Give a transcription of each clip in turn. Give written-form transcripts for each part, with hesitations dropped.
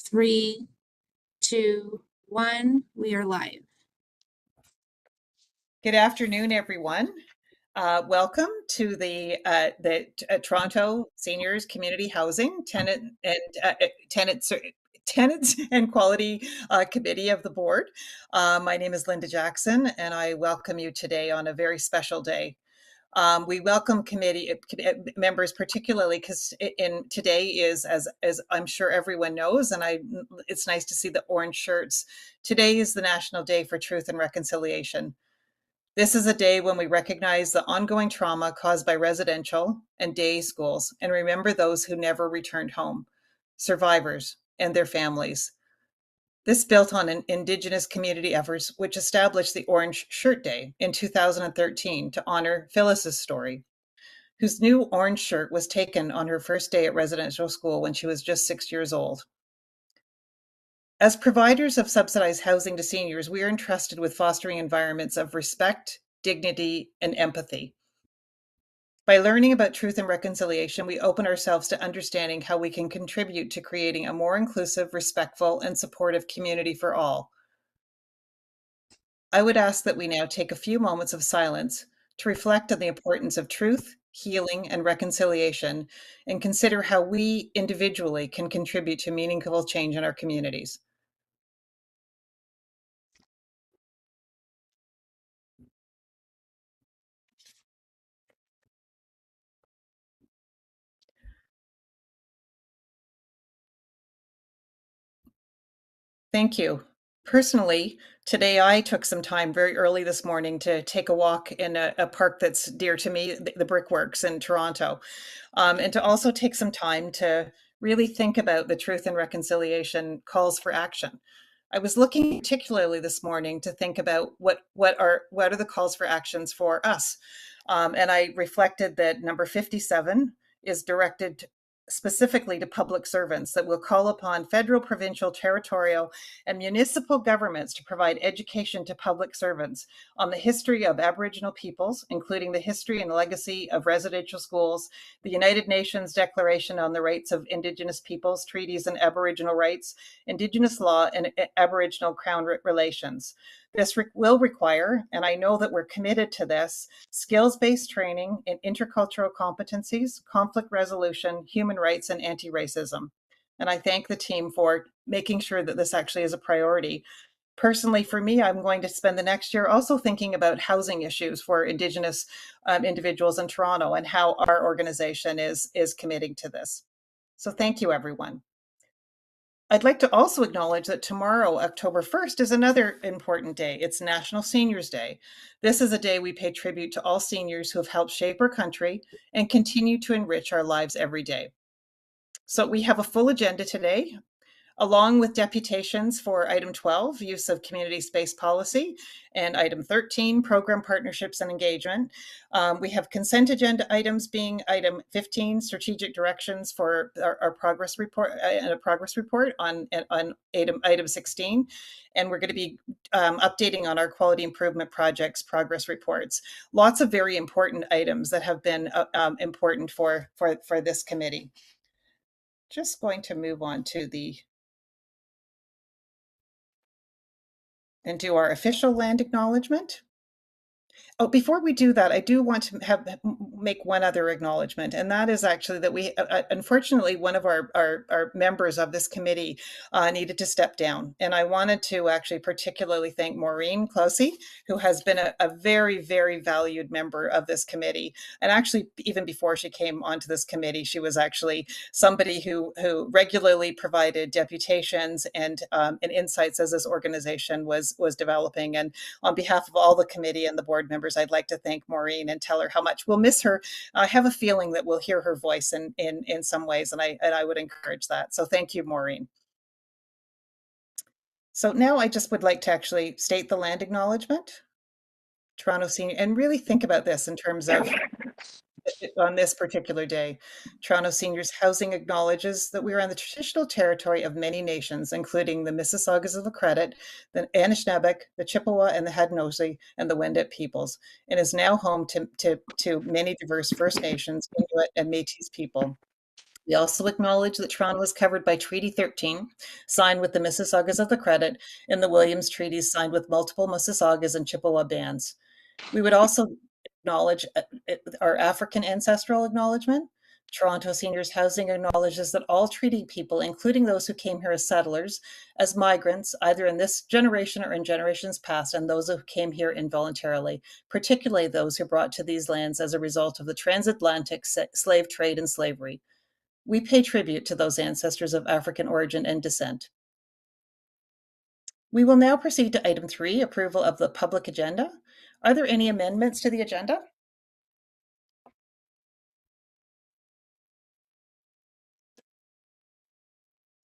Three, two, one. We are live. Good afternoon, everyone. Welcome to the Toronto Seniors Community Housing Tenants and Quality Committee of the Board. My name is Linda Jackson, and I welcome you today on a very special day. We welcome committee members particularly because today is, as I'm sure everyone knows, and it's nice to see the orange shirts. Today is the National Day for Truth and Reconciliation. This is a day when we recognize the ongoing trauma caused by residential and day schools and remember those who never returned home, survivors, and their families. This built on an Indigenous community efforts which established the Orange Shirt Day in 2013 to honor Phyllis's story, whose new orange shirt was taken on her first day at residential school when she was just 6 years old. As providers of subsidized housing to seniors, we are entrusted with fostering environments of respect, dignity, and empathy. By learning about truth and reconciliation, we open ourselves to understanding how we can contribute to creating a more inclusive, respectful, and supportive community for all. I would ask that we now take a few moments of silence to reflect on the importance of truth, healing, and reconciliation, and consider how we individually can contribute to meaningful change in our communities. Thank you. Personally, today I took some time very early this morning to take a walk in a park that's dear to me, the Brickworks in Toronto, and to also take some time to really think about the truth and reconciliation calls for action. I was looking particularly this morning to think about what are the calls for actions for us, and I reflected that number 57 is directed specifically to public servants that will call upon federal, provincial, territorial, and municipal governments to provide education to public servants on the history of Aboriginal peoples, including the history and legacy of residential schools, the United Nations Declaration on the Rights of Indigenous Peoples, treaties and Aboriginal rights, Indigenous law, and Aboriginal Crown relations. This will require, and I know that we're committed to this, skills-based training in intercultural competencies, conflict resolution, human rights, and anti-racism. And I thank the team for making sure that this actually is a priority. Personally, for me, I'm going to spend the next year also thinking about housing issues for Indigenous individuals in Toronto and how our organization is committing to this. So thank you, everyone. I'd like to also acknowledge that tomorrow, October 1st, is another important day. It's National Seniors Day. This is a day we pay tribute to all seniors who have helped shape our country and continue to enrich our lives every day. So we have a full agenda today, along with deputations for item 12, use of community space policy, and item 13, program partnerships and engagement. We have consent agenda items being item 15, strategic directions for our progress report and a progress report on item 16. And we're going to be updating on our quality improvement projects progress reports. Lots of very important items that have been important for this committee. Just going to move on to and do our official land acknowledgement. Oh, before we do that, I do want to make one other acknowledgement, and that is actually that we, unfortunately, one of our members of this committee needed to step down. And I wanted to actually particularly thank Maureen Closey, who has been a very, very valued member of this committee. And actually, even before she came onto this committee, she was actually somebody who regularly provided deputations and insights as this organization was developing. And on behalf of all the committee and the board members, I'd like to thank Maureen and tell her how much we'll miss her. I have a feeling that we'll hear her voice in some ways, and I would encourage that. So thank you, Maureen. So now I just would like to actually state the land acknowledgement, Toronto Senior, and really think about this in terms of on this particular day. Toronto Seniors Housing acknowledges that we are on the traditional territory of many nations, including the Mississaugas of the Credit, the Anishinaabe, the Chippewa, and the Haudenosaunee, and the Wendat peoples, and is now home to many diverse First Nations, Inuit, and Métis people. We also acknowledge that Toronto is covered by Treaty 13, signed with the Mississaugas of the Credit, and the Williams Treaties, signed with multiple Mississaugas and Chippewa bands. We would also acknowledge our African ancestral acknowledgement. Toronto Seniors Housing acknowledges that all treaty people, including those who came here as settlers, as migrants, either in this generation or in generations past, and those who came here involuntarily, particularly those who brought to these lands as a result of the transatlantic slave trade and slavery. We pay tribute to those ancestors of African origin and descent. We will now proceed to item 3, approval of the public agenda. Are there any amendments to the agenda?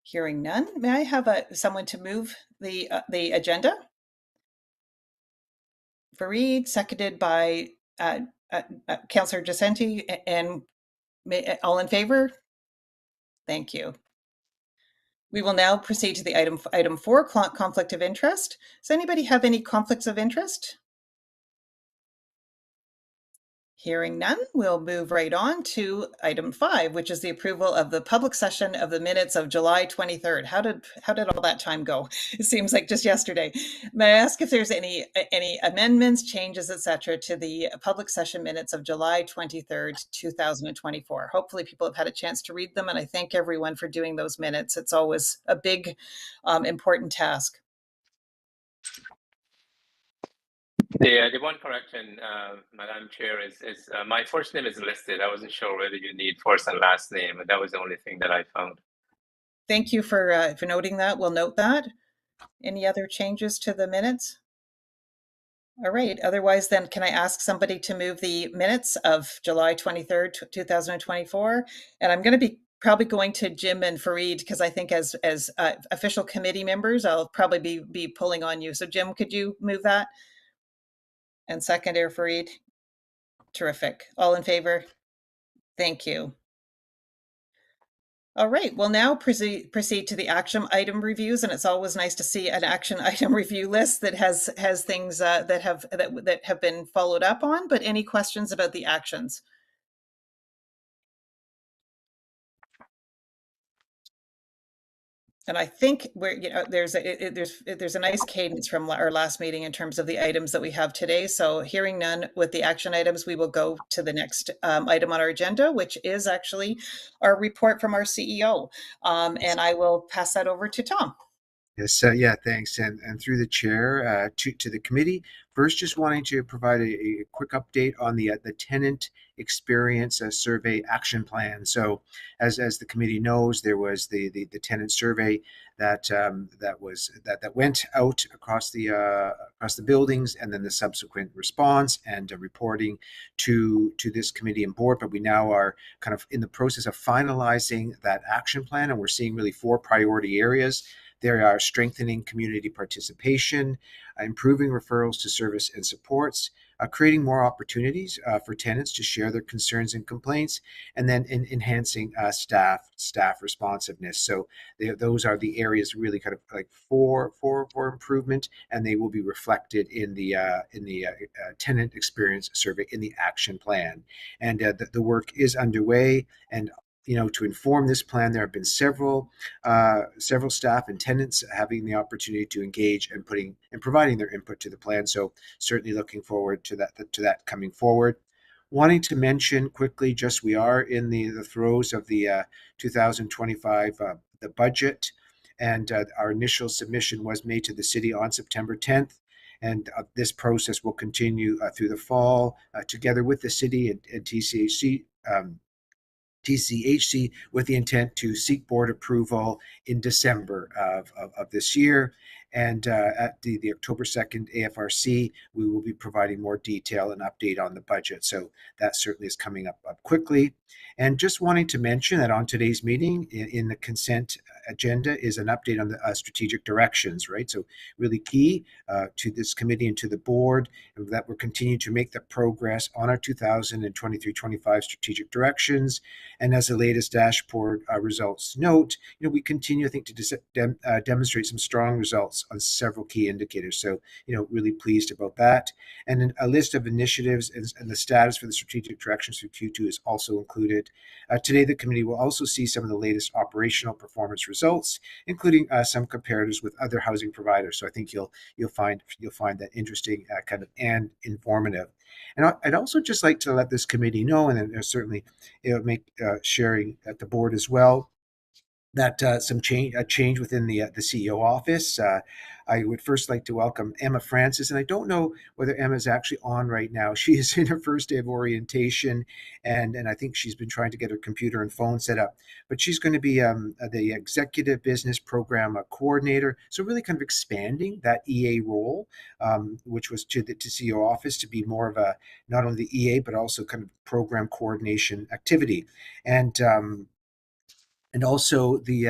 Hearing none, may I have someone to move the agenda? Fareed, seconded by Councillor Jacinti, and all in favor? Thank you. We will now proceed to the item 4, conflict of interest. Does anybody have any conflicts of interest? Hearing none, we'll move right on to item 5, which is the approval of the public session of the minutes of July 23rd. How did all that time go? It seems like just yesterday. May I ask if there's any amendments, changes, etc., to the public session minutes of July 23rd, 2024? Hopefully people have had a chance to read them, and I thank everyone for doing those minutes. It's always a big, important task. The one correction, Madam Chair, is my first name is listed. I wasn't sure whether you need first and last name, but that was the only thing that I found. Thank you for noting that. We'll note that. Any other changes to the minutes? All right. Otherwise, then, can I ask somebody to move the minutes of July 23rd, 2024? And I'm going to be probably going to Jim and Fareed because I think as official committee members, I'll probably be pulling on you. So Jim, could you move that? And second, Fareed. Terrific. All in favor? Thank you. All right, we'll now proceed to the action item reviews, and it's always nice to see an action item review list that has things that have been followed up on. But any questions about the actions? And I think there's a nice cadence from our last meeting in terms of the items that we have today. So hearing none with the action items, we will go to the next item on our agenda, which is actually our report from our CEO. And I will pass that over to Tom. Yes, yeah, thanks. And through the chair to the committee, first just wanting to provide a quick update on the Tenant Experience Survey Action Plan. So as the committee knows, there was the tenant survey that went out across the buildings, and then the subsequent response and reporting to this committee and board. But we now are kind of in the process of finalizing that action plan, and we're seeing really 4 priority areas. There are strengthening community participation, improving referrals to service and supports, creating more opportunities for tenants to share their concerns and complaints, and then enhancing staff responsiveness. So those are the areas really kind of like for improvement, and they will be reflected in the tenant experience survey in the action plan. And the work is underway, and to inform this plan, there have been several staff and tenants having the opportunity to engage and providing their input to the plan. So certainly looking forward to that coming forward. Wanting to mention quickly, just we are in the throes of the 2025 the budget, and our initial submission was made to the city on September 10th. And this process will continue through the fall, together with the city and TCHC, with the intent to seek board approval in December of this year. And at the October 2nd AFRC, we will be providing more detail and update on the budget. So that certainly is coming up quickly. And just wanting to mention that on today's meeting, in the consent agenda is an update on the strategic directions, right? So really key to this committee and to the board that we're continuing to make the progress on our 2023-25 strategic directions. And as the latest dashboard results note, we continue, I think, to demonstrate some strong results on several key indicators. So, really pleased about that. And then a list of initiatives and the status for the strategic directions through Q2 is also included. Today, the committee will also see some of the latest operational performance results, including some comparators with other housing providers. So I think you'll find that interesting, kind of, and informative. And I'd also just like to let this committee know, and then certainly make sharing at the board as well, that some change within the CEO office. I would first like to welcome Emma Francis, and I don't know whether Emma is actually on right now. She is in her first day of orientation, and I think she's been trying to get her computer and phone set up. But she's going to be the Executive Business Program Coordinator, so really kind of expanding that EA role, which was to CEO office, to be more of a not only the EA but also kind of program coordination activity. And also, the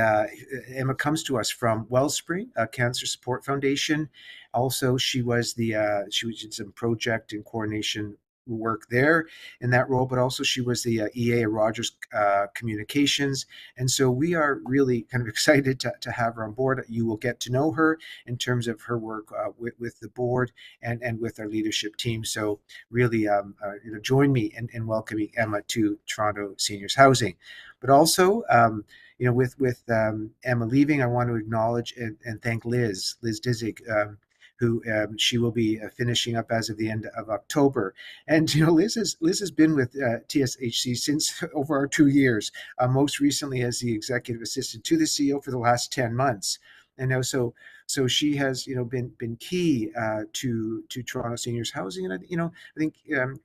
Emma comes to us from Wellspring Cancer Support Foundation. Also, she did some project and coordination work there in that role, but also she was the EA at Rogers Communications. And so we are really kind of excited to have her on board. You will get to know her in terms of her work with the board and with our leadership team. So really, join me in welcoming Emma to Toronto Seniors Housing. But also, with Emma leaving, I want to acknowledge and thank Liz Dizig, who she will be finishing up as of the end of October. And Liz has been with TSHC since over 2 years. Most recently as the executive assistant to the CEO for the last 10 months. And now, so she has been key to Toronto Seniors Housing, and I think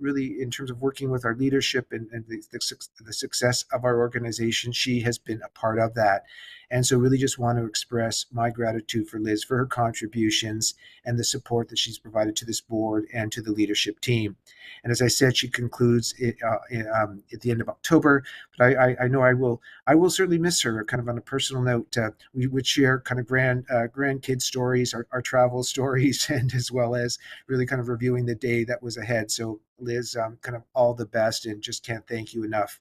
really in terms of working with our leadership and the success of our organization, she has been a part of that. And so really just want to express my gratitude for Liz for her contributions and the support that she's provided to this board and to the leadership team. And as I said, she concludes it, at the end of October. But I know I will certainly miss her. Kind of on a personal note, we would share kind of grandkid stories, our travel stories, and as well as really kind of reviewing the day that was ahead. So Liz, kind of all the best, and just can't thank you enough,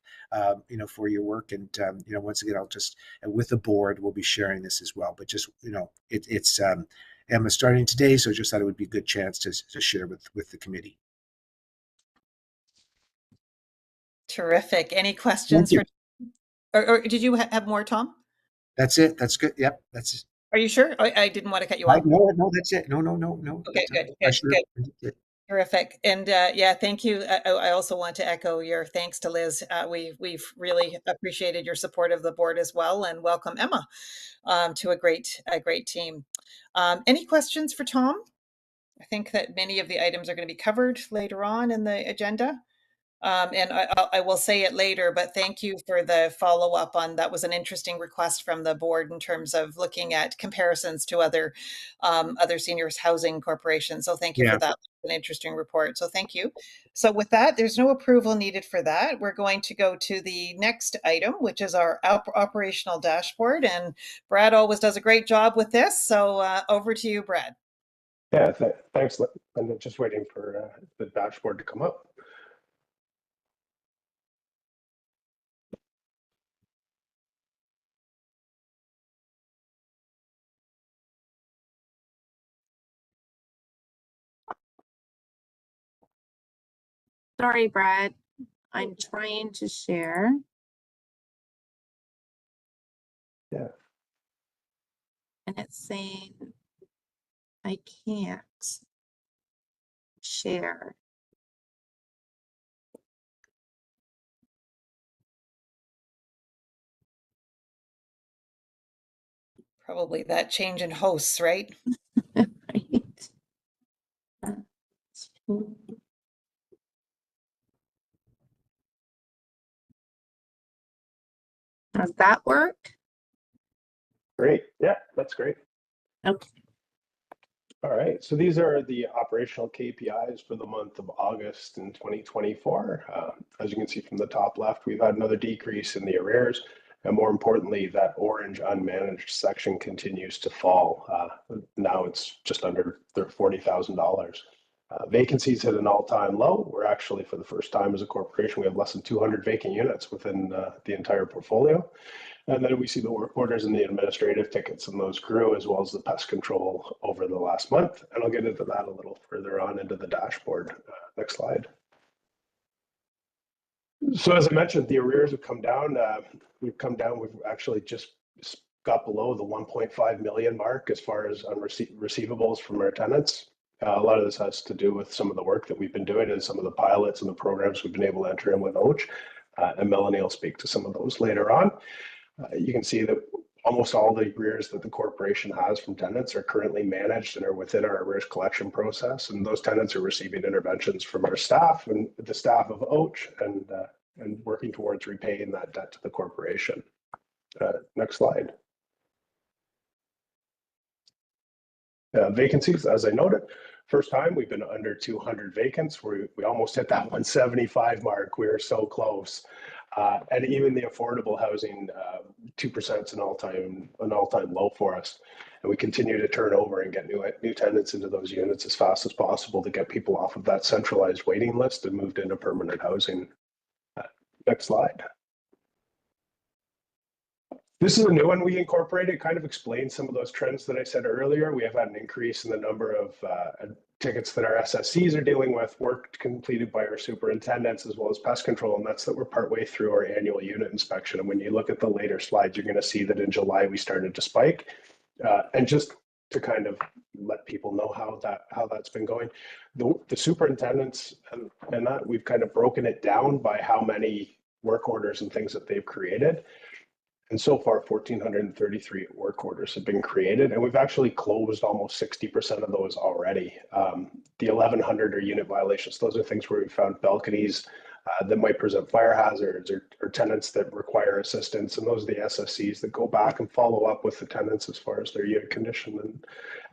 for your work. And once again, I'll just with the board, we'll be sharing this as well. But just it's Emma starting today, so just thought it would be a good chance to share with the committee. Terrific. Any questions for, or did you have more, Tom? That's it. That's good. Yep. That's it. Are you sure? I didn't want to cut you off. No, that's it. No. Okay, good. Terrific. And thank you. I also want to echo your thanks to Liz. We've really appreciated your support of the board as well, and welcome Emma to a great team. Any questions for Tom? I think that many of the items are going to be covered later on in the agenda. And I will say it later, but thank you for the follow-up on that. Was an interesting request from the board in terms of looking at comparisons to other seniors housing corporations. So thank you for that. An interesting report. So thank you. So with that, there's no approval needed for that. We're going to go to the next item, which is our operational dashboard. And Brad always does a great job with this. So over to you, Brad. Yeah, thanks. I'm just waiting for the dashboard to come up. Sorry, Brad. I'm trying to share. Yeah. And it's saying I can't share. Probably that change in hosts, right? Right. Does that work? Great. Yeah, that's great. Okay. All right. So these are the operational KPIs for the month of August in 2024. As you can see from the top left, we've had another decrease in the arrears. And more importantly, that orange unmanaged section continues to fall. Now it's just under $40,000. Vacancies hit an all-time low. We're actually, for the first time as a corporation, we have less than 200 vacant units within the entire portfolio. And then we see the work orders and the administrative tickets, and those grew, as well as the pest control over the last month. And I'll get into that a little further on into the dashboard. Next slide. So as I mentioned, the arrears have come down. We've actually just got below the 1.5 million mark as far as receivables from our tenants. A lot of this has to do with some of the work that we've been doing and some of the pilots and the programs we've been able to enter in with OACH. And Melanie will speak to some of those later on. You can see that almost all the arrears that the corporation has from tenants are currently managed and are within our arrears collection process. And those tenants are receiving interventions from our staff and the staff of OACH and working towards repaying that debt to the corporation. Next slide. Vacancies, as I noted, first time we've been under 200 vacants. We almost hit that 175 mark. We were so close. And even the affordable housing, 2% is an all-time low for us. And we continue to turn over and get new tenants into those units as fast as possible to get people off of that centralized waiting list and moved into permanent housing. Next slide. This is a new one we incorporated. It kind of explains some of those trends that I said earlier. We have had an increase in the number of tickets that our SSCs are dealing with, work completed by our superintendents, as well as pest control, and that's that we're partway through our annual unit inspection. And when you look at the later slides, you're going to see that in July we started to spike. And just to kind of let people know how that's been going, the superintendents and that we've kind of broken it down by how many work orders and things that they've created. And so far, 1,433 work orders have been created, and we've actually closed almost 60% of those already. The 1,100 are unit violations. Those are things where we found balconies that might present fire hazards or tenants that require assistance. And those are the SSCs that go back and follow up with the tenants as far as their unit condition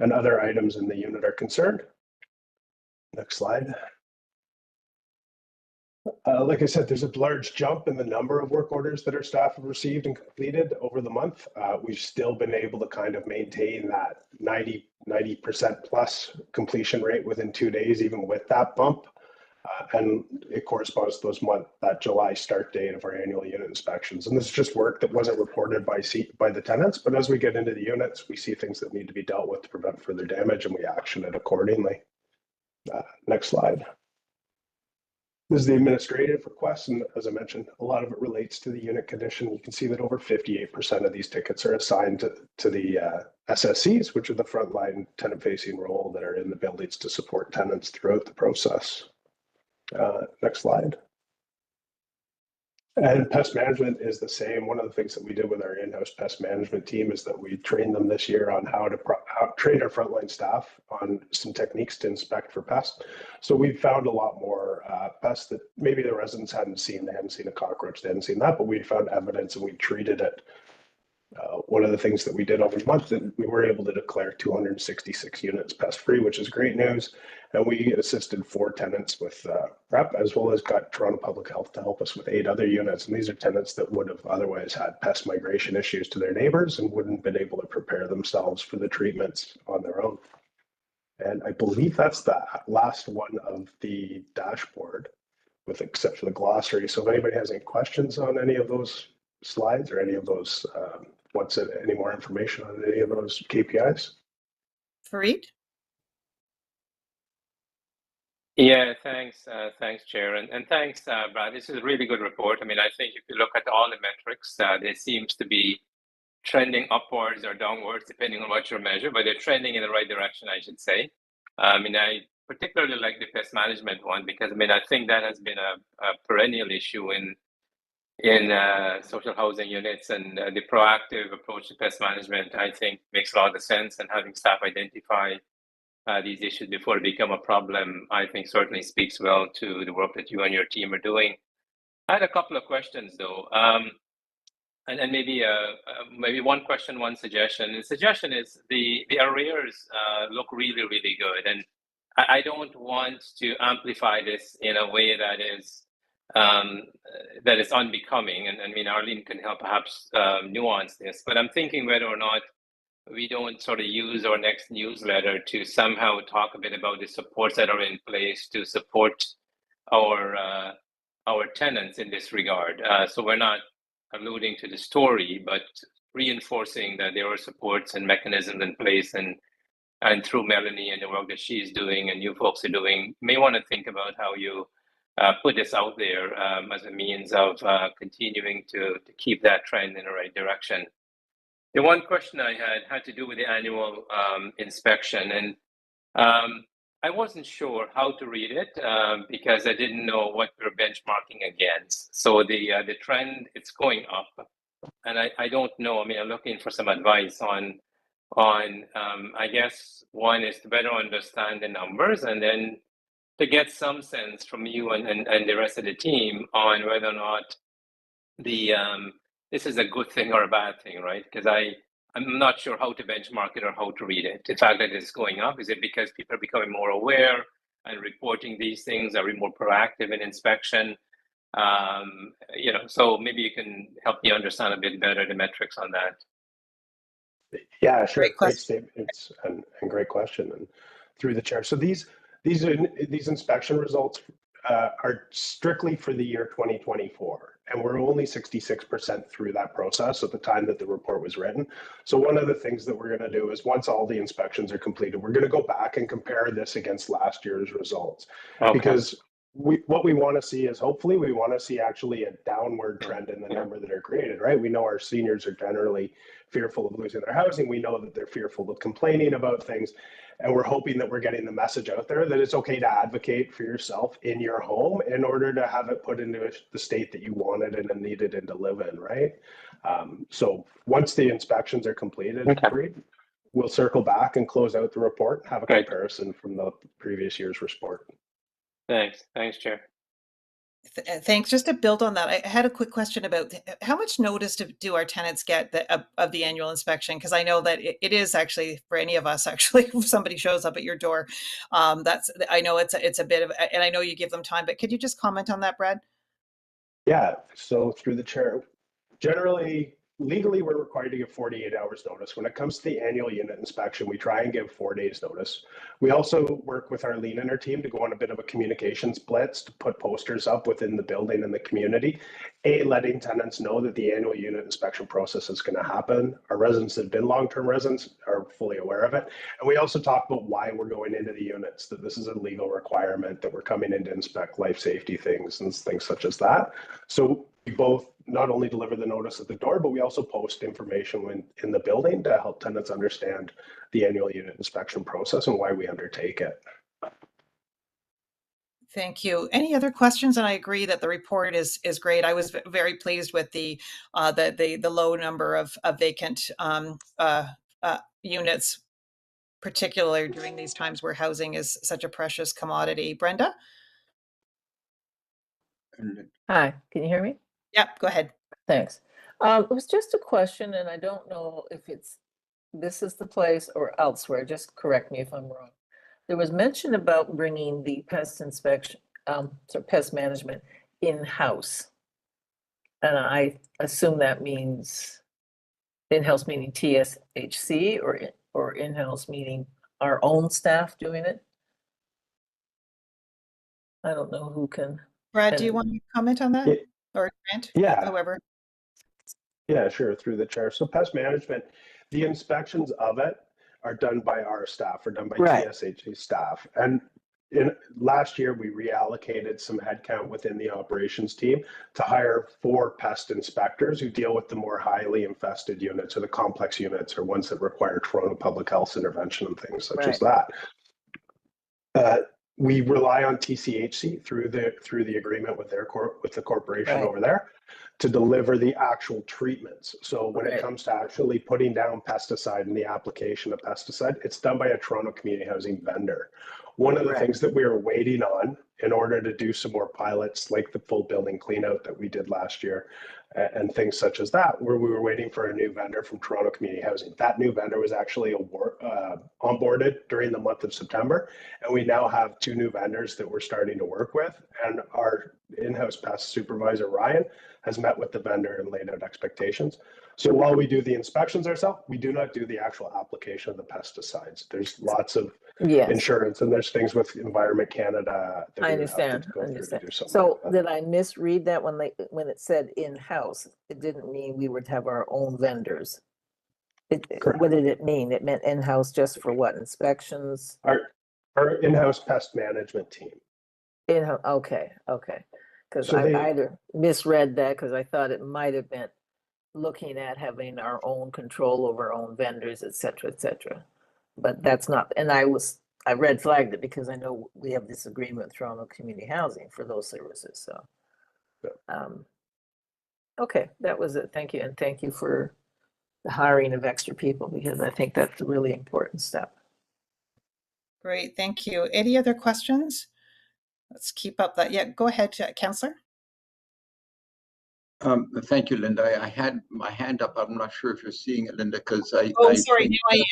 and other items in the unit are concerned. Next slide. Like I said, there's a large jump in the number of work orders that our staff have received and completed over the month. We've still been able to kind of maintain that 90% plus completion rate within 2 days, even with that bump. And it corresponds to that July start date of our annual unit inspections. And this is just work that wasn't reported by the tenants, but as we get into the units, we see things that need to be dealt with to prevent further damage, and we action it accordingly. Next slide. This is the administrative requests, and as I mentioned, a lot of it relates to the unit condition. You can see that over 58% of these tickets are assigned to the SSCs, which are the frontline tenant-facing role that are in the buildings to support tenants throughout the process. Next slide. And pest management is the same. One of the things that we did with our in-house pest management team is that we trained them this year on how to train our frontline staff on some techniques to inspect for pests. So we found a lot more pests that maybe the residents hadn't seen. They hadn't seen a cockroach, they hadn't seen that, but we found evidence and we treated it. One of the things that we did over the month, that we were able to declare 266 units pest-free, which is great news. And we assisted 4 tenants with PrEP, as well as got Toronto Public Health to help us with 8 other units. And these are tenants that would have otherwise had pest migration issues to their neighbors and wouldn't have been able to prepare themselves for the treatments on their own. And I believe that's the last one of the dashboard, with except for the glossary. So if anybody has any questions on any of those slides or any of those, wants any more information on any of those KPIs? Fareed? Yeah, thanks, Chair, and thanks, Brad. This is a really good report. I mean, I think if you look at all the metrics, they seems to be trending upwards or downwards, depending on what you measure, but they're trending in the right direction, I should say. I mean, I particularly like the pest management one because, I mean, I think that has been a perennial issue in social housing units, and the proactive approach to pest management, I think, makes a lot of sense. And having staff identify these issues before they become a problem, I think certainly speaks well to the work that you and your team are doing. I had a couple of questions though, and maybe one question, one suggestion. The suggestion is the arrears look really, really good, and I don't want to amplify this in a way that is that is unbecoming. And I mean, Arlene can help perhaps nuance this, but I'm thinking whether or not we don't sort of use our next newsletter to somehow talk a bit about the supports that are in place to support our tenants in this regard. So we're not alluding to the story, but reinforcing that there are supports and mechanisms in place, and through Melanie and the work that she's doing and you folks are doing, may want to think about how you put this out there as a means of continuing to keep that trend in the right direction. The one question I had to do with the annual inspection, and I wasn't sure how to read it because I didn't know what we're benchmarking against. So the trend, it's going up, and I don't know. I mean, I'm looking for some advice on I guess one is to better understand the numbers, and then to get some sense from you and the rest of the team on whether or not the this is a good thing or a bad thing, right? Because I'm not sure how to benchmark it or how to read it. The fact that it's going up, is it because people are becoming more aware and reporting these things? Are we more proactive in inspection? You know, so maybe you can help me understand a bit better the metrics on that. Yeah, sure. Great Statements and great question. And through the chair. So these inspection results are strictly for the year 2024, and we're only 66% through that process at the time that the report was written. So one of the things that we're going to do is once all the inspections are completed, we're going to go back and compare this against last year's results. Okay. Because what we want to see is, hopefully we want to see actually a downward trend in the number that are created, right? We know our seniors are generally fearful of losing their housing. We know that they're fearful of complaining about things. And we're hoping that we're getting the message out there that it's okay to advocate for yourself in your home in order to have it put into the state that you wanted and needed and to live in, right? So once the inspections are completed, okay, we'll circle back and close out the report and have a comparison from the previous year's report. Thanks, Chair. Thanks. Just to build on that, I had a quick question about how much notice do our tenants get of the annual inspection? Because I know that it is actually, for any of us, actually, if somebody shows up at your door, I know it's a bit of, and I know you give them time, but could you just comment on that, Brad? Yeah, so through the chair, generally, legally, we're required to give 48 hours notice. When it comes to the annual unit inspection, we try and give 4 days notice. We also work with Arlene and her team to go on a bit of a communications blitz to put posters up within the building and the community, letting tenants know that the annual unit inspection process is going to happen. Our residents that have been long-term residents are fully aware of it. And we also talk about why we're going into the units, that this is a legal requirement, that we're coming in to inspect life safety things and things such as that. So we both not only deliver the notice at the door, but we also post information in the building to help tenants understand the annual unit inspection process and why we undertake it. Thank you. Any other questions? And I agree that the report is great. I was very pleased with the low number of vacant units, particularly during these times where housing is such a precious commodity. Brenda? Hi, can you hear me? Yep, go ahead. Thanks. It was just a question, and I don't know if this is the place or elsewhere. Just correct me if I'm wrong. There was mention about bringing the pest inspection, pest management in-house. And I assume that means in-house meaning TSHC or in-house meaning our own staff doing it. I don't know who can. Brad, do you want to comment on that? Yeah. Or Grant? Yeah. However. Yeah, sure, through the chair. So pest management, the inspections of it are done by our staff, or done by TSHC staff. And last year, we reallocated some headcount within the operations team to hire 4 pest inspectors who deal with the more highly infested units, or the complex units, or ones that require Toronto Public Health intervention and things such as that. We rely on TCHC through the agreement with the corporation over there. to deliver the actual treatments. So when it Right. comes to actually putting down pesticide and the application of pesticide, it's done by a Toronto community housing vendor. One of the Right. things that we were waiting on in order to do some more pilots, like the full building clean out that we did last year, and things such as that, where we were waiting for a new vendor from Toronto Community Housing. That new vendor was actually onboarded during the month of September, and we now have 2 new vendors that we're starting to work with. And our in-house pest supervisor, Ryan, has met with the vendor and laid out expectations. So while we do the inspections ourselves, we do not do the actual application of the pesticides. There's lots of Yes, insurance, and there's things with Environment Canada that I we would have to understand, I go through to understand. do something So like that. did I misread that when it said in-house? It didn't mean we would have our own vendors. Correct. What did it mean? It meant in-house just for what, inspections? Our in-house pest management team. In-house, okay, okay. Because So I they- either misread that because I thought it might have been looking at having our own control over our own vendors, et cetera, et cetera. But that's not, and I red flagged it because I know we have this agreement with Toronto Community Housing for those services, so. Okay, that was it. Thank you. And thank you for the hiring of extra people because I think that's a really important step. Great, thank you. Any other questions? Let's keep up that. Yeah, go ahead, Councillor. Thank you, Linda. I had my hand up. I'm not sure if you're seeing it, Linda, because I Sorry, think, now I am.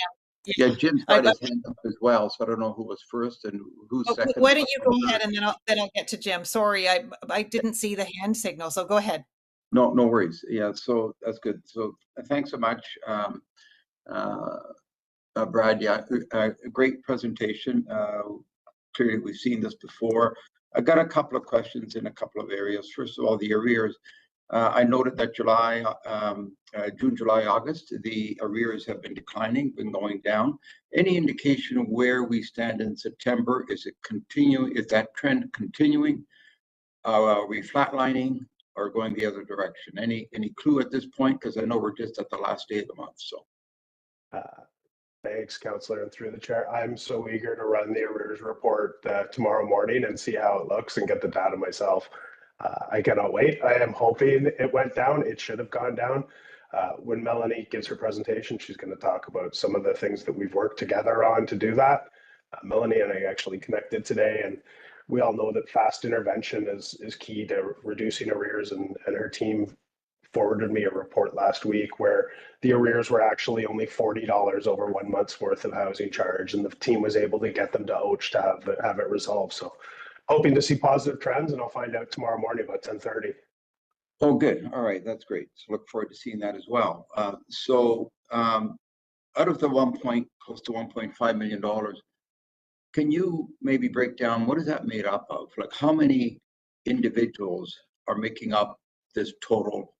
yeah, Jim's got his hand up as well, so I don't know who was first and who's second. Why don't you go ahead and then I'll get to Jim. Sorry, I didn't see the hand signal, so go ahead. No worries. Yeah, so that's good. So thanks so much, Brad. Yeah, a great presentation. Clearly, we've seen this before. I got a couple of questions in a couple of areas. First of all, the arrears. I noted that June, July, August, the arrears have been declining, been going down. Any indication of where we stand in September? Is it continuing? Is that trend continuing? Are we flatlining or going the other direction? Any clue at this point? Because I know we're just at the last day of the month. So. Thanks, Councillor, and through the chair. I'm so eager to run the arrears report tomorrow morning and see how it looks and get the data myself. I cannot wait. I am hoping it went down. It should have gone down. When Melanie gives her presentation, she's going to talk about some of the things that we've worked together on to do that. Melanie and I actually connected today, and we all know that fast intervention is key to reducing arrears, and her team forwarded me a report last week where the arrears were actually only $40 over 1 month's worth of housing charge, and the team was able to get them to OACH to have it resolved. So hoping to see positive trends, and I'll find out tomorrow morning about 10:30. Oh, good. All right, that's great. So look forward to seeing that as well. Out of the close to $1.5 million, can you maybe break down what is that made up of? Like how many individuals are making up this total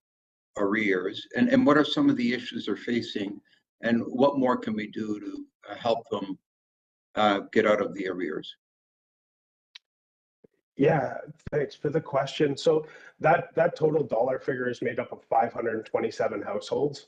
arrears, and what are some of the issues they're facing, and what more can we do to help them get out of the arrears? Yeah, thanks for the question. So that total dollar figure is made up of 527 households.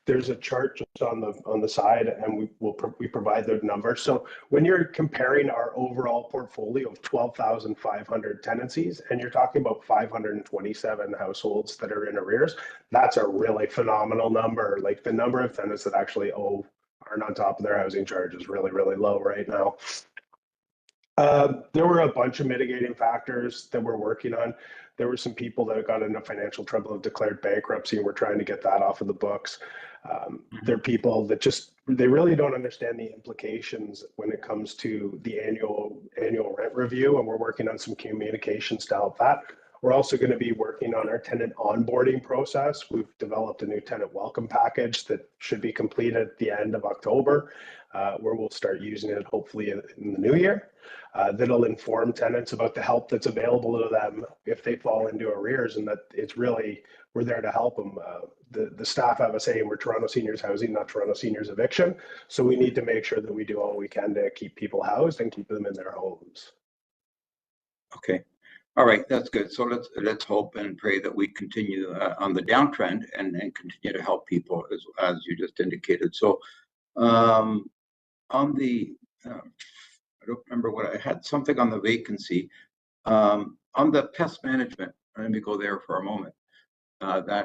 There's a chart just on the side, and we provide the numbers. So when you're comparing our overall portfolio of 12,500 tenancies, and you're talking about 527 households that are in arrears, that's a really phenomenal number. Like the number of tenants that actually aren't on top of their housing charge is really, really low right now. There were a bunch of mitigating factors that we're working on. There were some people that got into financial trouble and declared bankruptcy, and we're trying to get that off of the books. There are people that they really don't understand the implications when it comes to the annual rent review, and we're working on some communications to help that. We're also going to be working on our tenant onboarding process. We've developed a new tenant welcome package that should be completed at the end of October, where we'll start using it hopefully in the new year. That'll inform tenants about the help that's available to them if they fall into arrears, and that it's really, we're there to help them. The staff have a say, we're Toronto Seniors Housing, not Toronto Seniors Eviction. So we need to make sure that we do all we can to keep people housed and keep them in their homes. Okay. All right, that's good. So let's hope and pray that we continue on the downtrend and continue to help people as you just indicated. So on the I don't remember what I had something on the vacancy. On the pest management, let me go there for a moment. I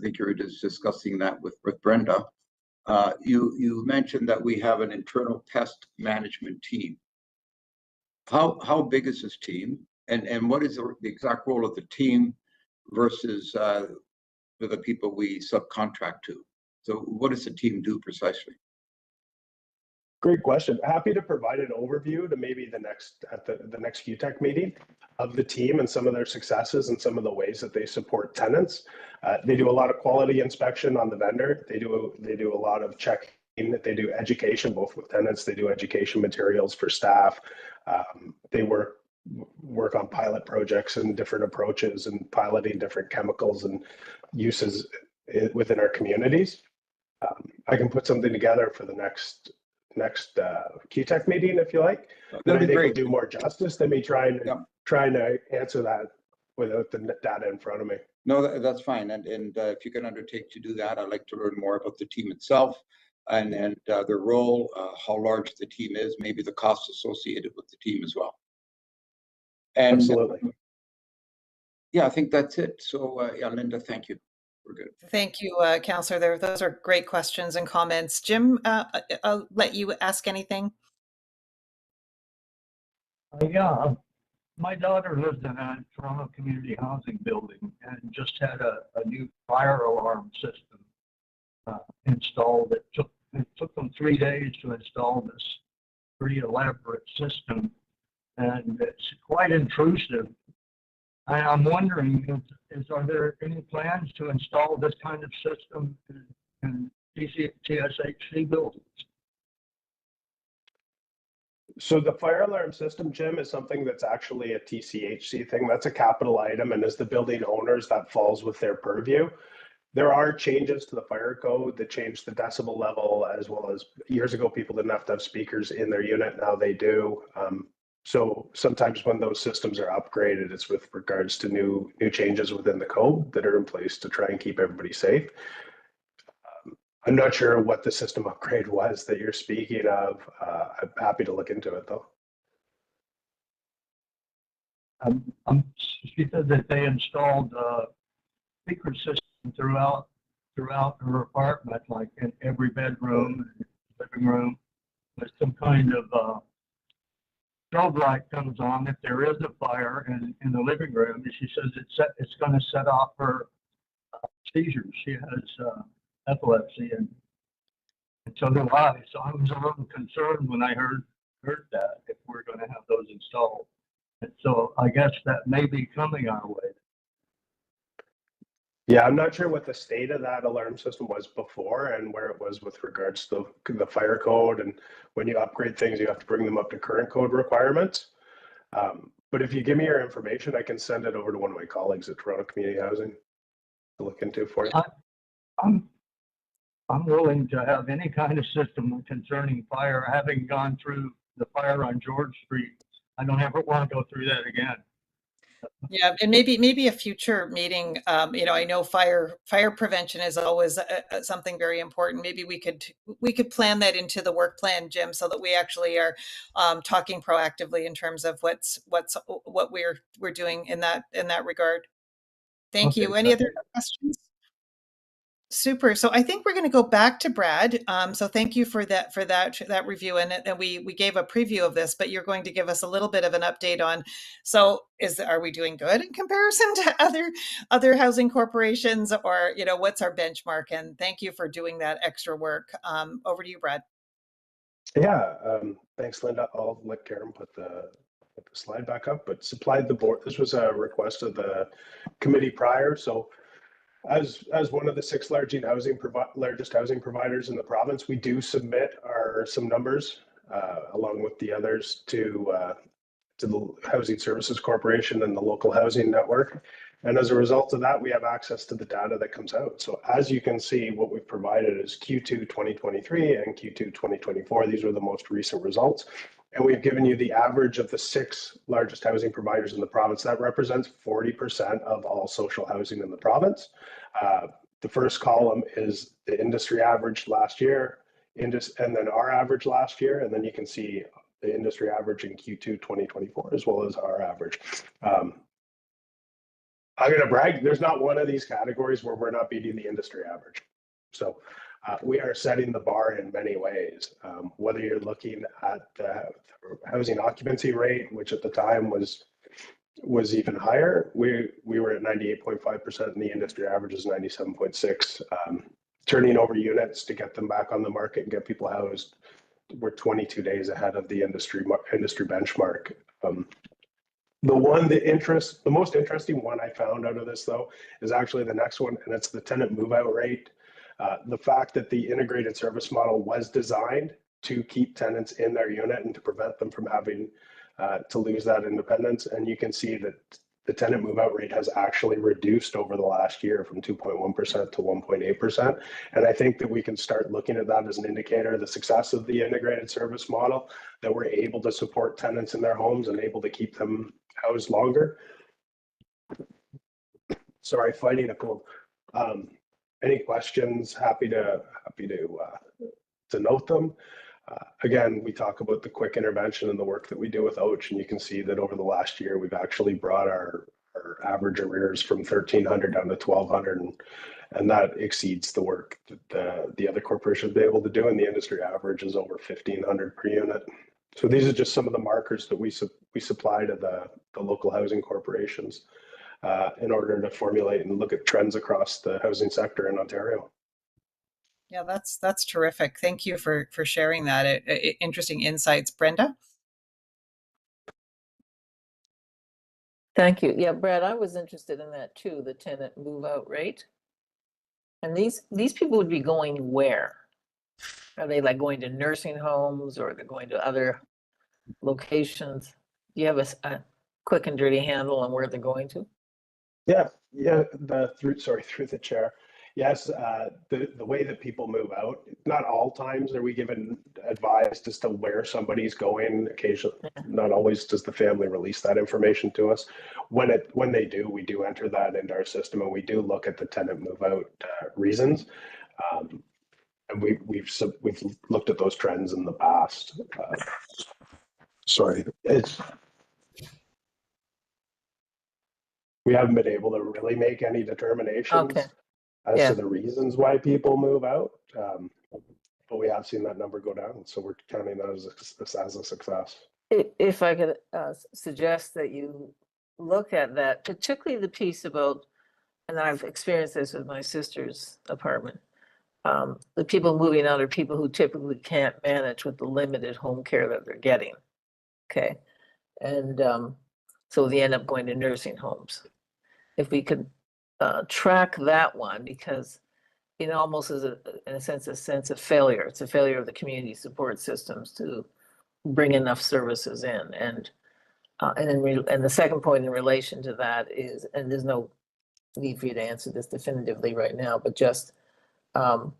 think you were just discussing that with Brenda. You mentioned that we have an internal pest management team. How big is this team, and what is the exact role of the team versus the people we subcontract to? So what does the team do precisely? Great question. Happy to provide an overview to maybe the next QTech meeting of the team and some of their successes and some of the ways that they support tenants. They do a lot of quality inspection on the vendor. They do a lot of checking. They do education both with tenants. They do education materials for staff. They work on pilot projects and different approaches and piloting different chemicals and uses within our communities. I can put something together for the next QTech meeting if you like. Then I think we'll do more justice than me trying to answer that without the data in front of me. No, that's fine. And if you can undertake to do that, I'd like to learn more about the team itself and their role, how large the team is, maybe the costs associated with the team as well. And absolutely. Yeah, I think that's it. So yeah, Linda, thank you. We're good. Thank you, Councillor. Those are great questions and comments. Jim, I'll let you ask anything. Yeah, my daughter lives in a Toronto community housing building and just had a new fire alarm system installed. It took them 3 days to install this pretty elaborate system, and it's quite intrusive. I'm wondering, are there any plans to install this kind of system in TSHC buildings? So the fire alarm system, Jim, is something that's actually a TCHC thing. That's a capital item, and as the building owners, that falls with their purview. There are changes to the fire code that change the decibel level, as well as years ago, people didn't have to have speakers in their unit. Now they do. So sometimes when those systems are upgraded, it's with regards to new changes within the code that are in place to try and keep everybody safe. I'm not sure what the system upgrade was that you're speaking of. I'm happy to look into it though. She said that they installed a speaker system throughout her apartment, like in every bedroom, living room, with some kind of strobe light comes on if there is a fire in the living room. And she says it's going to set off her seizures. She has epilepsy, and so do I. So I was a little concerned when I heard that, if we're going to have those installed. And so I guess that may be coming our way. Yeah, I'm not sure what the state of that alarm system was before and where it was with regards to the fire code. And when you upgrade things, you have to bring them up to current code requirements. But if you give me your information, I can send it over to one of my colleagues at Toronto Community Housing to look into for you. I'm willing to have any kind of system concerning fire. Having gone through the fire on George Street, I don't ever want to go through that again. Yeah, and maybe a future meeting. I know fire prevention is always something very important. Maybe we could plan that into the work plan, Jim, so that we actually are talking proactively in terms of what we're doing in that regard. Thank you. Any other questions? Super. So I think we're going to go back to Brad. So thank you for that review. And we gave a preview of this, but you're going to give us a little bit of an update on. So are we doing good in comparison to other housing corporations, or what's our benchmark? And thank you for doing that extra work. Over to you, Brad. Yeah. Thanks, Linda. I'll let Karen put the slide back up. But supplied the board. This was a request of the committee prior. So as one of the 6 largest housing providers in the province, we do submit some numbers along with the others to the Housing Services Corporation and the local housing network. And as a result of that, we have access to the data that comes out. So as you can see, what we've provided is Q2 2023 and Q2 2024. These were the most recent results. And we've given you the average of the 6 largest housing providers in the province. That represents 40% of all social housing in the province. The first column is the industry average last year, and then our average last year. And then you can see the industry average in Q2 2024, as well as our average. I'm going to brag. There's not one of these categories where we're not beating the industry average. So we are setting the bar in many ways. Whether you're looking at the housing occupancy rate, which at the time was even higher, we were at 98.5%, and the industry average is 97.6. Turning over units to get them back on the market and get people housed, we're 22 days ahead of the industry benchmark. The most interesting one I found out of this, though, is actually the next one, and it's the tenant move-out rate. The fact that the integrated service model was designed to keep tenants in their unit and to prevent them from having to lose that independence. And you can see that the tenant move-out rate has actually reduced over the last year from 2.1% to 1.8%. And I think that we can start looking at that as an indicator of the success of the integrated service model, that we're able to support tenants in their homes and able to keep them housed longer. Sorry, fighting a cold. Any questions? Happy to note them. Again, we talk about the quick intervention and the work that we do with OACH, and you can see that over the last year, we've actually brought our average arrears from 1,300 down to 1,200, and that exceeds the work that the other corporations have been able to do, and the industry average is over 1,500 per unit. So these are just some of the markers that we supply to the local housing corporations in order to formulate and look at trends across the housing sector in Ontario. Yeah, that's terrific. Thank you for sharing that. Interesting insights, Brenda. Thank you. Yeah, Brad, I was interested in that too, the tenant move-out rate. And these people would be going where? Are they like going to nursing homes, or they're going to other locations? Do you have a quick and dirty handle on where they're going to? Yeah, through the chair. Yes, the way that people move out, not all times are we given advice as to where somebody's going. Occasionally, not always does the family release that information to us. When they do, we do enter that into our system, and we do look at the tenant move out reasons. And we've looked at those trends in the past. We haven't been able to really make any determinations as to the reasons why people move out, but we have seen that number go down, so we're counting that as a success. If I could suggest that you look at that, particularly the piece about, and I've experienced this with my sister's apartment, the people moving out are people who typically can't manage with the limited home care that they're getting. Okay. And so they end up going to nursing homes. If we could track that one, because it almost is in a sense of failure. It's a failure of the community support systems to bring enough services in. And the second point in relation to that is, and there's no need for you to answer this definitively right now, but just I've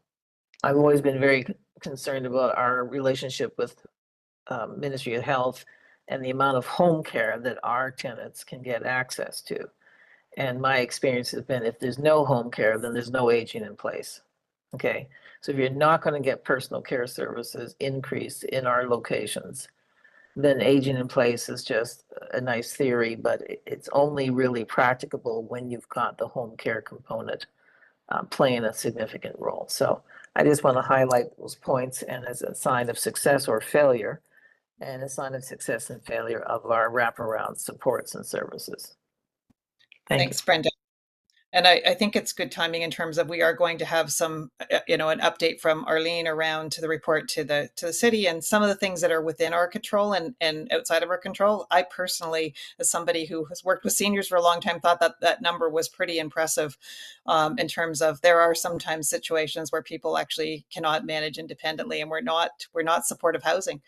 always been very concerned about our relationship with Ministry of Health and the amount of home care that our tenants can get access to. And my experience has been, if there's no home care, then there's no aging in place. Okay, so if you're not going to get personal care services increased in our locations, then aging in place is just a nice theory, but it's only really practicable when you've got the home care component playing a significant role. So I just want to highlight those points, and as a sign of success or failure, and a sign of success and failure of our wraparound supports and services. Thanks, Brenda. And I think it's good timing in terms of we are going to have some, an update from Arlene around to the report to the city, and some of the things that are within our control and outside of our control. I personally, as somebody who has worked with seniors for a long time, thought that number was pretty impressive in terms of there are sometimes situations where people actually cannot manage independently, and we're not supportive housing.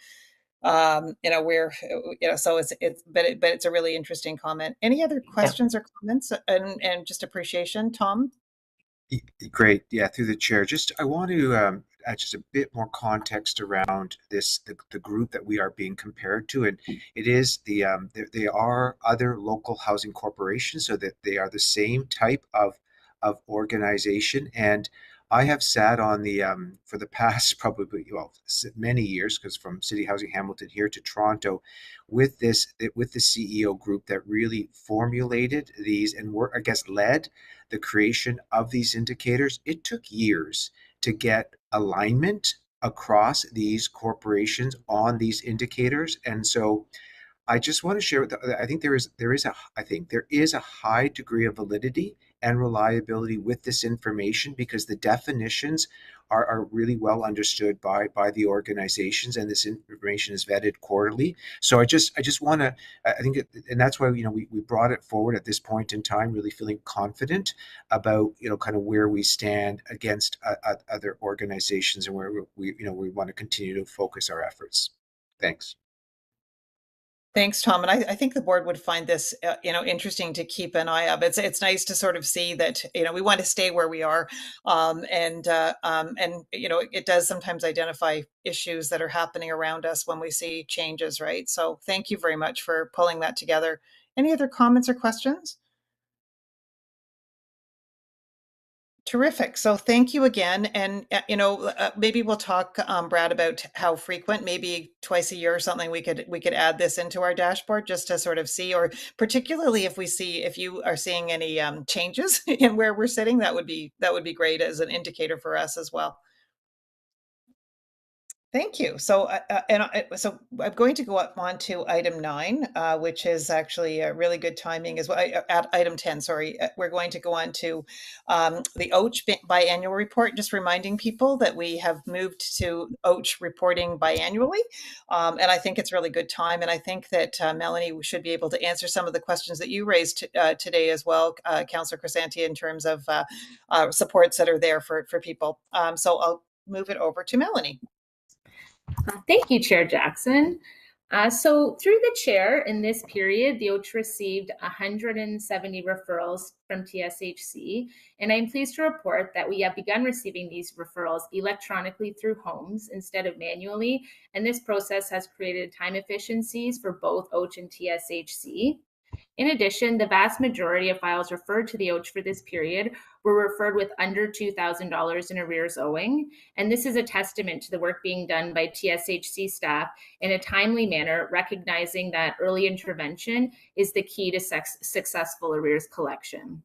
So it's a really interesting comment. Any other questions or comments, and just appreciation, Tom? Great. Yeah, through the chair. I want to add just a bit more context around this, the group that we are being compared to. And it is they are other local housing corporations, so that they are the same type of organization. And I have sat on the for the past probably many years, because from City Housing Hamilton here to Toronto, with the CEO group that really formulated these and I guess led the creation of these indicators. It took years to get alignment across these corporations on these indicators, and so I just want to share with I think there is a high degree of validity and reliability with this information, because the definitions are really well understood by the organizations, and this information is vetted quarterly. So I just want to, I think and that's why we brought it forward at this point in time, really feeling confident about kind of where we stand against other organizations, and where we want to continue to focus our efforts. Thanks. Thanks, Tom. And I think the board would find this, interesting to keep an eye of. It's nice to sort of see that, we want to stay where we are. And it does sometimes identify issues that are happening around us when we see changes, right? So thank you very much for pulling that together. Any other comments or questions? Terrific. So thank you again. And, maybe we'll talk, Brad, about how frequent, maybe twice a year or something, we could add this into our dashboard just to sort of see, or particularly if you are seeing any changes in where we're sitting, that would be great as an indicator for us as well. Thank you. So, so I'm going to go up on to item 9, which is actually a really good timing as well. At item 10, sorry, we're going to go on to the OACH biannual report. Just reminding people that we have moved to OACH reporting biannually, and I think it's really good time. And I think that Melanie should be able to answer some of the questions that you raised today as well, Councillor Crisanti, in terms of supports that are there for people. So I'll move it over to Melanie. Thank you, Chair Jackson. So through the chair, in this period, the OACH received 170 referrals from TSHC, and I'm pleased to report that we have begun receiving these referrals electronically through homes instead of manually, and this process has created time efficiencies for both OACH and TSHC. In addition, the vast majority of files referred to the OACH for this period were referred with under $2,000 in arrears owing, and this is a testament to the work being done by TSHC staff in a timely manner, recognizing that early intervention is the key to successful arrears collection.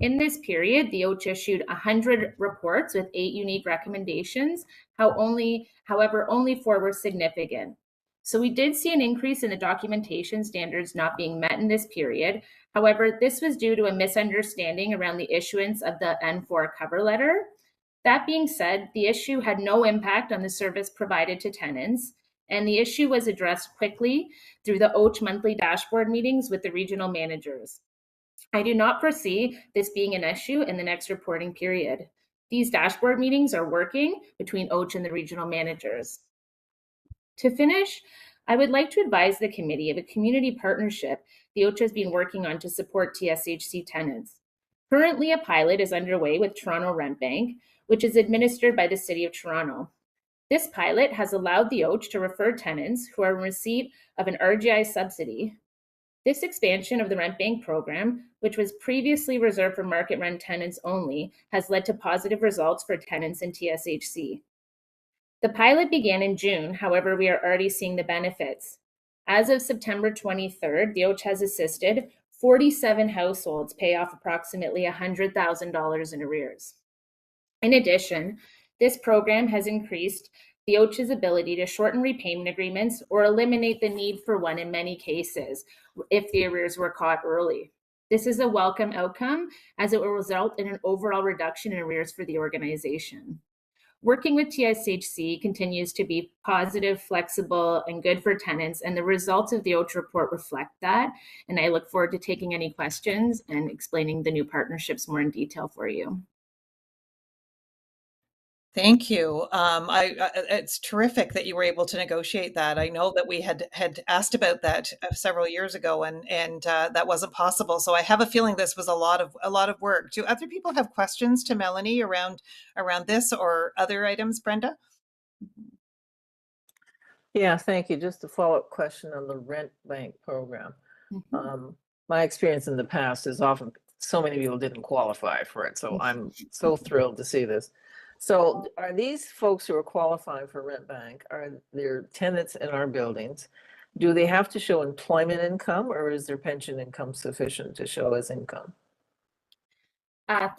In this period, the OACH issued 100 reports with 8 unique recommendations. However, only 4 were significant. So we did see an increase in the documentation standards not being met in this period. However, this was due to a misunderstanding around the issuance of the N4 cover letter. That being said, the issue had no impact on the service provided to tenants, and the issue was addressed quickly through the OACH monthly dashboard meetings with the regional managers. I do not foresee this being an issue in the next reporting period. These dashboard meetings are working between OACH and the regional managers. To finish, I would like to advise the committee of a community partnership the OACH has been working on to support TSHC tenants. Currently, a pilot is underway with Toronto Rent Bank, which is administered by the City of Toronto. This pilot has allowed the OACH to refer tenants who are in receipt of an RGI subsidy. This expansion of the Rent Bank program, which was previously reserved for market rent tenants only, has led to positive results for tenants in TSHC. The pilot began in June, however, we are already seeing the benefits. As of September 23rd, the OACH has assisted 47 households pay off approximately $100,000 in arrears. In addition, this program has increased the OACH's ability to shorten repayment agreements or eliminate the need for one in many cases if the arrears were caught early. This is a welcome outcome, as it will result in an overall reduction in arrears for the organization. Working with TSHC continues to be positive, flexible, and good for tenants, and the results of the OACH report reflect that. And I look forward to taking any questions and explaining the new partnerships more in detail for you. Thank you. It's terrific that you were able to negotiate that. I know that we had asked about that several years ago, and that wasn't possible. So I have a feeling this was a lot of work. Do other people have questions to Melanie around this or other items, Brenda? Yeah, thank you. Just a follow-up question on the Rent Bank program. My experience in the past is often so many people didn't qualify for it. So I'm so thrilled to see this. So are these folks who are qualifying for rent bank, are there tenants in our buildings? Do they have to show employment income, or is their pension income sufficient to show as income?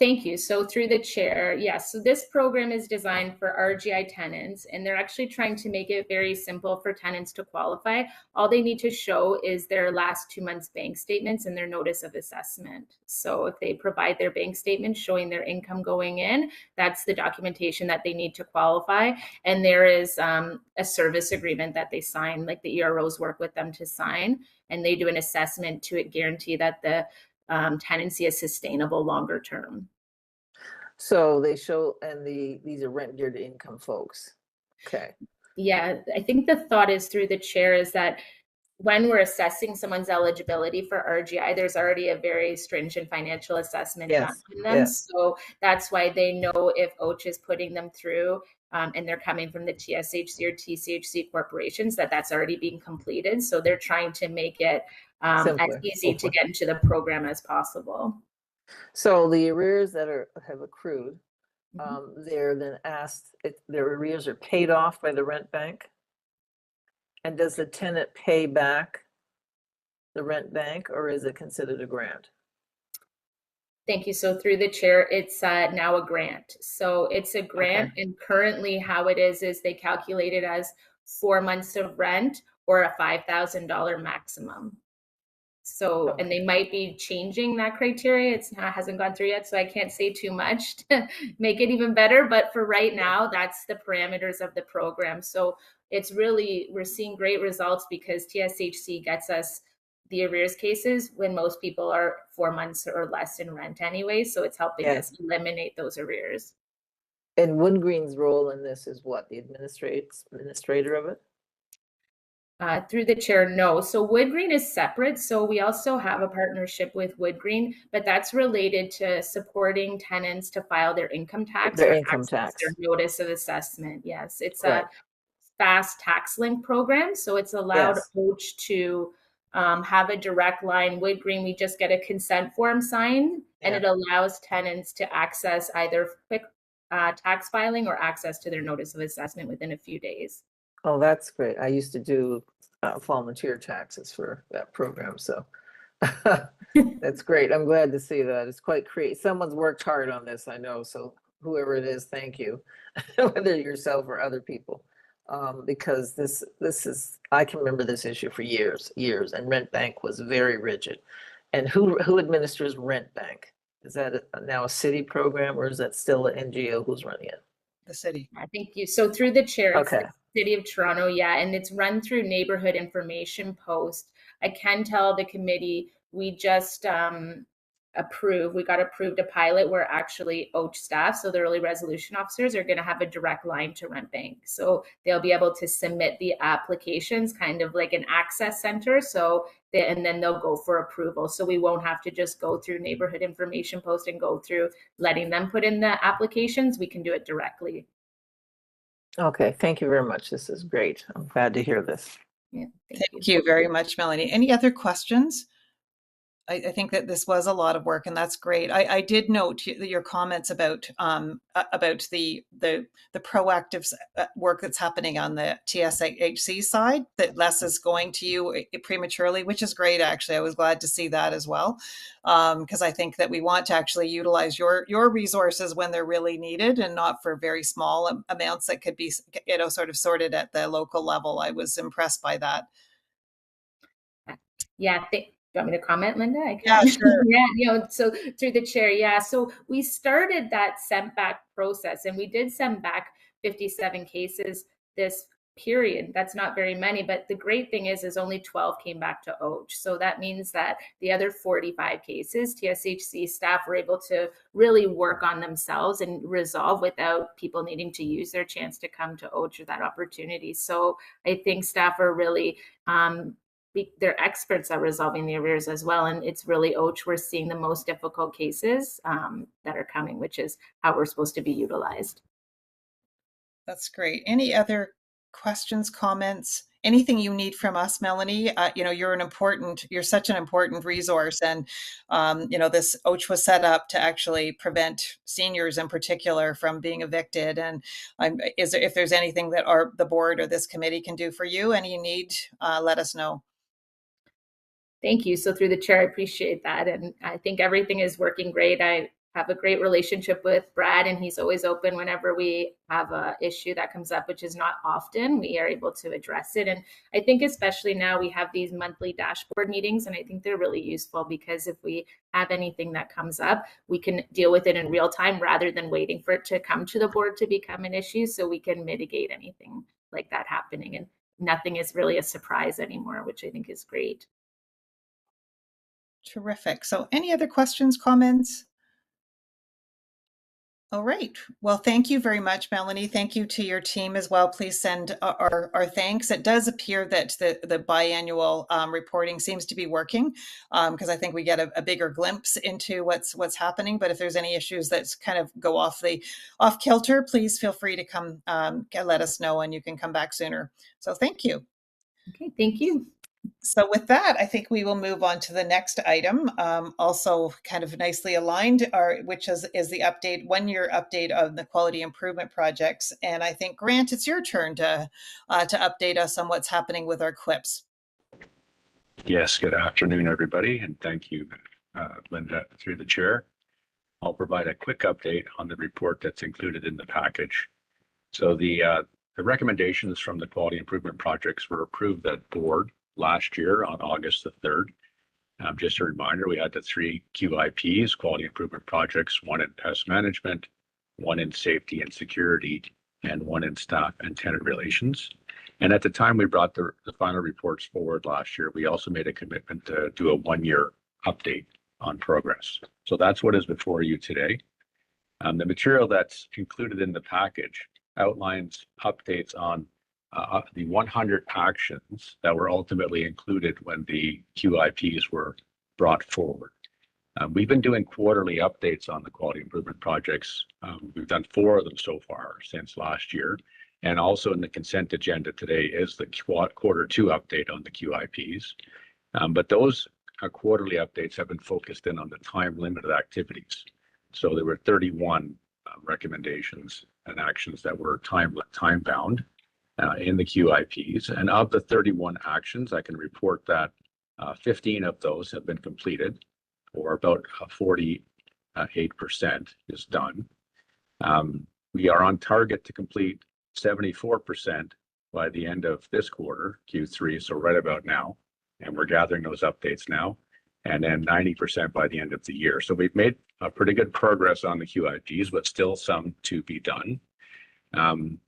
Thank you. So through the chair, yes. So this program is designed for RGI tenants, and they're actually trying to make it very simple for tenants to qualify. All they need to show is their last 2 months bank statements and their notice of assessment. So if they provide their bank statement showing their income going in, that's the documentation that they need to qualify. And there is a service agreement that they sign, like the EROs work with them to sign, and they do an assessment to guarantee that the tenancy is sustainable longer term. So they show, and these are rent geared income folks. Okay. Yeah, I think the thought is through the chair is that when we're assessing someone's eligibility for RGI, there's already a very stringent financial assessment done Yes. in them. Yes. So that's why they know if OACH is putting them through and they're coming from the TSHC or TCHC corporations, that's already being completed. So they're trying to make it as Simpler. easy to get into the program as possible. So the arrears that have accrued, they're then asked if their arrears are paid off by the rent bank. And does the tenant pay back the rent bank, or is it considered a grant? Thank you. So through the chair, it's now a grant. So it's a grant, Okay. and currently how it is they calculate it as 4 months of rent or a $5,000 maximum. So, and they might be changing that criteria. It hasn't gone through yet, so I can't say too much to make it even better. But for right now, that's the parameters of the program. So it's really, we're seeing great results because TSHC gets us the arrears cases when most people are 4 months or less in rent anyway. So it's helping us eliminate those arrears. And Wood Green's role in this is what? The administrator of it? Through the chair, no. So Wood Green is separate. So we also have a partnership with Wood Green, but that's related to supporting tenants to file their income tax Their or income access tax. their notice of assessment. Yes, it's Right. a fast tax link program. So it's allowed Yes. OACH to have a direct line. Wood Green, we just get a consent form signed, and it allows tenants to access either quick tax filing or access to their notice of assessment within a few days. Oh, that's great. I used to do volunteer taxes for that program, so that's great. I'm glad to see that. It's quite creative. Someone's worked hard on this, I know. So whoever it is, thank you, whether yourself or other people, because this is, I can remember this issue for years, and Rent Bank was very rigid. And who administers Rent Bank? Is that now a city program, or is that still an NGO who's running it? The city. I think you, so through the chair, it's Okay. the City of Toronto, yeah, and it's run through Neighborhood Information Post. I can tell the committee, we just we got approved a pilot where actually OACH staff, so the early resolution officers, are going to have a direct line to Rent Bank. So they'll be able to submit the applications, kind of like an access center. So and then they'll go for approval. So we won't have to just go through Neighborhood Information Post and go through letting them put in the applications. We can do it directly. Okay, thank you very much. This is great. I'm glad to hear this. Yeah, Thank you very much, Melanie. Any other questions? I think that this was a lot of work, and that's great. I did note your comments about the proactive work that's happening on the TSHC side, that less is going to you prematurely, which is great. Actually, I was glad to see that as well, because I think that we want to actually utilize your resources when they're really needed, and not for very small amounts that could be sort of sorted at the local level. I was impressed by that. Yeah, you want me to comment, Linda? I can. Yeah, sure. Yeah, so through the chair, yeah. So we started that sent back process, and we did send back 57 cases this period. That's not very many, but the great thing is only 12 came back to OACH. So that means that the other 45 cases, TSHC staff were able to really work on themselves and resolve without people needing to use their chance to come to OACH or that opportunity. So I think staff are really they're experts at resolving the arrears as well. And it's really OACH, we're seeing the most difficult cases that are coming, which is how we're supposed to be utilized. That's great. Any other questions, comments? anything you need from us, Melanie, you're such an important resource. And, this OACH was set up to actually prevent seniors in particular from being evicted. And if there's anything that the board or this committee can do for you, any you need, let us know. Thank you. So through the chair, I appreciate that. And I think everything is working great. I have a great relationship with Brad, and he's always open whenever we have a issue that comes up, which is not often. We are able to address it. And I think especially now we have these monthly dashboard meetings, and I think they're really useful because if we have anything that comes up, we can deal with it in real time rather than waiting for it to come to the board to become an issue, so we can mitigate anything like that happening. And nothing is really a surprise anymore, which I think is great. Terrific. So any other questions, comments? All right. Well, thank you very much, Melanie. Thank you to your team as well. Please send our thanks. It does appear that the biannual reporting seems to be working, because I think we get a bigger glimpse into what's happening. But if there's any issues that kind of go off kilter, please feel free to come let us know, and you can come back sooner. So thank you. Okay, thank you. So with that, I think we will move on to the next item, also kind of nicely aligned, which is the update, 1-year update of the quality improvement projects. And I think, Grant, it's your turn to update us on what's happening with our QIPs. Yes, good afternoon, everybody, and thank you, Linda, through the chair. I'll provide a quick update on the report that's included in the package. So the recommendations from the quality improvement projects were approved at board last year on August the 3rd. Just a reminder, we had the 3 QIPs, quality improvement projects, 1 in pest management, 1 in safety and security, and 1 in staff and tenant relations. And at the time we brought the final reports forward last year, we also made a commitment to do a 1-year update on progress. So that's what is before you today. The material that's included in the package outlines updates on the 100 actions that were ultimately included when the QIPs were brought forward. We've been doing quarterly updates on the quality improvement projects. We've done 4 of them so far since last year. And also in the consent agenda today is the quarter 2 update on the QIPs. But those quarterly updates have been focused in on the time limited activities. So there were 31 recommendations and actions that were time bound in the QIPs. And of the 31 actions, I can report that 15 of those have been completed, or about 48% is done. We are on target to complete 74% by the end of this quarter, Q3, so right about now. And we're gathering those updates now, and then 90% by the end of the year. So we've made pretty good progress on the QIPs, but still some to be done.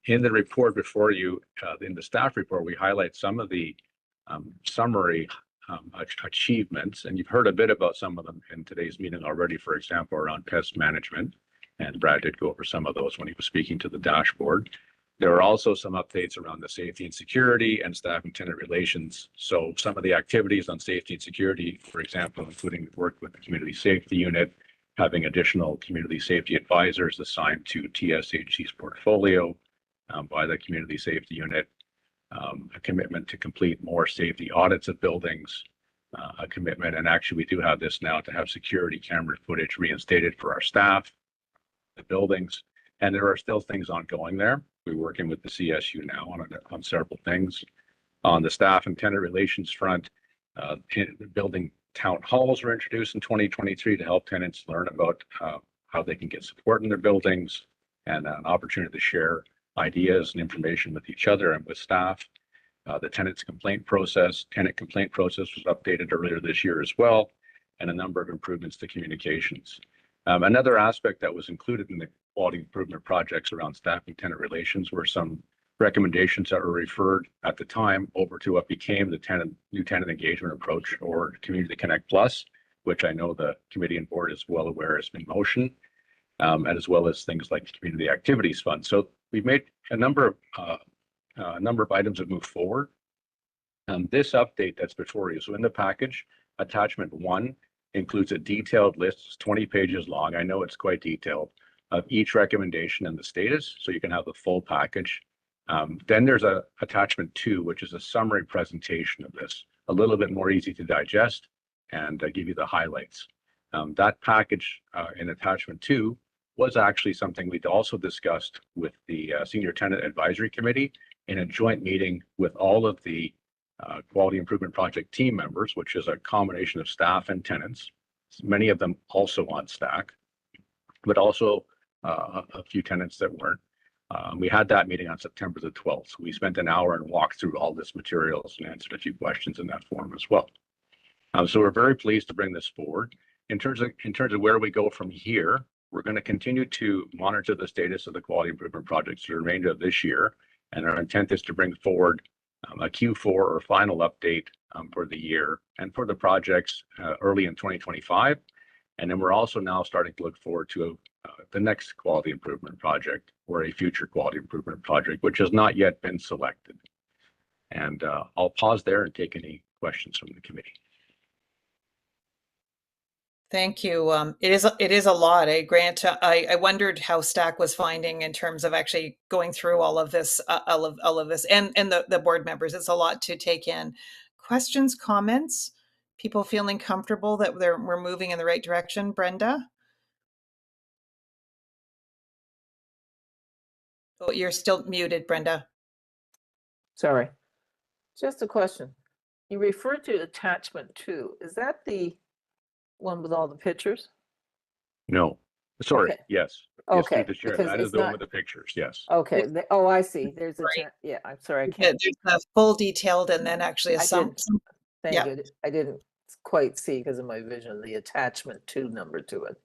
In the report before you, in the staff report, we highlight some of the summary achievements, and you've heard a bit about some of them in today's meeting already, for example, around pest management. And Brad did go over some of those when he was speaking to the dashboard. There are also some updates around the safety and security and staff and tenant relations. So some of the activities on safety and security, for example, including work with the community safety unit, having additional community safety advisors assigned to TSHC's portfolio by the community safety unit, a commitment to complete more safety audits of buildings, a commitment, and actually we do have this now, to have security camera footage reinstated for our staff, the buildings, and there are still things ongoing there. We're working with the CSU now on several things. On the staff and tenant relations front, building town halls were introduced in 2023 to help tenants learn about how they can get support in their buildings, and an opportunity to share ideas and information with each other and with staff. The tenant complaint process was updated earlier this year as well, and a number of improvements to communications. Another aspect that was included in the quality improvement projects around staff and tenant relations were some recommendations that were referred at the time over to what became the new tenant engagement approach, or Community Connect Plus, which I know the committee and board is well aware has been in motion, and as well as things like the Community Activities Fund. So we've made a number of items that move forward. This update that's before you, so in the package, attachment 1 includes a detailed list, it's 20 pages long. I know it's quite detailed, of each recommendation and the status, so you can have the full package. Then there's a attachment 2, which is a summary presentation of this, a little bit more easy to digest and give you the highlights. That package in attachment 2 was actually something we'd also discussed with the Senior Tenant Advisory Committee in a joint meeting with all of the Quality Improvement Project team members, which is a combination of staff and tenants, many of them also on stack, but also a few tenants that weren't. We had that meeting on September the 12th. We spent an hour and walked through all this materials and answered a few questions in that forum as well. So we're very pleased to bring this forward. In terms of where we go from here, we're going to continue to monitor the status of the quality improvement projects for the remainder of this year. And our intent is to bring forward a Q4 or final update for the year and for the projects early in 2025. And then we're also now starting to look forward to the next quality improvement project or a future quality improvement project, which has not yet been selected. And I'll pause there and take any questions from the committee. Thank you. It is a lot, Grant. I wondered how Stack was finding in terms of actually going through all of this, and the board members. It's a lot to take in. Questions, comments, people feeling comfortable that we're moving in the right direction. Brenda, oh, you're still muted, Brenda. Sorry, just a question. You referred to attachment 2. Is that the one with all the pictures? No, sorry. Okay. Yes. Okay. Yes, through the chair. Because That is it's the one not- with the pictures. Yes. Okay. Oh, I see. There's a Right. yeah. I'm sorry. I Yeah, can't. there's a full detailed and then actually a I sum. didn't. Thank Yeah. you. I didn't quite see because of my vision the attachment 2 number to it.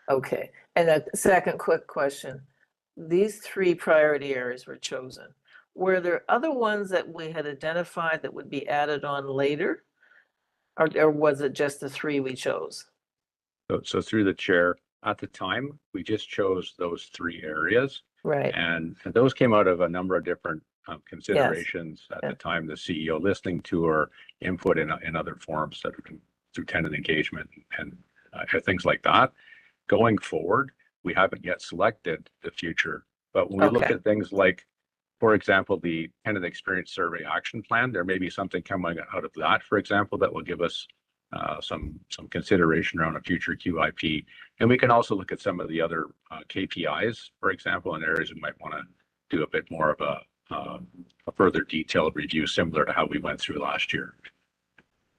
Okay. And a second quick question. These 3 priority areas were chosen. Were there other ones that we had identified that would be added on later? Or was it just the 3 we chose? So through the chair, at the time, we just chose those 3 areas. Right. And those came out of a number of different considerations at Yeah. the time, the CEO listening tour, input in other forums that have been through tenant engagement and things like that. Going forward, we haven't yet selected the future, but when we look Okay. at things like, for example, the tenant experience survey action plan, there may be something coming out of that, for example, that will give us some consideration around a future QIP. And we can also look at some of the other KPIs, for example, in areas we might want to do a bit more of a further detailed review, similar to how we went through last year.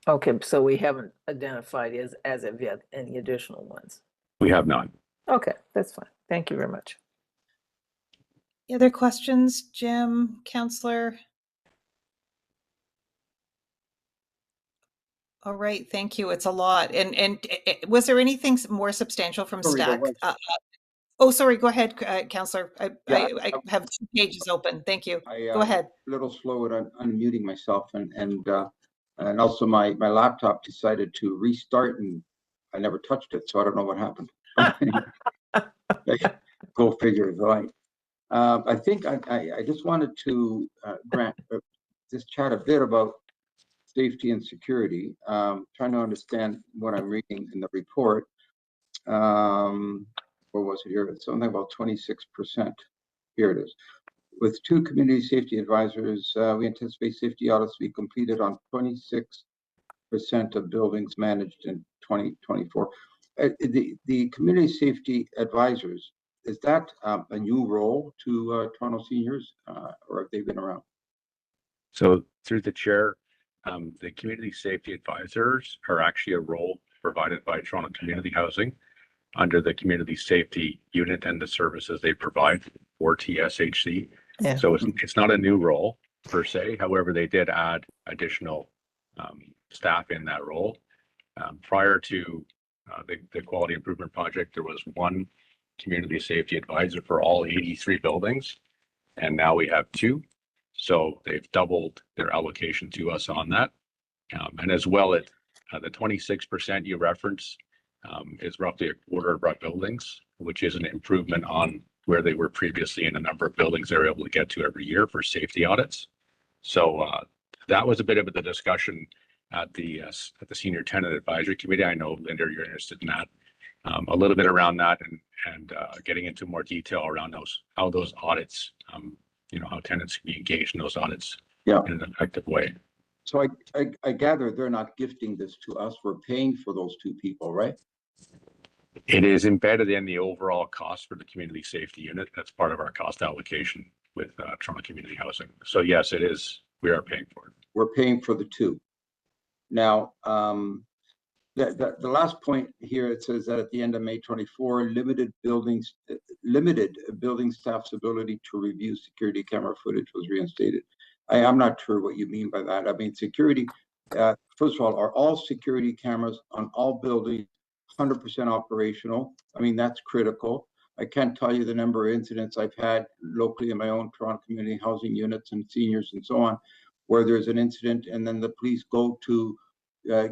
Okay, so we haven't identified as of yet any additional ones. We have not. Okay, that's fine. Thank you very much. Any other questions, Jim, Councillor? All right, thank you. It's a lot. And was there anything more substantial from Sorry, there Stack? was. Oh, sorry. Go ahead, Councillor. Yeah, I have 2 pages open. Thank you. I Go ahead. a little slow at unmuting myself, and also my laptop decided to restart, and I never touched it, so I don't know what happened. Go figure, right? I think I just wanted to Grant just chat a bit about safety and security. Trying to understand what I'm reading in the report. Where was it here? It's something about 26%. Here it is. With 2 community safety advisors, we anticipate safety audits to be completed on 26% of buildings managed in 2024. The community safety advisors, is that a new role to Toronto seniors, or have they been around? So through the chair, the community safety advisors are actually a role provided by Toronto Community Housing under the community safety unit and the services they provide for TSHC. Yeah. So it's not a new role per se. However, they did add additional staff in that role. Prior to the quality improvement project, there was 1 community safety advisor for all 83 buildings, and now we have 2. So they've doubled their allocation to us on that. And as well, the 26% you reference is roughly a quarter of our buildings, which is an improvement on where they were previously in a number of buildings they're able to get to every year for safety audits. So that was a bit of the discussion at the Senior Tenant Advisory Committee. I know, Linda, you're interested in that. A little bit around that and getting into more detail around how those audits how tenants can be engaged in those audits Yeah. in an effective way. So I gather they're not gifting this to us. We're paying for those two people, right? It is embedded in the overall cost for the community safety unit. That's part of our cost allocation with Toronto Community Housing. So yes, it is. We are paying for it. We're paying for the two. Now, the last point here, it says that at the end of May 24, limited building staff's ability to review security camera footage was reinstated. I'm not sure what you mean by that. I mean, security, first of all, are all security cameras on all buildings 100% operational? I mean, that's critical. I can't tell you the number of incidents I've had locally in my own Toronto community housing units and seniors and so on, where there's an incident and then the police go to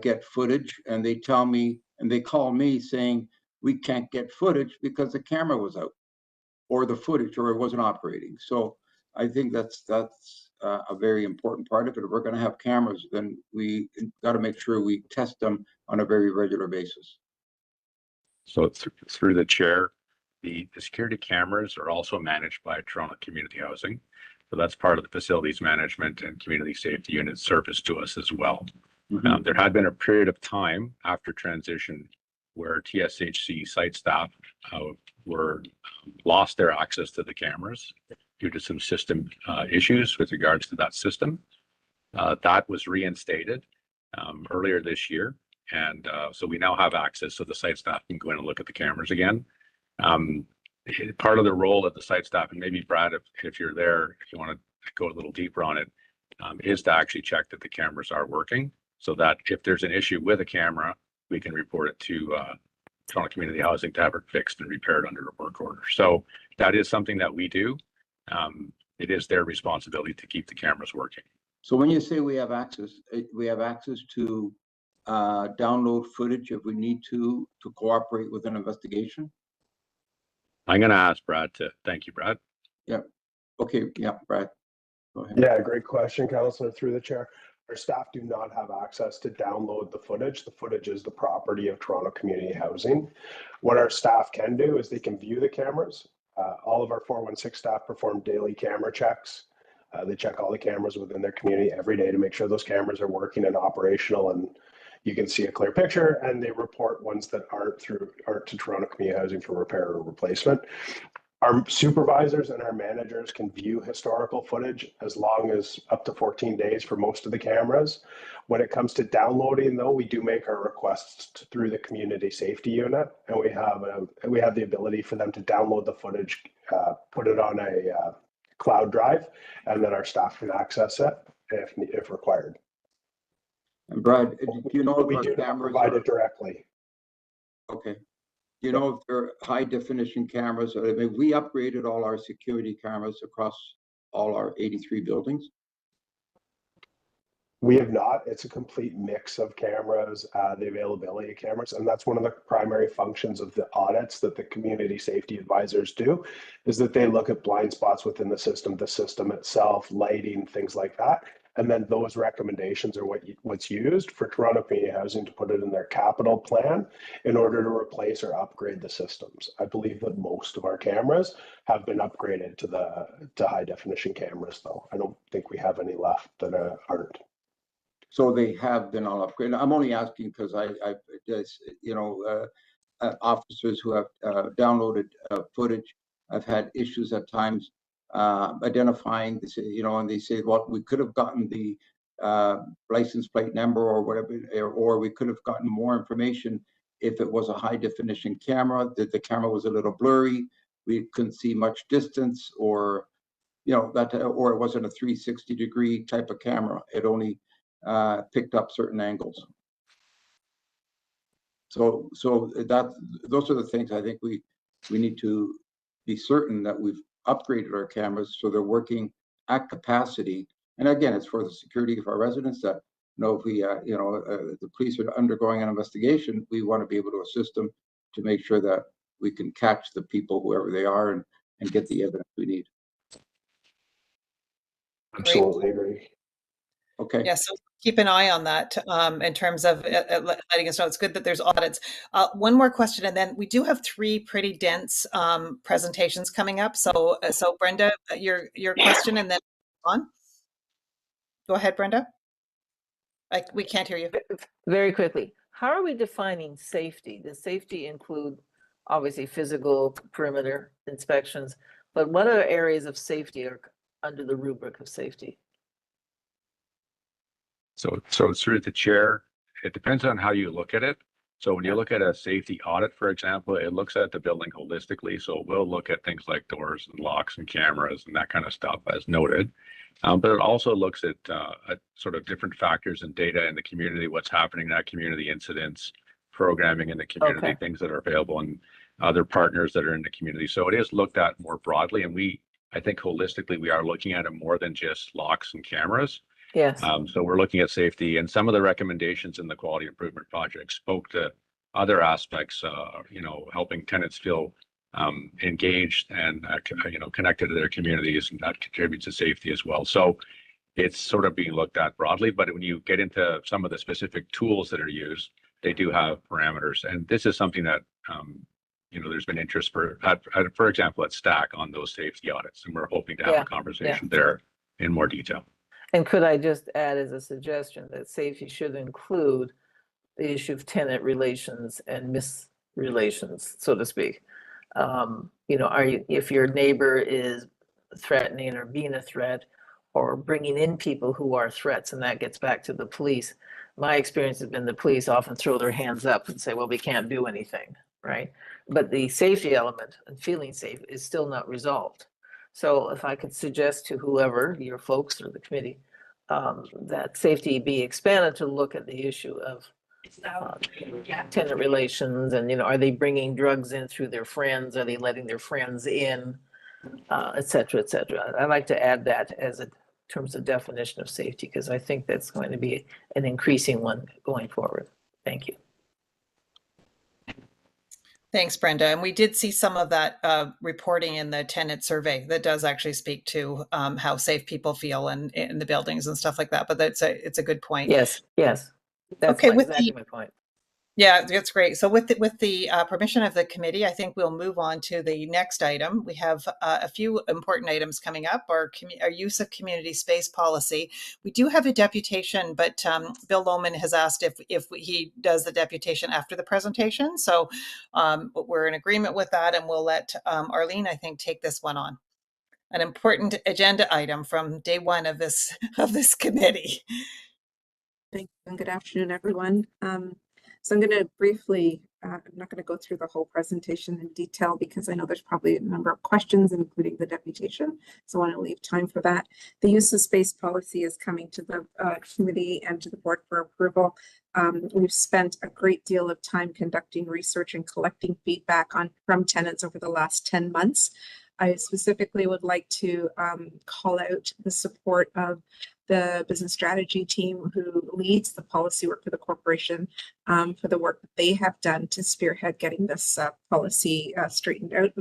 get footage and they tell me, and they call me saying, we can't get footage because the camera was out or the footage or it wasn't operating. So I think that's a very important part of it. If we're going to have cameras, then we got to make sure we test them on a very regular basis. So through the chair, the security cameras are also managed by Toronto Community Housing. So that's part of the facilities management and community safety unit service to us as well. Mm-hmm. There had been a period of time after transition where TSHC site staff lost their access to the cameras due to some system issues with regards to that system. That was reinstated earlier this year. And so we now have access, so the site staff can go in and look at the cameras again. Part of the role of the site staff, and maybe Brad, if you're there, if you want to go a little deeper on it, is to actually check that the cameras are working, so that if there's an issue with a camera, we can report it to Toronto Community Housing to have it fixed and repaired under a work order. So that is something that we do. It is their responsibility to keep the cameras working. So when you say we have access to download footage if we need to cooperate with an investigation? I'm going to ask Brad to, thank you, Brad. Yeah. Okay. Yeah, Brad. Go ahead. Yeah, great question, Councillor, through the chair. Our staff do not have access to download the footage. The footage is the property of Toronto Community Housing. What our staff can do is they can view the cameras. All of our 416 staff perform daily camera checks. They check all the cameras within their community every day to make sure those cameras are working and operational, and you can see a clear picture, and they report ones that aren't to Toronto Community Housing for repair or replacement. Our supervisors and our managers can view historical footage as long as up to 14 days for most of the cameras. When it comes to downloading, though, we do make our requests through the community safety unit, and we have the ability for them to download the footage, put it on a cloud drive, and then our staff can access it if required. And Brad, do you know if we our do not cameras provide are it directly? okay? Do you know if they're high definition cameras? I mean, we upgraded all our security cameras across all our 83 buildings. We have not. It's a complete mix of cameras, the availability of cameras, and that's one of the primary functions of the audits that the community safety advisors do, is that they look at blind spots within the system itself, lighting, things like that. And then those recommendations are what's used for Toronto Community Housing to put it in their capital plan in order to replace or upgrade the systems. I believe that most of our cameras have been upgraded to high definition cameras, though. I don't think we have any left that aren't. So they have been all upgraded. I'm only asking because officers who have downloaded footage, I've had issues at times identifying, and they say, well, we could have gotten the license plate number or whatever, or we could have gotten more information if it was a high definition camera, that the camera was a little blurry, we couldn't see much distance, or or it wasn't a 360-degree type of camera. It only picked up certain angles. So those are the things I think we need to be certain that we've upgraded our cameras so they're working at capacity. And again, it's for the security of our residents that if we, the police are undergoing an investigation, we want to be able to assist them to make sure that we can catch the people, whoever they are, and get the evidence we need. Absolutely agree. Okay. Yeah, keep an eye on that in terms of letting us know. It's good that there's audits. One more question, and then we do have 3 pretty dense presentations coming up. So, Brenda, your question, and then on. Go ahead, Brenda. We can't hear you. Very quickly, how are we defining safety? Does safety include obviously physical perimeter inspections, but what other areas of safety are under the rubric of safety? So through the chair, it depends on how you look at it. So when you look at a safety audit, for example, it looks at the building holistically. So we'll look at things like doors and locks and cameras and that kind of stuff as noted. But it also looks at sort of different factors and data in the community, what's happening in that community, incidents, programming in the community, Okay. things that are available, and other partners that are in the community. So it is looked at more broadly. And I think holistically, we are looking at it more than just locks and cameras. Yes. So we're looking at safety, and some of the recommendations in the quality improvement project spoke to other aspects, helping tenants feel engaged and connected to their communities, and that contributes to safety as well. So it's sort of being looked at broadly, but when you get into some of the specific tools that are used, they do have parameters, and this is something that there's been interest for example, at Stack on those safety audits, and we're hoping to have a conversation there in more detail. And could I just add as a suggestion that safety should include the issue of tenant relations and misrelations, so to speak? If your neighbor is threatening or being a threat, or bringing in people who are threats, and that gets back to the police. My experience has been the police often throw their hands up and say, well, we can't do anything, right? But the safety element and feeling safe is still not resolved. So if I could suggest to whoever, your folks or the committee, that safety be expanded to look at the issue of tenant relations, and are they bringing drugs in through their friends? Are they letting their friends in, et cetera, et cetera. I'd like to add that as a terms of definition of safety, because I think that's going to be an increasing one going forward. Thank you. Thanks, Brenda. And we did see some of that reporting in the tenant survey that does actually speak to how safe people feel in the buildings and stuff like that. But it's a good point. Yes. That's exactly my point. Yeah, that's great. So with the permission of the committee, I think we'll move on to the next item. We have a few important items coming up. Our use of community space policy. We do have a deputation, but Bill Lohman has asked if he does the deputation after the presentation. So we're in agreement with that, and we'll let Arlene, I think, take this one on. An important agenda item from day one of this committee. Thank you, and good afternoon, everyone. So I'm going to briefly, I'm not going to go through the whole presentation in detail because I know there's probably a number of questions, including the deputation. So I want to leave time for that. The use of space policy is coming to the committee and to the board for approval. We've spent a great deal of time conducting research and collecting feedback from tenants over the last 10 months. I specifically would like to call out the support of the business strategy team who leads the policy work for the corporation for the work that they have done to spearhead getting this policy straightened out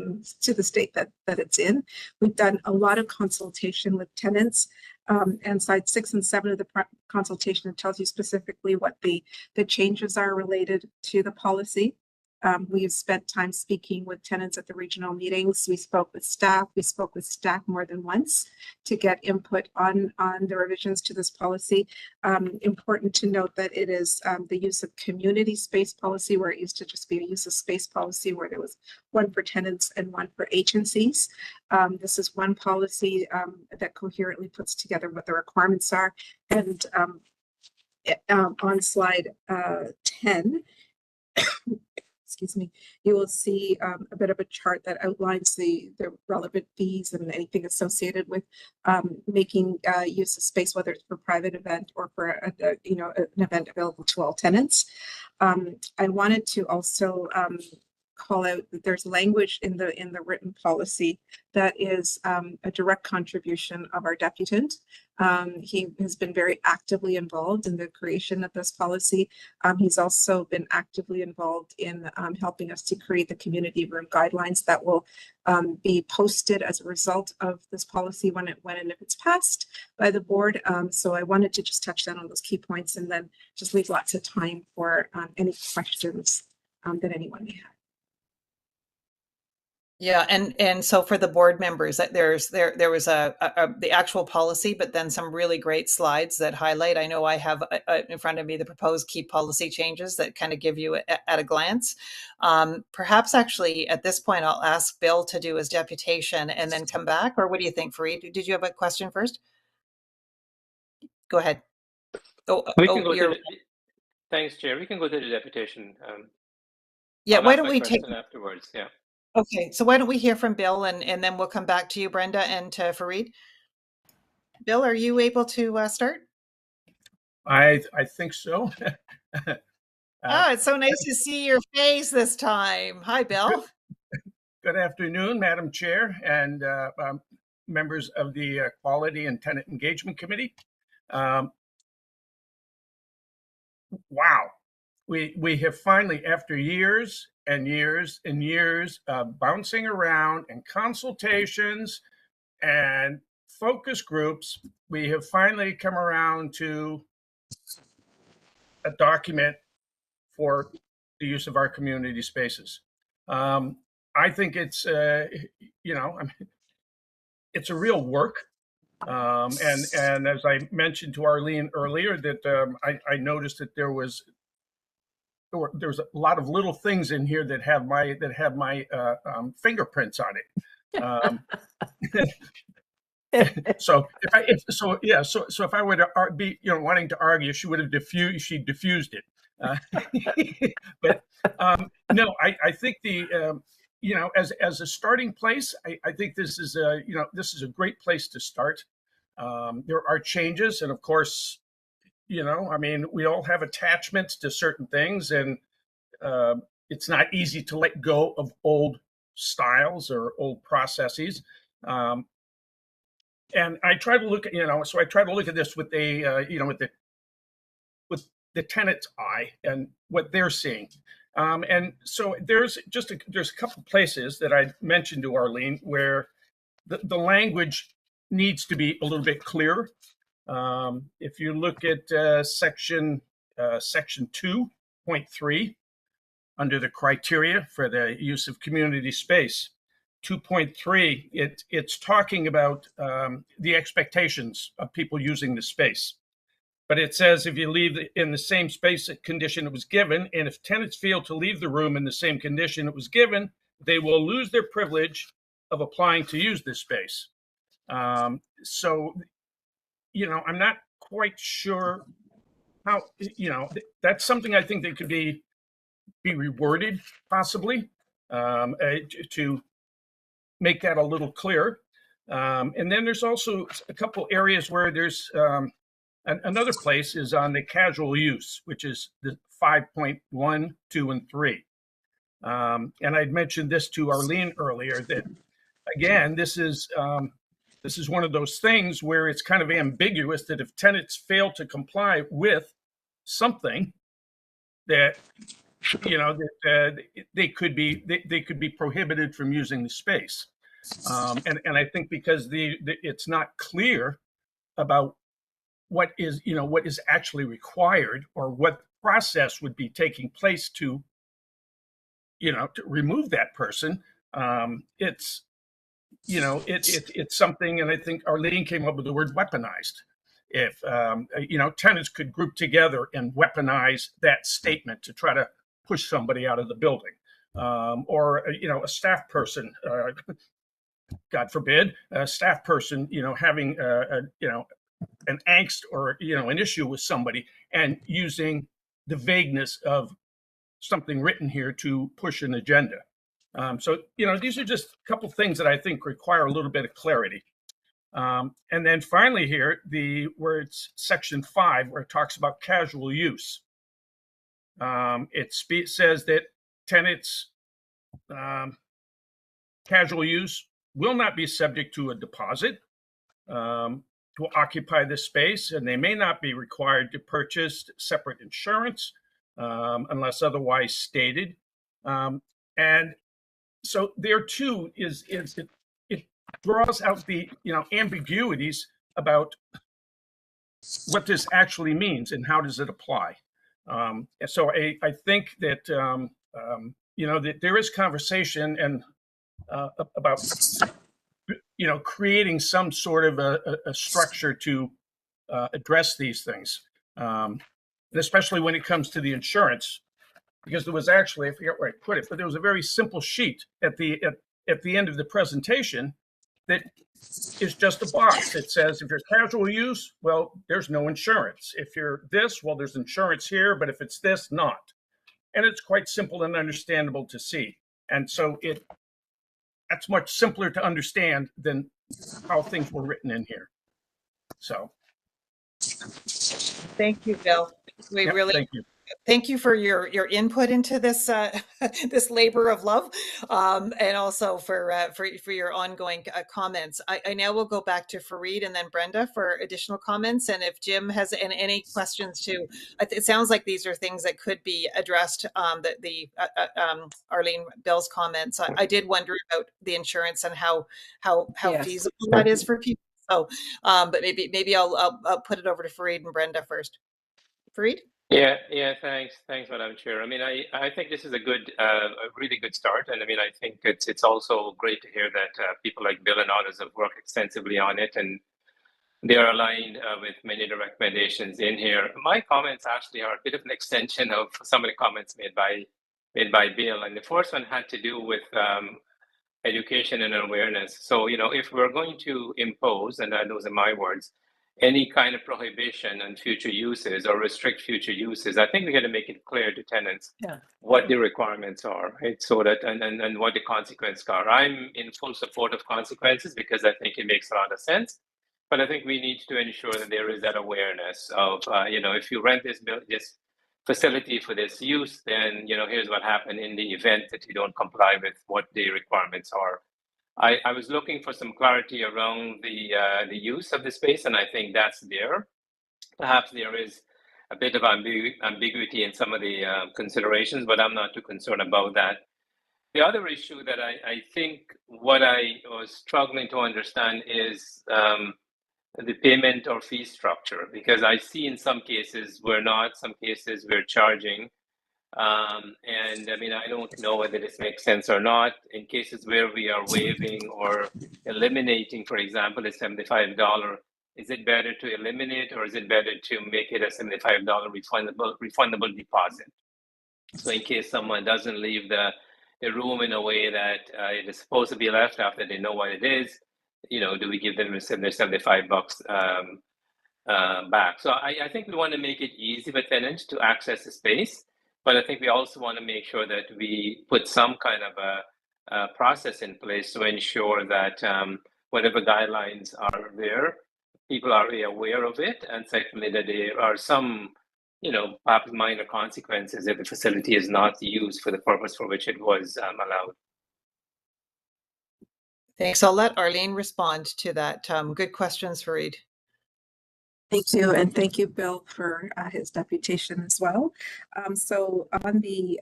to the state that it's in. We've done a lot of consultation with tenants, and side 6 and 7 of the consultation, it tells you specifically what the changes are related to the policy. We have spent time speaking with tenants at the regional meetings. We spoke with staff. We spoke with staff more than once to get input on the revisions to this policy. Important to note that it is the use of community space policy, where it used to just be a use of space policy where there was one for tenants and one for agencies. This is one policy that coherently puts together what the requirements are. And on slide 10, excuse me, you will see a bit of a chart that outlines the relevant fees and anything associated with making use of space, whether it's for private event or for an event available to all tenants. I wanted to also call out that there's language in the written policy that is a direct contribution of our deputant. He has been very actively involved in the creation of this policy. He's also been actively involved in helping us to create the community room guidelines that will be posted as a result of this policy when and if it's passed by the board. So I wanted to just touch down on those key points and then just leave lots of time for any questions that anyone may have. Yeah, and so for the board members, there was the actual policy, but then some really great slides that highlight. I know I have in front of me the proposed key policy changes that kind of give you at a glance. Perhaps actually at this point, I'll ask Bill to do his deputation and then come back. Or what do you think, Fareed? Did you have a question first? Go ahead. Thanks, Chair. We can go to the deputation. Yeah, I'll why ask don't my we take question afterwards? Yeah. Okay, so why don't we hear from Bill and then we'll come back to you, Brenda, and to Fareed. Bill, are you able to start? I think so. It's so nice to see your face this time. Hi, Bill. Good afternoon, Madam Chair and members of the Quality and Tenant Engagement Committee. Wow. We have finally, after years and years and years of bouncing around and consultations and focus groups, we have finally come around to a document for the use of our community spaces. I think it's, it's a real work. And as I mentioned to Arlene earlier, that I noticed that there's a lot of little things in here that have my fingerprints on it. So if I were to be wanting to argue, she would have diffused it. But no, I think as a starting place, I think this is a great place to start. There are changes, and of course, we all have attachments to certain things, and it's not easy to let go of old styles or old processes. And I try to look at, this with with the tenant's eye and what they're seeing. And so there's a couple places that I mentioned to Arlene where the language needs to be a little bit clearer. If you look at section 2.3 under the criteria for the use of community space, 2.3, it's talking about the expectations of people using the space. But it says if you leave in the same space condition it was given, and if tenants fail to leave the room in the same condition it was given, they will lose their privilege of applying to use this space. So, I'm not quite sure how, that's something I think that could be reworded possibly to make that a little clearer. And then there's also a couple areas where there's another place is on the casual use, which is the 5.1, 2, and 3. And I'd mentioned this to Arlene earlier that, again, this is one of those things where it's kind of ambiguous that if tenants fail to comply with something that they could be prohibited from using the space. And I think because it's not clear about what is actually required or what process would be taking place to remove that person. It's something, and I think Arlene came up with the word weaponized. If tenants could group together and weaponize that statement to try to push somebody out of the building, or a staff person, God forbid, a staff person, having an angst or an issue with somebody and using the vagueness of something written here to push an agenda. So these are just a couple things that I think require a little bit of clarity. And then finally here, where it's section 5, where it talks about casual use. It says that tenants casual use will not be subject to a deposit to occupy this space, and they may not be required to purchase separate insurance unless otherwise stated. And so there too is it draws out the ambiguities about what this actually means and how does it apply. So I think that that there is conversation and about creating some sort of a structure to address these things, and especially when it comes to the insurance, because there was actually, I forget where I put it, but there was a very simple sheet at the end of the presentation that is just a box. It says if you're casual use, well, there's no insurance. If you're this, well, there's insurance here, but if it's this, not. And it's quite simple and understandable to see. And so that's much simpler to understand than how things were written in here. So. Thank you, Bill. We really thank you. Thank you for your input into this this labor of love, and also for your ongoing comments. I now will go back to Fareed and then Brenda for additional comments. And if Jim has any questions too, it sounds like these are things that could be addressed. Arlene, Bill's comments. I did wonder about the insurance and how Yes. feasible that is for people. So, but maybe I'll put it over to Fareed and Brenda first. Fareed? Yeah, thanks, Madam Chair. I mean, I think this is a really good start, and I mean, I think it's also great to hear that people like Bill and others have worked extensively on it, and they are aligned with many of the recommendations in here. My comments actually are a bit of an extension of some of the comments made by Bill, and the first one had to do with education and awareness. So, if we're going to impose, and those are my words, any kind of prohibition on future uses or restrict future uses, I think we got to make it clear to tenants what the requirements are, right? So that and what the consequences are. I'm in full support of consequences because I think it makes a lot of sense. But I think we need to ensure that there is that awareness of, if you rent this facility for this use, then here's what happened in the event that you don't comply with what the requirements are. I was looking for some clarity around the use of the space, and I think that's there. Perhaps there is a bit of ambiguity in some of the considerations, but I'm not too concerned about that. The other issue that I think what I was struggling to understand is the payment or fee structure, because I see in some cases we're not, some cases we're charging. And I mean, I don't know whether this makes sense or not. In cases where we are waiving or eliminating, for example, a $75, is it better to eliminate or is it better to make it a $75 refundable deposit? So in case someone doesn't leave the room in a way that it is supposed to be left after they know what it is, do we give them their $75 back? So I think we want to make it easy for tenants to access the space. But I think we also want to make sure that we put some kind of a process in place to ensure that whatever guidelines are there, people are aware of it. And secondly, that there are some, perhaps minor consequences if the facility is not used for the purpose for which it was allowed. Thanks. I'll let Arlene respond to that. Good questions, Fareed. Thank you, and thank you, Bill, for his deputation as well. So on the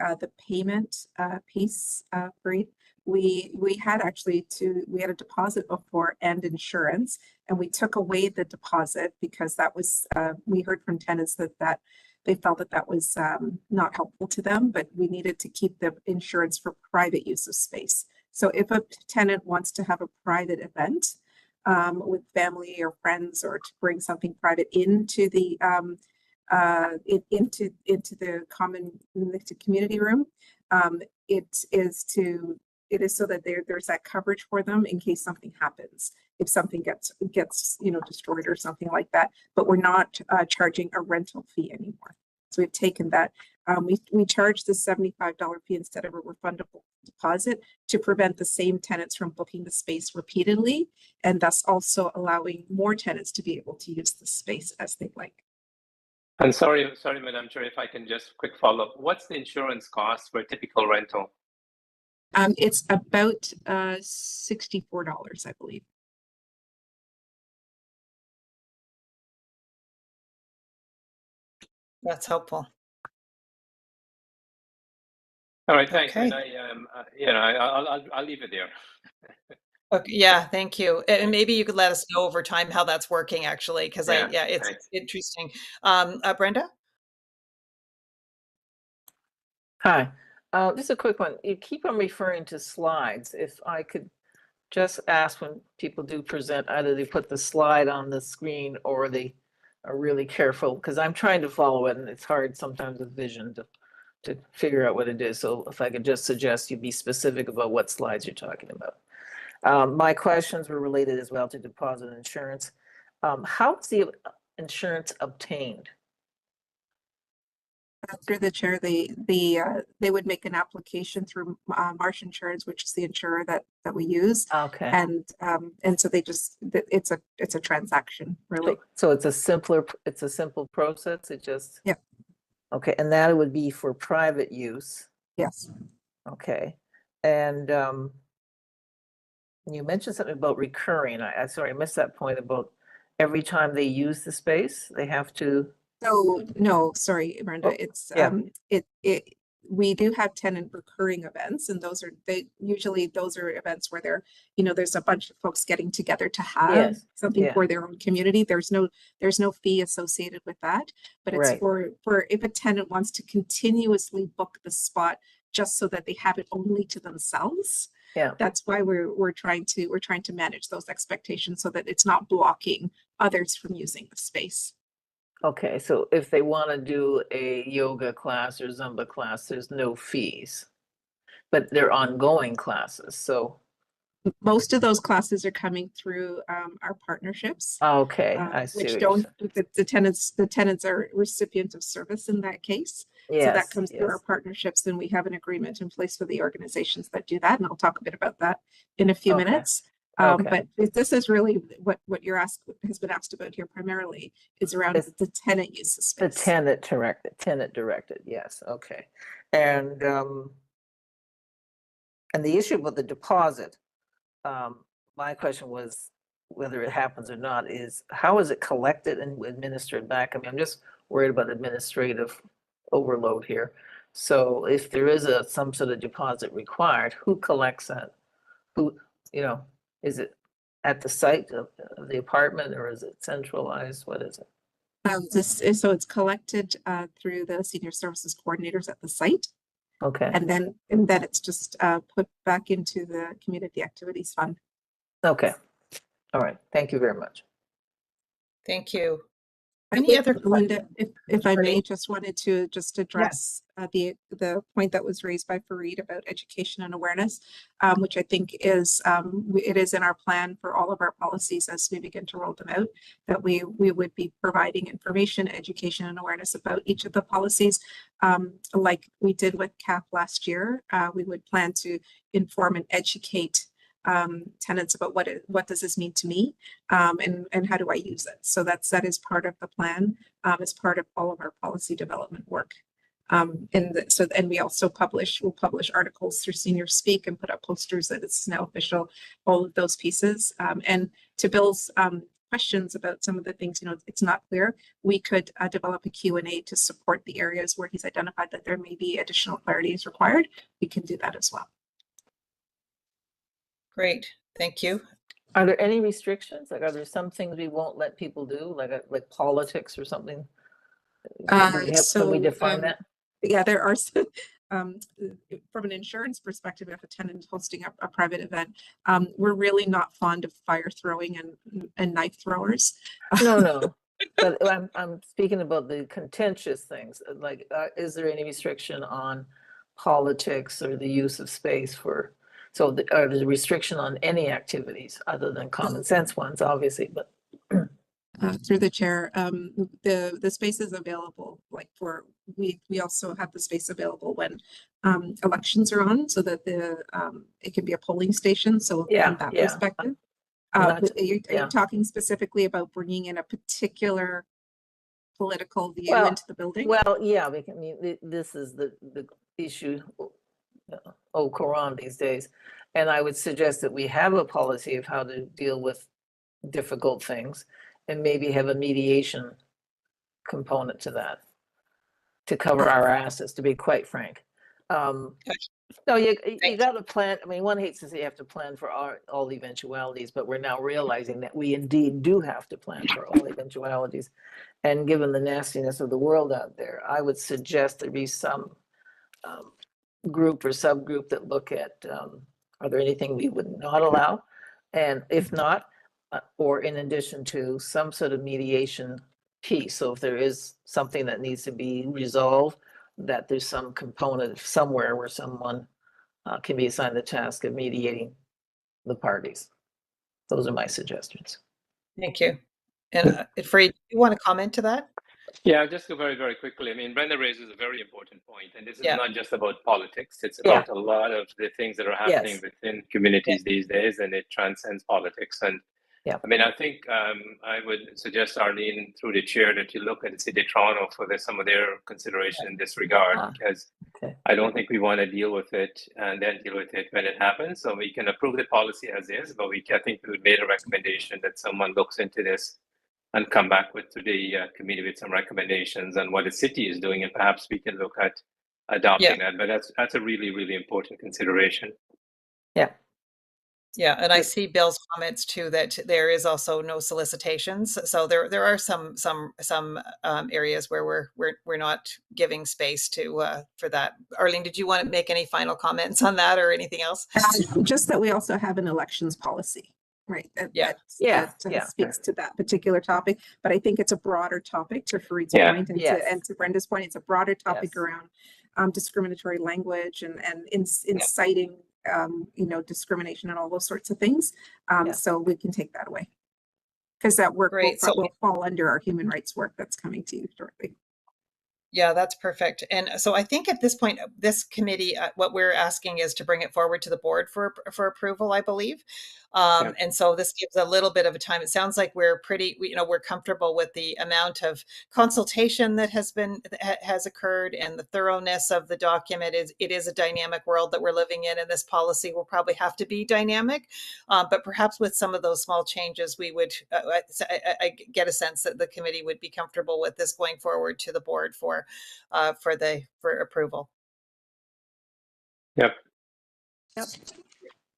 payment piece, Fareed, we had a deposit before and insurance, and we took away the deposit because that was we heard from tenants that they felt that was not helpful to them, but we needed to keep the insurance for private use of space. So if a tenant wants to have a private event with family or friends, or to bring something private into the into the common community room, it is so that there's that coverage for them in case something happens, if something gets destroyed or something like that. But we're not charging a rental fee anymore. So we've taken that. We charge the $75 fee instead of a refundable deposit to prevent the same tenants from booking the space repeatedly, and thus also allowing more tenants to be able to use the space as they like. And sorry, Madam Chair, if I can just quick follow up. What's the insurance cost for a typical rental? It's about $64, I believe. That's helpful. All right, thanks. Okay. And I'll leave it there. Okay, yeah, thank you. And maybe you could let us know over time how that's working actually, because Yeah, it's thanks. interesting. Brenda? Hi, just a quick one. You keep on referring to slides. If I could just ask, when people do present, either they put the slide on the screen or they are really careful, because I'm trying to follow it and it's hard sometimes with vision to figure out what it is. So if I could just suggest you be specific about what slides you're talking about. My questions were related as well to deposit insurance. How is the insurance obtained? Through the chair, they would make an application through Marsh Insurance, which is the insurer that we use, Okay. and so they just it's a transaction really. So it's a simple process. It just. Yeah. Okay, and that would be for private use. Yes. Okay, and you mentioned something about recurring. I sorry, I missed that point about every time they use the space, they have to. So no, sorry, Brenda. Oh, It's yeah. we do have tenant recurring events, and those are events where there's a bunch of folks getting together to have Yes, something yeah. for their own community. There's no fee associated with that, but it's Right. for if a tenant wants to continuously book the spot just so that they have it only to themselves. Yeah. That's why we're trying to manage those expectations so that it's not blocking others from using the space. Okay, so if they want to do a yoga class or Zumba class, there's no fees, but they're ongoing classes. So. Most of those classes are coming through our partnerships. Okay, I see. Which what you're don't, saying. the tenants are recipients of service in that case. So that Yes, comes through our yes. partnerships, and we have an agreement in place for the organizations that do that. And I'll talk a bit about that in a few Okay. minutes. Okay. But this is really what you're has been asked about here primarily is around the tenant use of The space. tenant directed, yes, okay. And the issue with the deposit, my question was whether it happens or not, is how is it collected and administered back? I mean, I'm just worried about administrative overload here. So if there is some sort of deposit required, who collects that? Who, is it at the site of the apartment, or is it centralized? What is it? So it's collected through the senior services coordinators at the site. Okay. And then it's just put back into the community activities fund. Okay. All right. Thank you very much. Thank you. Any other Linda, if I may, Sorry. just wanted to address the point that was raised by Fareed about education and awareness, which I think is it is in our plan for all of our policies as we begin to roll them out, that we would be providing information, education, and awareness about each of the policies. Like we did with CAP last year, we would plan to inform and educate tenants about what does this mean to me, and how do I use it. So that is part of the plan, as part of all of our policy development work. And we also we'll publish articles through Senior Speak and put up posters that it's now official, all of those pieces. And to Bill's questions about some of the things, it's not clear, we could develop a Q&A to support the areas where he's identified that there may be additional clarity is required. We can do that as well. Great, thank you. Are there any restrictions? Like, are there some things we won't let people do, like politics or something? Can we define that? Yeah, there are some, from an insurance perspective, if a tenant is hosting a private event, we're really not fond of fire throwing and knife throwers. No. But I'm speaking about the contentious things. Like, is there any restriction on politics or the use of space for? So, are there restriction on any activities other than common sense ones, obviously, but. Through the chair, the space is available. Like we also have the space available when elections are on, so that it can be a polling station. So from that perspective, are you talking specifically about bringing in a particular political view into the building? Well, yeah, this is the issue. au courant these days. And I would suggest that we have a policy of how to deal with difficult things and maybe have a mediation component to that to cover our asses, to be quite frank. No, you got to plan. I mean, one hates to say you have to plan for all the eventualities, but we're now realizing that we indeed do have to plan for all eventualities. And given the nastiness of the world out there, I would suggest there be some group or subgroup that look at, are there anything we would not allow? And if not, or in addition to some sort of mediation piece. So if there is something that needs to be resolved, that there's some component somewhere where someone can be assigned the task of mediating the parties. Those are my suggestions. Thank you. And Fareed, do you want to comment to that? Yeah, just very, very quickly. I mean, Brenda raises a very important point, and this is Yeah. not just about politics. It's about a lot of the things that are happening Yes. within communities these days, and it transcends politics. And I mean, I think I would suggest, Arlene, through the chair, that you look at the City of Toronto for some of their consideration in this regard, because I don't think we want to deal with it and then deal with it when it happens. So we can approve the policy as is, but I think we would make a recommendation that someone looks into this and come back to the committee with some recommendations on what the city is doing, and perhaps we can look at adopting that. But that's a really, really important consideration. Yeah. Yeah, and I see Bill's comments too, that there is also no solicitations. So there are some areas where we're not giving space to for that. Arlene, did you want to make any final comments on that or anything else? Just that we also have an elections policy, right? That speaks to that particular topic. But I think it's a broader topic, to Fareed's point and to Brenda's point. It's a broader topic around discriminatory language and inciting discrimination and all those sorts of things. So we can take that away, because that work will fall under our human rights work that's coming to you shortly. Yeah, that's perfect. And so I think at this point, this committee, what we're asking is to bring it forward to the board for approval, I believe. And so this gives a little bit of a time. It sounds like we're we're comfortable with the amount of consultation that has occurred and the thoroughness of the document. It is a dynamic world that we're living in, and this policy will probably have to be dynamic. But perhaps with some of those small changes, we would, I get a sense that the committee would be comfortable with this going forward to the board for approval. Yep.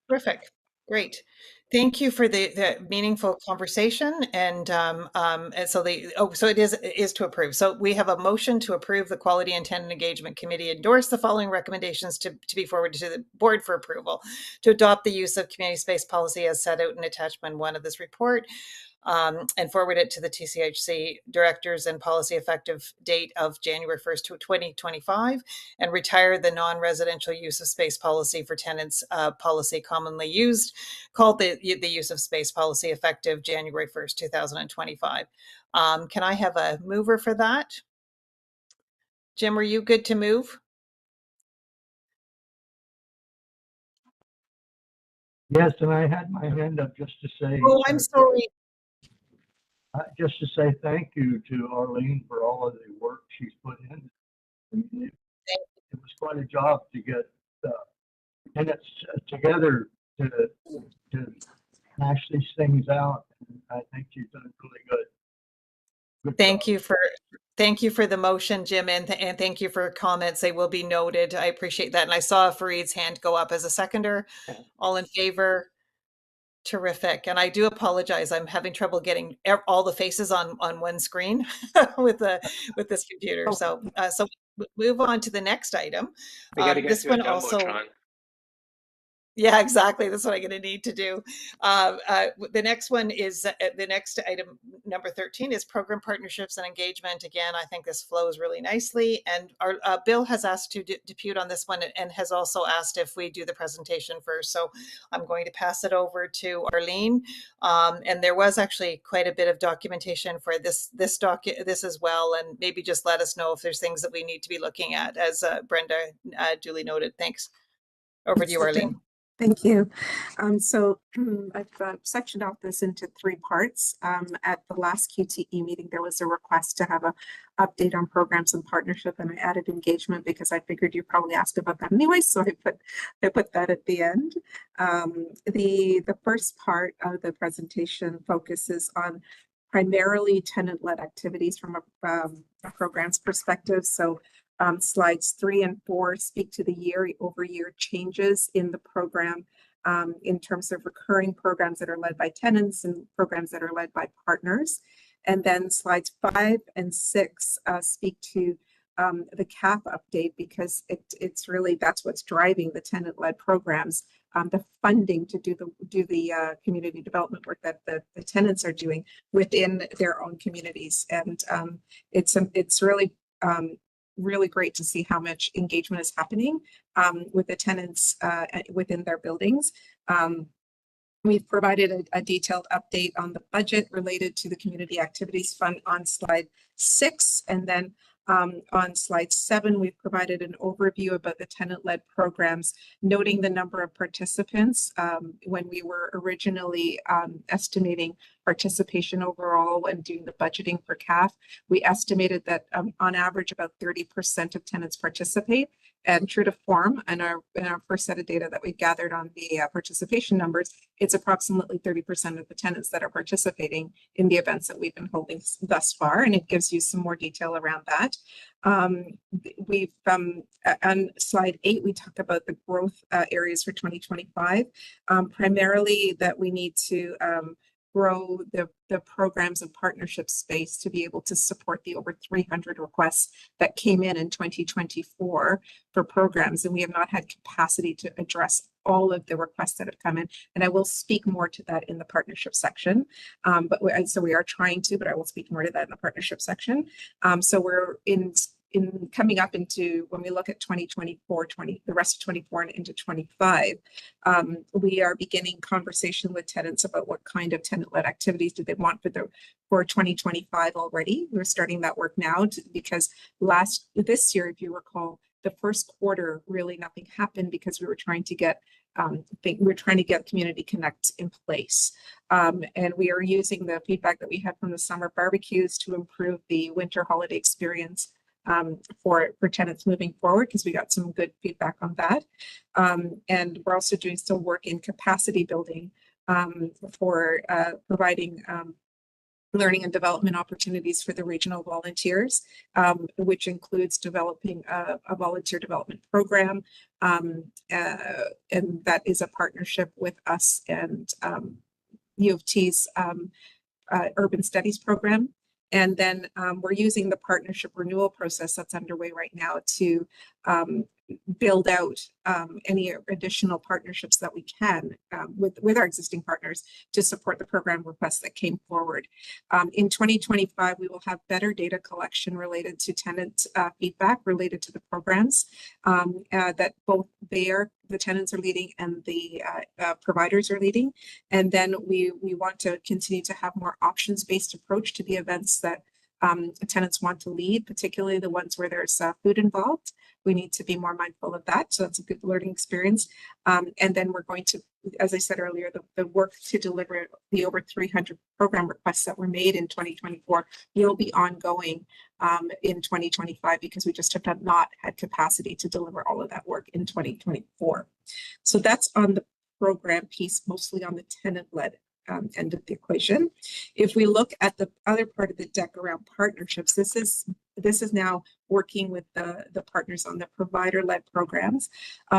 Perfect. Great. Thank you for the meaningful conversation. And so it is to approve. So we have a motion to approve the Quality and Tenant Engagement Committee endorse the following recommendations to be forwarded to the board for approval: to adopt the use of community space policy as set out in attachment 1 of this report, and forward it to the TCHC directors and policy effective date of January 1st, 2025, and retire the non-residential use of space policy for tenants policy commonly used, called the use of space policy, effective January 1st, 2025. Can I have a mover for that? Jim, are you good to move? Yes, and I had my hand up just to say. Oh, I'm sorry. Just to say thank you to Arlene for all of the work she's put in. I mean, it was quite a job to get tenants together to hash these things out. And I think she's done really good. Thank you for the motion, Jim, and thank you for comments. They will be noted. I appreciate that. And I saw Fareed's hand go up as a seconder. All in favor? Terrific. And I do apologize. I'm having trouble getting all the faces on one screen with this computer. So move on to the next item. We got to get this to one a also. Jumbotron. Yeah, exactly. That's what I'm going to need to do. The next one is the next item, number 13, is program partnerships and engagement. Again, I think this flows really nicely. And our Bill has asked to depute on this one and has also asked if we do the presentation first. So I'm going to pass it over to Arlene. And there was actually quite a bit of documentation for this as well. And maybe just let us know if there's things that we need to be looking at, as Brenda duly noted. Thanks. Over to you, Arlene. Thank you. So I've sectioned off this into 3 parts. At the last QTE meeting, there was a request to have an update on programs and partnership, and I added engagement because I figured you'd probably ask about that anyway. So I put that at the end. The first part of the presentation focuses on primarily tenant-led activities from a programs perspective. So slides 3 and 4 speak to the year-over-year changes in the program in terms of recurring programs that are led by tenants and programs that are led by partners. And then slides 5 and 6 speak to the CAF update, because it's really, that's what's driving the tenant-led programs. The funding to do the community development work that the tenants are doing within their own communities. And it's really really great to see how much engagement is happening with the tenants within their buildings. We've provided a detailed update on the budget related to the Community Activities Fund on slide 6. And then on slide 7, we've provided an overview about the tenant-led programs, noting the number of participants. When we were originally estimating participation overall when doing the budgeting for CAF, we estimated that on average about 30% of tenants participate. And true to form, in our first set of data that we gathered on the participation numbers, it's approximately 30% of the tenants that are participating in the events that we've been holding thus far, and it gives you some more detail around that. We've on slide 8, we talk about the growth areas for 2025, primarily that we need to grow the programs and partnership space to be able to support the over 300 requests that came in 2024 for programs. And we have not had capacity to address all of the requests that have come in. And I will speak more to that in the partnership section. So we are trying to, but I will speak more to that in the partnership section. So we're in coming up into, when we look at 2024, the rest of 24 and into 25, we are beginning conversation with tenants about what kind of tenant-led activities do they want for 2025 already. We're starting that work now because this year, if you recall, the first quarter, really nothing happened because we were trying to get Community Connect in place. And we are using the feedback that we had from the summer barbecues to improve the winter holiday experience for tenants moving forward, because we got some good feedback on that. And we're also doing still work in capacity building for providing learning and development opportunities for the regional volunteers, which includes developing a volunteer development program. And that is a partnership with us and U of T's Urban Studies program. And then we're using the partnership renewal process that's underway right now to build out any additional partnerships that we can with our existing partners to support the program requests that came forward. In 2025, we will have better data collection related to tenant feedback related to the programs that both the tenants are leading and the providers are leading. And then we want to continue to have more options-based approach to the events that tenants want to lead, particularly the ones where there's food involved. We need to be more mindful of that. So that's a good learning experience. And then we're going to, as I said earlier, the work to deliver the over 300 program requests that were made in 2024 will be ongoing in 2025, because we just have not had capacity to deliver all of that work in 2024. So that's on the program piece, mostly on the tenant-led end of the equation. If we look at the other part of the deck around partnerships, this is now working with the partners on the provider-led programs.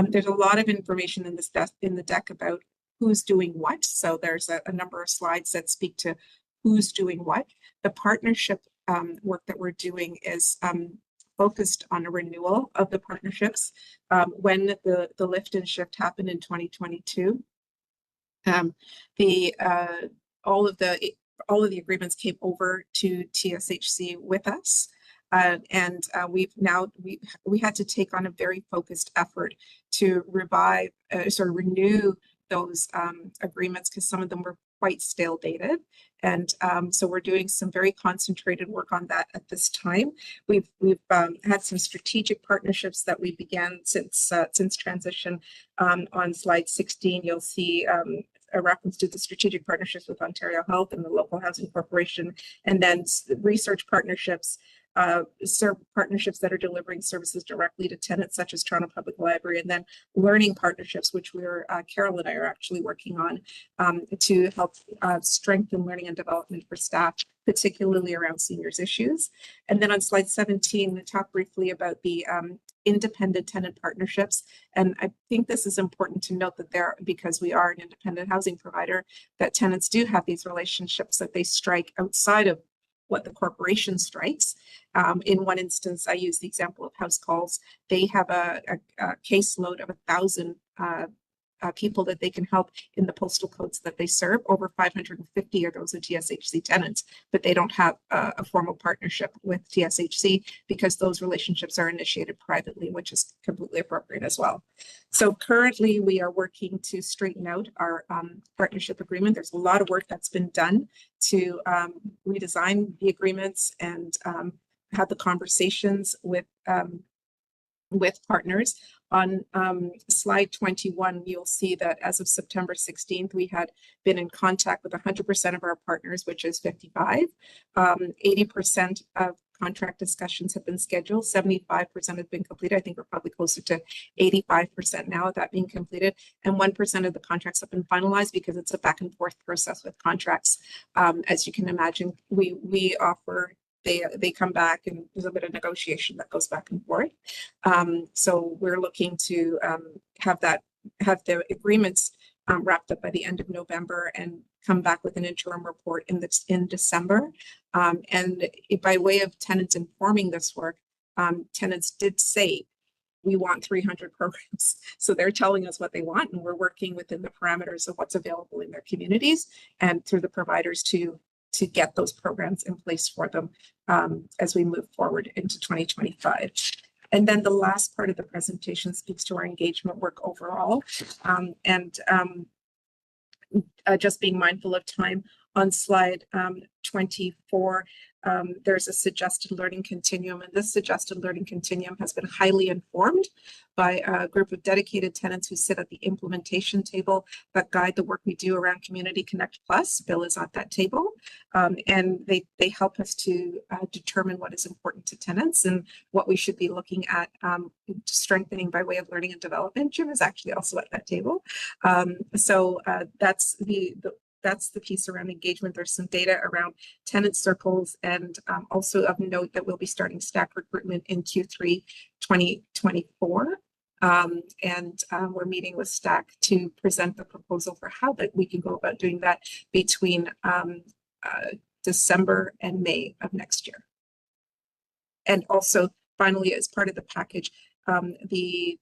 There's a lot of information in the deck about who's doing what. So there's a number of slides that speak to who's doing what. The partnership work that we're doing is focused on a renewal of the partnerships. When the lift and shift happened in 2022, all of the agreements came over to TSHC with us, and we had to take on a very focused effort to renew those agreements, because some of them quite stale dated. And so we're doing some very concentrated work on that at this time. We've had some strategic partnerships that we began since transition. On slide 16, you'll see a reference to the strategic partnerships with Ontario Health and the Local Housing Corporation, and then research partnerships, partnerships that are delivering services directly to tenants such as Toronto Public Library, and then learning partnerships, which Carol and I are actually working on to help strengthen learning and development for staff, particularly around seniors issues. And then on slide 17, we talk briefly about the independent tenant partnerships. And I think this is important to note that because we are an independent housing provider, that tenants do have these relationships that they strike outside of what the corporation strikes. In one instance, I use the example of House Calls. They have a caseload of 1,000 people that they can help in the postal codes that they serve. Over 550 are those are TSHC tenants, but they don't have a formal partnership with TSHC because those relationships are initiated privately, which is completely appropriate as well. So currently we are working to straighten out our partnership agreement. There's a lot of work that's been done to redesign the agreements and have the conversations with partners. On slide 21, you'll see that as of September 16th, we had been in contact with 100% of our partners, which is 55. 80% of contract discussions have been scheduled. 75% have been completed. I think we're probably closer to 85% now of that being completed. And 1% of the contracts have been finalized because it's a back and forth process with contracts. As you can imagine, we offer they come back and there's a bit of negotiation that goes back and forth. So we're looking to have the agreements wrapped up by the end of November and come back with an interim report in December. And by way of tenants informing this work, tenants did say, we want 300 programs. So they're telling us what they want, and we're working within the parameters of what's available in their communities and through the providers to get those programs in place for them as we move forward into 2025. And then the last part of the presentation speaks to our engagement work overall. Just being mindful of time, on slide 24, there's a suggested learning continuum, and this suggested learning continuum has been highly informed by a group of dedicated tenants who sit at the implementation table that guide the work we do around Community Connect Plus. Bill is at that table, and they help us to determine what is important to tenants and what we should be looking at strengthening by way of learning and development. Jim is actually also at that table. So that's the piece around engagement. There's some data around tenant circles, and also of note that we'll be starting stack recruitment in Q3 2024. We're meeting with STAC to present the proposal for how that we can go about doing that between December and May of next year. And also, finally, as part of the package, the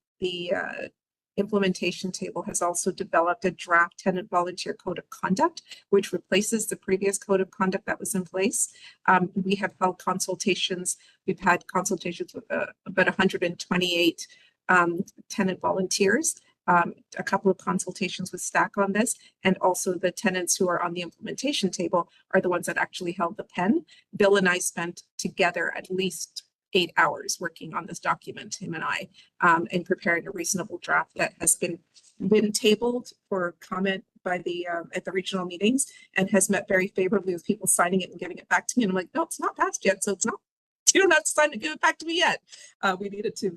implementation table has also developed a draft tenant volunteer code of conduct, which replaces the previous code of conduct that was in place. We have held consultations. We've had consultations with about 128 tenant volunteers, a couple of consultations with STAC on this, and also the tenants who are on the implementation table are the ones that actually held the pen. Bill and I spent together at least 8 hours working on this document, him and I, and preparing a reasonable draft that has been tabled for comment by the at the regional meetings and has met very favorably with people signing it and giving it back to me. And I'm like, no, it's not passed yet, so it's not. You don't have to sign it, give it back to me yet. We need it to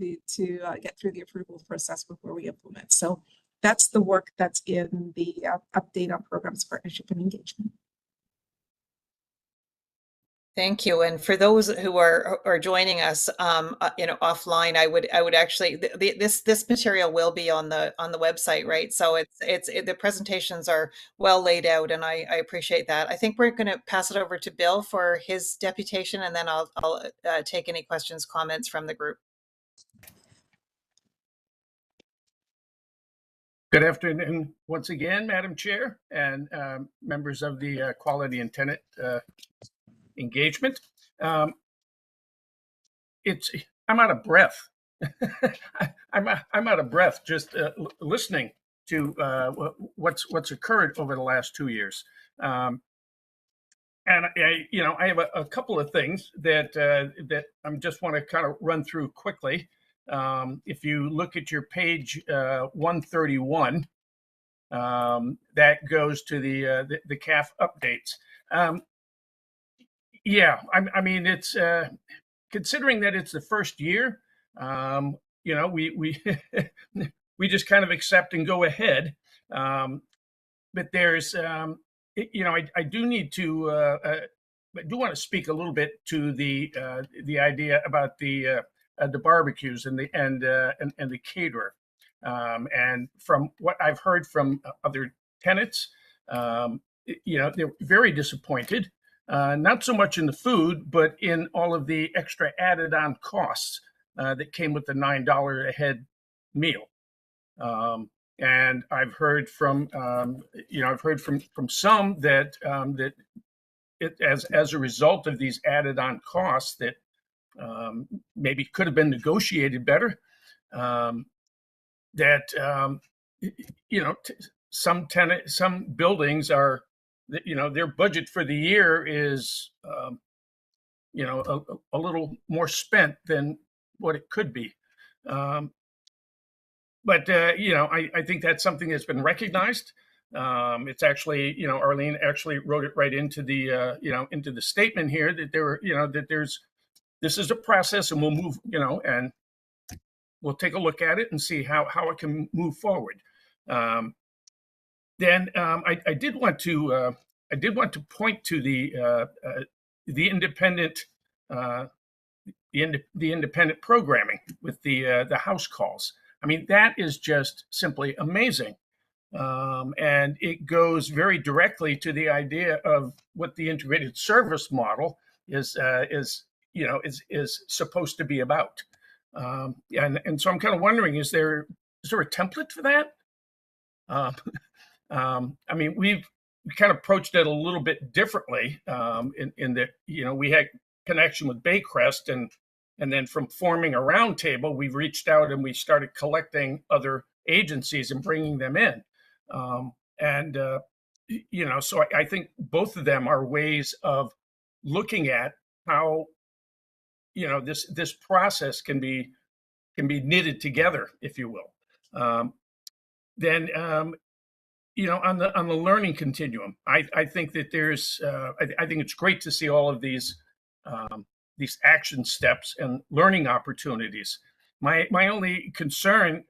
get through the approval process before we implement. So that's the work that's in the update on programs, partnership, and engagement. Thank you. And for those who are joining us, offline, I would actually this material will be on the website, right? So it's the presentations are well laid out, and I appreciate that. I think we're going to pass it over to Bill for his deputation, and then I'll take any questions, comments from the group. Good afternoon once again, Madam Chair and members of the Quality and Tenant Engagement. I'm out of breath. I'm out of breath just listening to what's occurred over the last 2 years. And I have a couple of things that I just want to kind of run through quickly. If you look at your page 131, that goes to the CAF updates. Yeah, I mean, it's considering that it's the first year, we we just kind of accept and go ahead. But there's, I do need to, I do want to speak a little bit to the idea about the barbecues and the caterer. And from what I've heard from other tenants, they're very disappointed. Not so much in the food, but in all of the extra added on costs that came with the $9 a head meal. And I've heard from some that that it as a result of these added on costs that maybe could have been negotiated better. Some buildings are, their budget for the year is a little more spent than what it could be. But I think that's something that's been recognized. It's actually, Arlene actually wrote it right into the into the statement here that there were, this is a process, and we'll move, and we'll take a look at it and see how it can move forward. Then I did want to point to the independent the independent programming with the house calls. I mean, that is just simply amazing. And it goes very directly to the idea of what the integrated service model is supposed to be about. And so I'm kind of wondering, is there a template for that? I mean, we kind of approached it a little bit differently in that, we had connection with Baycrest, and then from forming a roundtable, we reached out and we started collecting other agencies and bringing them in. So I think both of them are ways of looking at how, this process can be knitted together, if you will. Then, on the learning continuum, I think that there's, I think it's great to see all of these action steps and learning opportunities. My only concern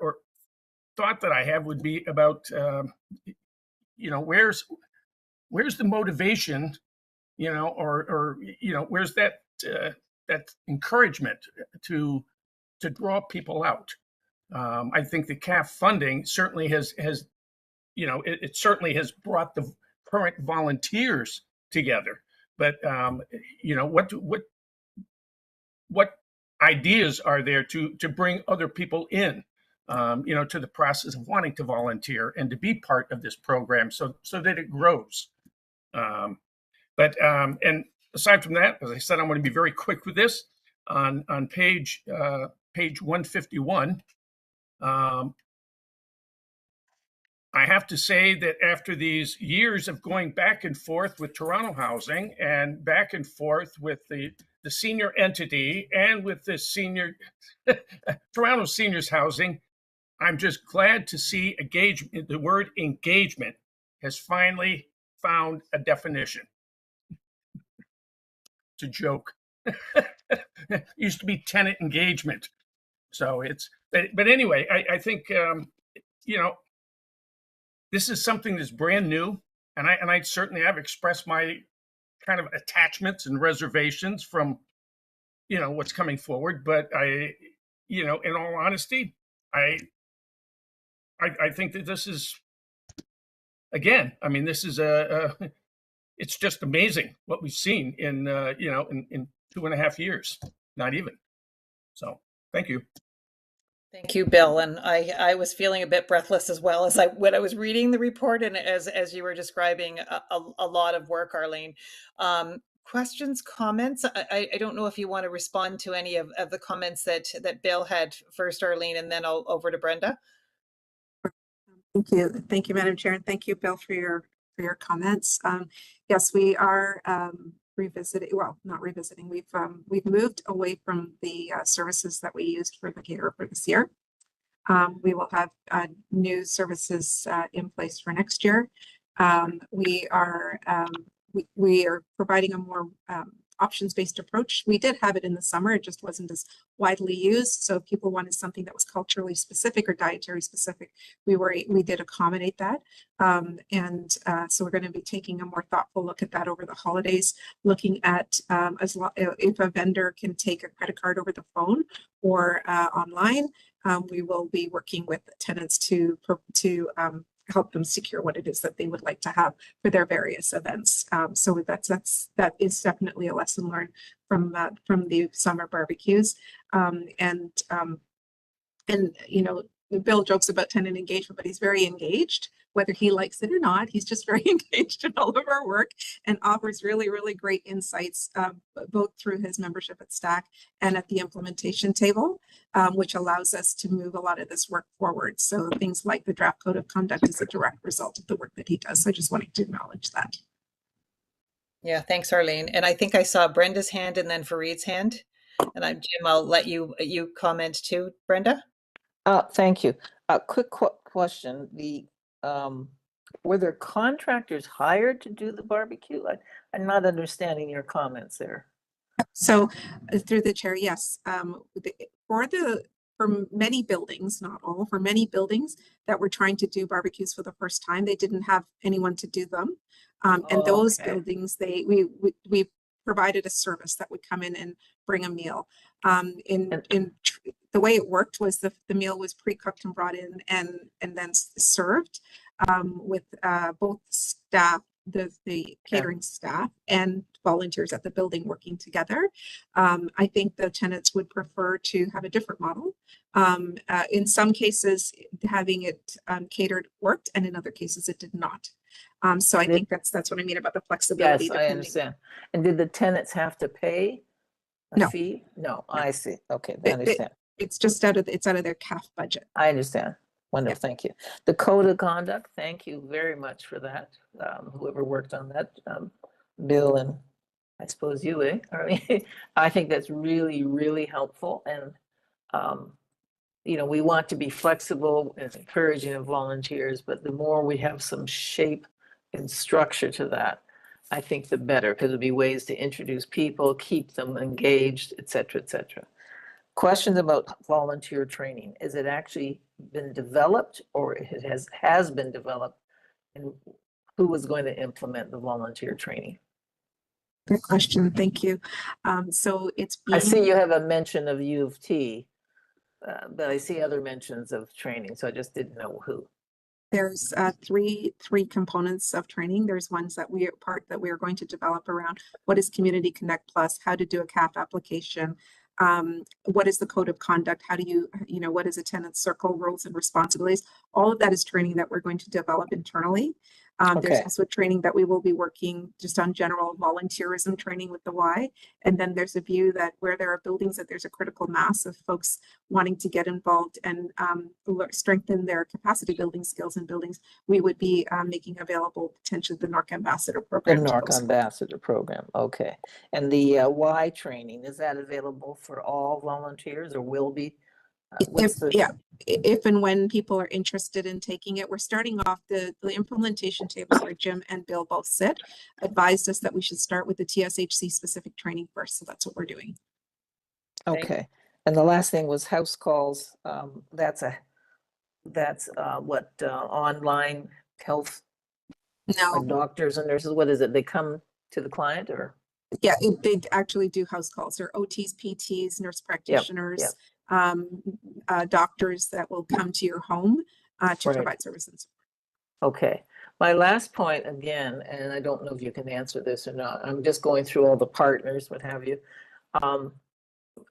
or thought that I have would be about, where's the motivation, or where's that encouragement to draw people out. I think the CAF funding certainly has it certainly has brought the current volunteers together. But what ideas are there to bring other people in, to the process of wanting to volunteer and to be part of this program, so that it grows. And aside from that, as I said, I'm going to be very quick with this. On page 151, I have to say that after these years of going back and forth with Toronto Housing and back and forth with the senior entity and with the senior Toronto Seniors Housing, I'm just glad to see engagement. The word engagement has finally found a definition. It's a joke. It used to be tenant engagement. So but anyway, I think, this is something that's brand new, and I certainly have expressed my kind of attachments and reservations from, what's coming forward. But in all honesty, I think that this is, again, I mean, this is it's just amazing what we've seen in 2.5 years, not even. So thank you. Thank you, Bill. And I was feeling a bit breathless as well when I was reading the report, and as you were describing a lot of work, Arlene. Questions, comments? I don't know if you want to respond to any of the comments that Bill had first, Arlene, and then I'll over to Brenda. Thank you, Madam Chair, and thank you, Bill, for your for your comments. Yes, we are revisiting, well, not revisiting. We've moved away from the services that we used for the caterer for this year. We will have new services in place for next year. We are providing a more options-based approach. We did have it in the summer, it just wasn't as widely used. So if people wanted something that was culturally specific or dietary specific, we did accommodate that. So we're going to be taking a more thoughtful look at that over the holidays, looking at if a vendor can take a credit card over the phone or online. We will be working with tenants to help them secure what it is that they would like to have for their various events. So that is definitely a lesson learned from the summer barbecues. And you know, Bill jokes about tenant engagement, but he's very engaged, whether he likes it or not. He's just very engaged in all of our work and offers really, really great insights, both through his membership at STAC and at the implementation table, which allows us to move a lot of this work forward. So things like the draft code of conduct is a direct result of the work that he does. So I just wanted to acknowledge that. Yeah, thanks, Arlene. And I think I saw Brenda's hand and then Fareed's hand. And Jim, I'll let you comment too, Brenda. Thank you. A quick question. Were there contractors hired to do the barbecue? I'm not understanding your comments there. So through the chair, yes. For many buildings, not all, for many buildings that were trying to do barbecues for the first time, they didn't have anyone to do them. And those buildings, we provided a service that would come in and bring a meal. The way it worked was the meal was pre-cooked and brought in and then served with both staff, the catering staff and volunteers at the building working together. I think the tenants would prefer to have a different model. In some cases, having it catered worked, and in other cases, it did not. So I think that's what I mean about the flexibility. Yes, I understand. And did the tenants have to pay a fee? No, I see. Okay, I understand. It's just out of their CAF budget. I understand. Wonderful, thank you. The code of conduct, thank you very much for that. Whoever worked on that, Bill and I suppose you, Arlene. I think that's really, really helpful. And, you know, we want to be flexible and encouraging of volunteers, but the more we have some shape and structure to that, I think the better, because there'll be ways to introduce people, keep them engaged, et cetera, et cetera. Questions about volunteer training. Is it actually been developed, or it has been developed, and who is going to implement the volunteer training? Good question. Thank you. So it's I see you have a mention of U of T, but I see other mentions of training, so I just didn't know who. There's three components of training. There's ones that we are going to develop around what is Community Connect Plus, how to do a CAF application, what is the code of conduct, how do you know, what is a tenant circle, roles and responsibilities. All of that is training that we're going to develop internally. There's also training that we will be working just on general volunteerism training with the Y. And then there's a view that where there are buildings that there's a critical mass of folks wanting to get involved and strengthen their capacity building skills in buildings, we would be making available potentially the NORC Ambassador program. The NORC Ambassador program, okay. And the Y training, is that available for all volunteers or will be? If and when people are interested in taking it. We're starting off the implementation tables where Jim and Bill both sit, advised us that we should start with the TSHC specific training first. So that's what we're doing. Okay. And the last thing was house calls. That's what online health? No. Doctors and nurses, what is it? They come to the client or? Yeah, they actually do house calls. They're OTs, PTs, nurse practitioners, doctors that will come to your home to provide services. Okay. My last point again, and I don't know if you can answer this or not. I'm just going through all the partners, what have you.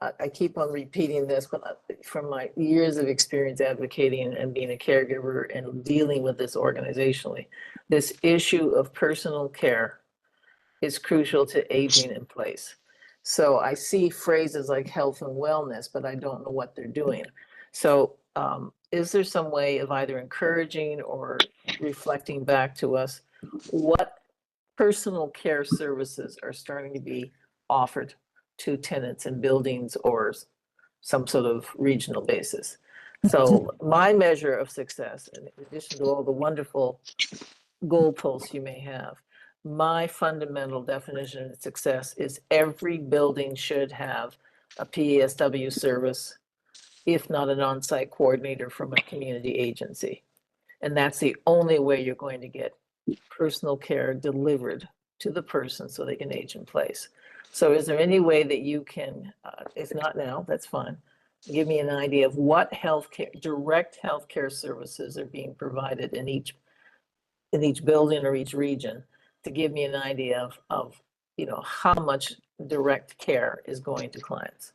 I keep on repeating this, but from my years of experience advocating and being a caregiver and dealing with this organizationally, this issue of personal care is crucial to aging in place. So I see phrases like health and wellness, but I don't know what they're doing. So is there some way of either encouraging or reflecting back to us what personal care services are starting to be offered to tenants in buildings or some sort of regional basis. So my measure of success, in addition to all the wonderful goalposts you may have, my fundamental definition of success is every building should have a PSW service, if not an on-site coordinator from a community agency. And that's the only way you're going to get personal care delivered to the person so they can age in place. So is there any way that you can, if not now, that's fine, give me an idea of what healthcare, direct healthcare services are being provided in each building or each region, to give me an idea of how much direct care is going to clients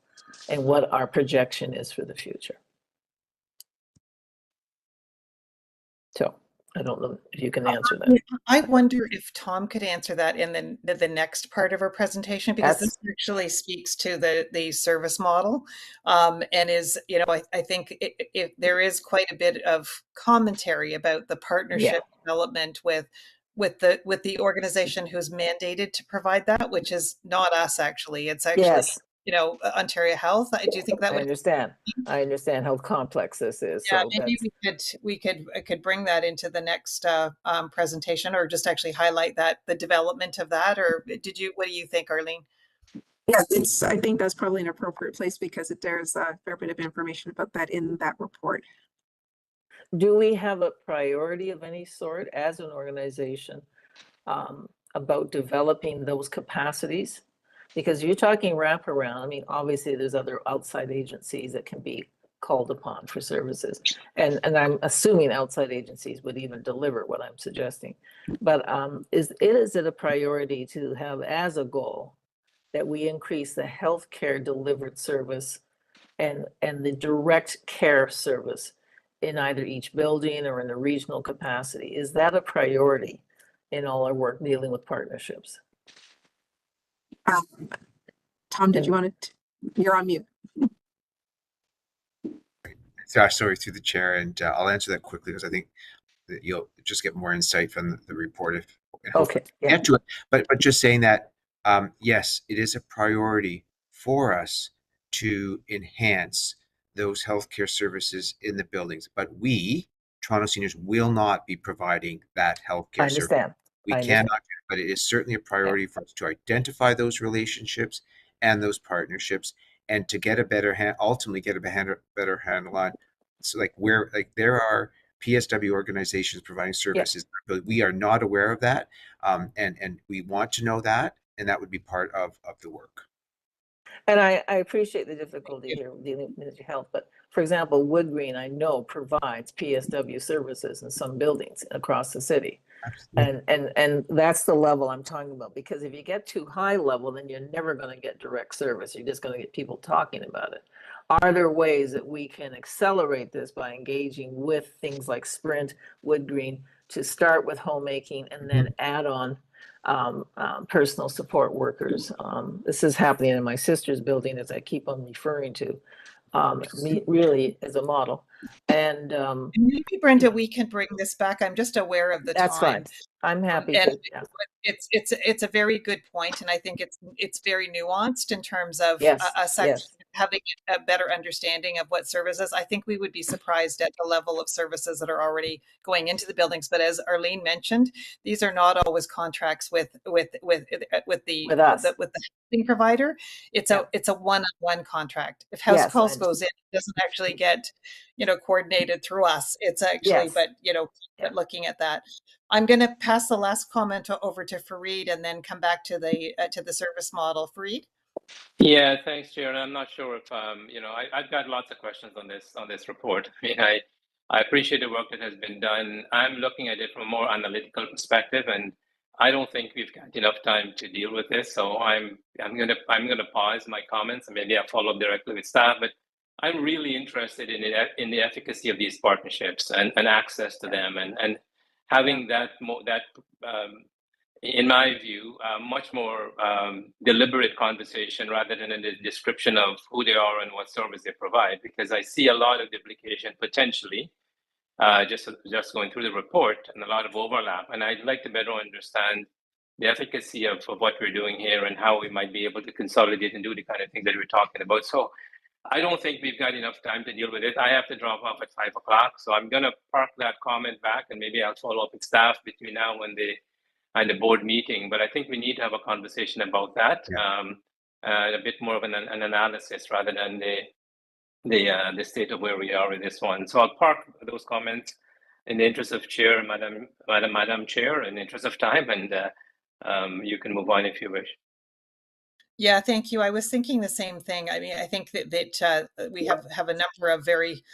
and what our projection is for the future. So I don't know if you can answer that. I wonder if Tom could answer that in the next part of our presentation, because this actually speaks to the service model, and is, I think there is quite a bit of commentary about the partnership development with the organization who's mandated to provide that, which is not us actually. It's actually Ontario Health. Do you think that would? I understand how complex this is. Yeah, so maybe we could bring that into the next presentation, or just actually highlight the development of that. Or what do you think, Arlene? Yeah, I think that's probably an appropriate place, because there's a fair bit of information about that in that report. Do we have a priority of any sort as an organization about developing those capacities? Because you're talking wraparound. I mean, obviously there's other outside agencies that can be called upon for services. And I'm assuming outside agencies would even deliver what I'm suggesting. But is it a priority to have as a goal that we increase the healthcare delivered service and the direct care service in either each building or in a regional capacity? Is that a priority in all our work dealing with partnerships? Tom, did you want to? You're on mute. Sorry, through the chair, and I'll answer that quickly, because I think that you'll just get more insight from the report if get to it. But just saying that, yes, it is a priority for us to enhance those healthcare services in the buildings. But we, Toronto Seniors, will not be providing that healthcare service. We cannot, but it is certainly a priority for us to identify those relationships and those partnerships, and to get a better ultimately get a better handle on. So there are PSW organizations providing services. We are not aware of that, and we want to know that, and that would be part of the work. And I appreciate the difficulty here dealing with mental health, but for example, Wood Green, I know, provides PSW services in some buildings across the city. And that's the level I'm talking about, because if you get too high level, then you're never going to get direct service. You're just going to get people talking about it. Are there ways that we can accelerate this by engaging with things like Sprint, Wood Green, to start with homemaking and then add on personal support workers? This is happening in my sister's building, as I keep on referring to, really as a model. And maybe, Brenda, we can bring this back. I'm just aware of the that's time. Fine. I'm happy. It's a very good point, and I think it's very nuanced in terms of us having a better understanding of what services. I think we would be surprised at the level of services that are already going into the buildings. But as Arlene mentioned, these are not always contracts with the housing provider. It's a one-on-one contract. If House Calls goes in, it doesn't actually get coordinated through us. It's actually, but looking at that, I'm going to pass the last comment over to Fareed, and then come back to the service model. Fareed. Yeah, thanks, Chair. I'm not sure if I've got lots of questions on this report. I mean, I appreciate the work that has been done. I'm looking at it from a more analytical perspective, and I don't think we've got enough time to deal with this. So I'm gonna pause my comments, and maybe I'll follow up directly with staff. But I'm really interested in the efficacy of these partnerships and access to them, and having that in my view, much more deliberate conversation rather than a description of who they are and what service they provide, because I see a lot of duplication potentially just going through the report and a lot of overlap. And I'd like to better understand the efficacy of what we're doing here and how we might be able to consolidate and do the kind of things that we're talking about. So I don't think we've got enough time to deal with it. I have to drop off at 5 o'clock. So I'm going to park that comment back, and maybe I'll follow up with staff between now and the board meeting. But I think we need to have a conversation about that, a bit more of an analysis rather than the state of where we are with this one. So I'll park those comments in the interest of chair, Madam Chair, in the interest of time, and you can move on if you wish. Yeah, thank you. I was thinking the same thing. I mean, I think that we have a number of very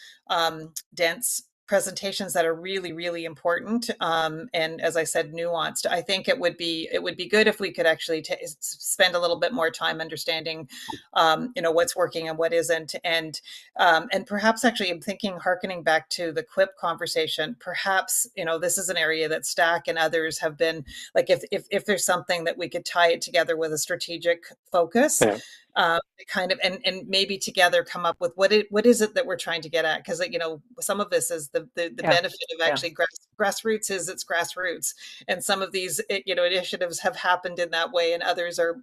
dense presentations that are really, really important. And as I said, nuanced. I think it would be good if we could actually spend a little bit more time understanding, what's working and what isn't, and perhaps actually, I'm thinking, harkening back to the QUIP conversation. Perhaps this is an area that Stack and others have been like, if there's something that we could tie it together with a strategic focus. Yeah. Kind of, and maybe together come up with what is it that we're trying to get at, because some of this is the benefit of actually grassroots is it's grassroots, and some of these initiatives have happened in that way, and others are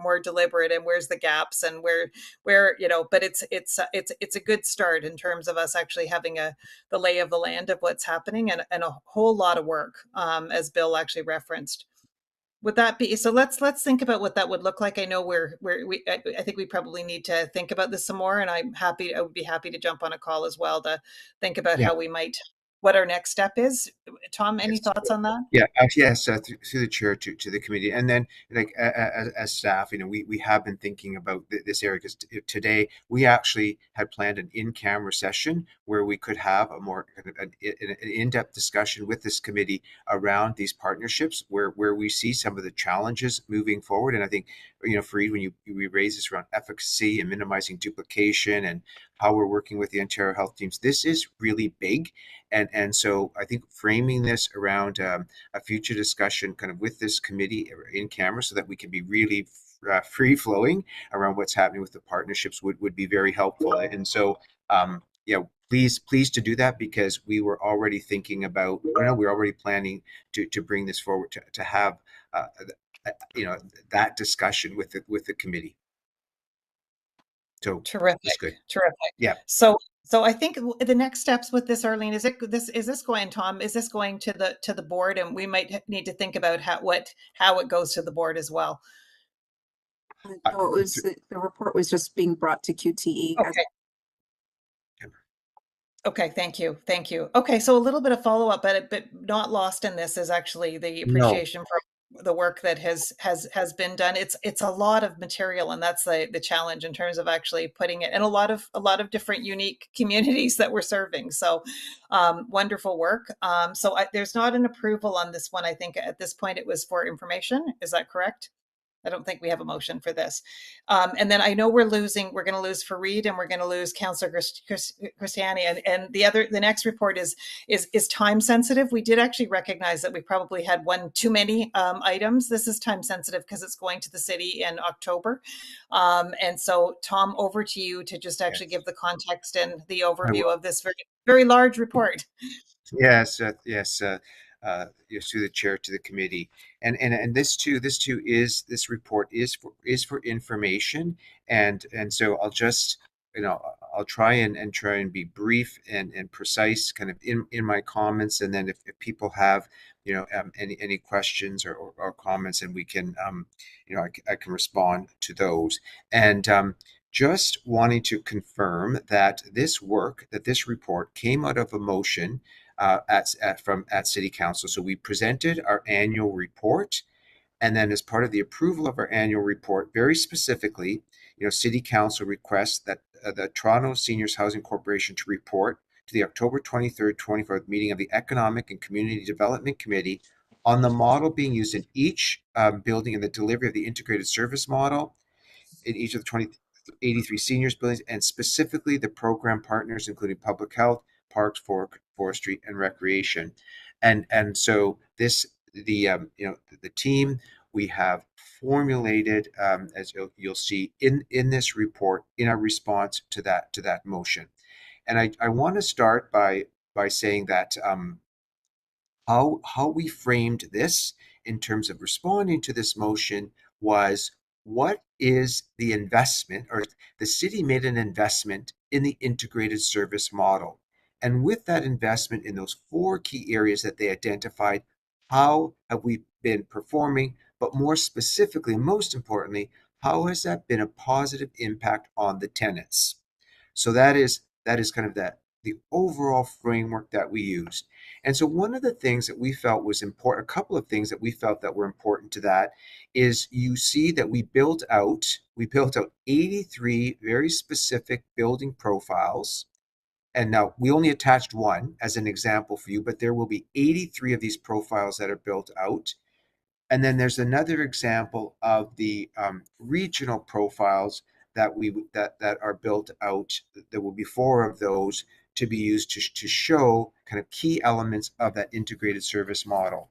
more deliberate, and where's the gaps, and where but it's a good start in terms of us actually having the lay of the land of what's happening, and a whole lot of work, as Bill actually referenced. Would that be so? Let's think about what that would look like. I know I think we probably need to think about this some more, and I would be happy to jump on a call as well to think about how we might, what our next step is. Tom, any thoughts on that? Yeah, yes, through the chair to the committee, and then like as staff, we have been thinking about this area, because today we actually had planned an in-camera session where we could have a more an in-depth discussion with this committee around these partnerships, where we see some of the challenges moving forward. And I think Fareed, when we raise this around efficacy and minimizing duplication and how we're working with the Ontario Health teams, this is really big. And so I think framing this around a future discussion kind of with this committee in camera, so that we can be really free flowing around what's happening with the partnerships would be very helpful. And so, please to do that, because we were already thinking about, we're already planning to bring this forward, to have, that discussion with the committee. So terrific. That's good. Terrific. Yeah. So I think the next steps with this, Arlene, is this going, Tom, is this going to the board, and we might need to think about how it goes to the board as well. No, it was the report was just being brought to QTE. Okay. Okay, thank you. Okay, so a little bit of follow-up, but not lost in this is actually the appreciation for the work that has been done. It's a lot of material, and that's the challenge in terms of actually putting it in a lot of different unique communities that we're serving. So wonderful work. So there's not an approval on this one. I think at this point it was for information. Is that correct? I don't think we have a motion for this. And then I know we're going to lose Fareed, and we're going to lose Councillor Christiani. And the next report is time sensitive. We did actually recognize that we probably had one too many items. This is time sensitive because it's going to the city in October. And so, Tom, over to you to just actually give the context and the overview of this very, very large report. Yes, through the chair to the committee, and this report is for information, and so I'll just I'll try and be brief and precise kind of in my comments, and then if people have any questions or comments, and we can I can respond to those. And just wanting to confirm that this report came out of a motion at City Council. So we presented our annual report, and then as part of the approval of our annual report, very specifically, City Council requests that the Toronto Seniors Housing Corporation to report to the October 23rd, 24th meeting of the Economic and Community Development Committee on the model being used in each building in the delivery of the integrated service model in each of the 83 seniors buildings, and specifically the program partners, including public health, parks, forestry, and recreation. And so the team, we have formulated, as you'll see in this report, in our response to that motion. And I want to start by by saying that how we framed this in terms of responding to this motion was, what is the investment, or the city made an investment in the integrated service model. And with that investment in those 4 key areas that they identified, how have we been performing? But more specifically, most importantly, how has that been a positive impact on the tenants? So that is kind of the overall framework that we used. And so one of the things that we felt was important, a couple of things that we felt that were important to that, is you see that we built out 83 very specific building profiles. And now we only attached one as an example for you, but there will be 83 of these profiles that are built out. And then there's another example of the regional profiles that are built out. There will be 4 of those to be used to show kind of key elements of that integrated service model.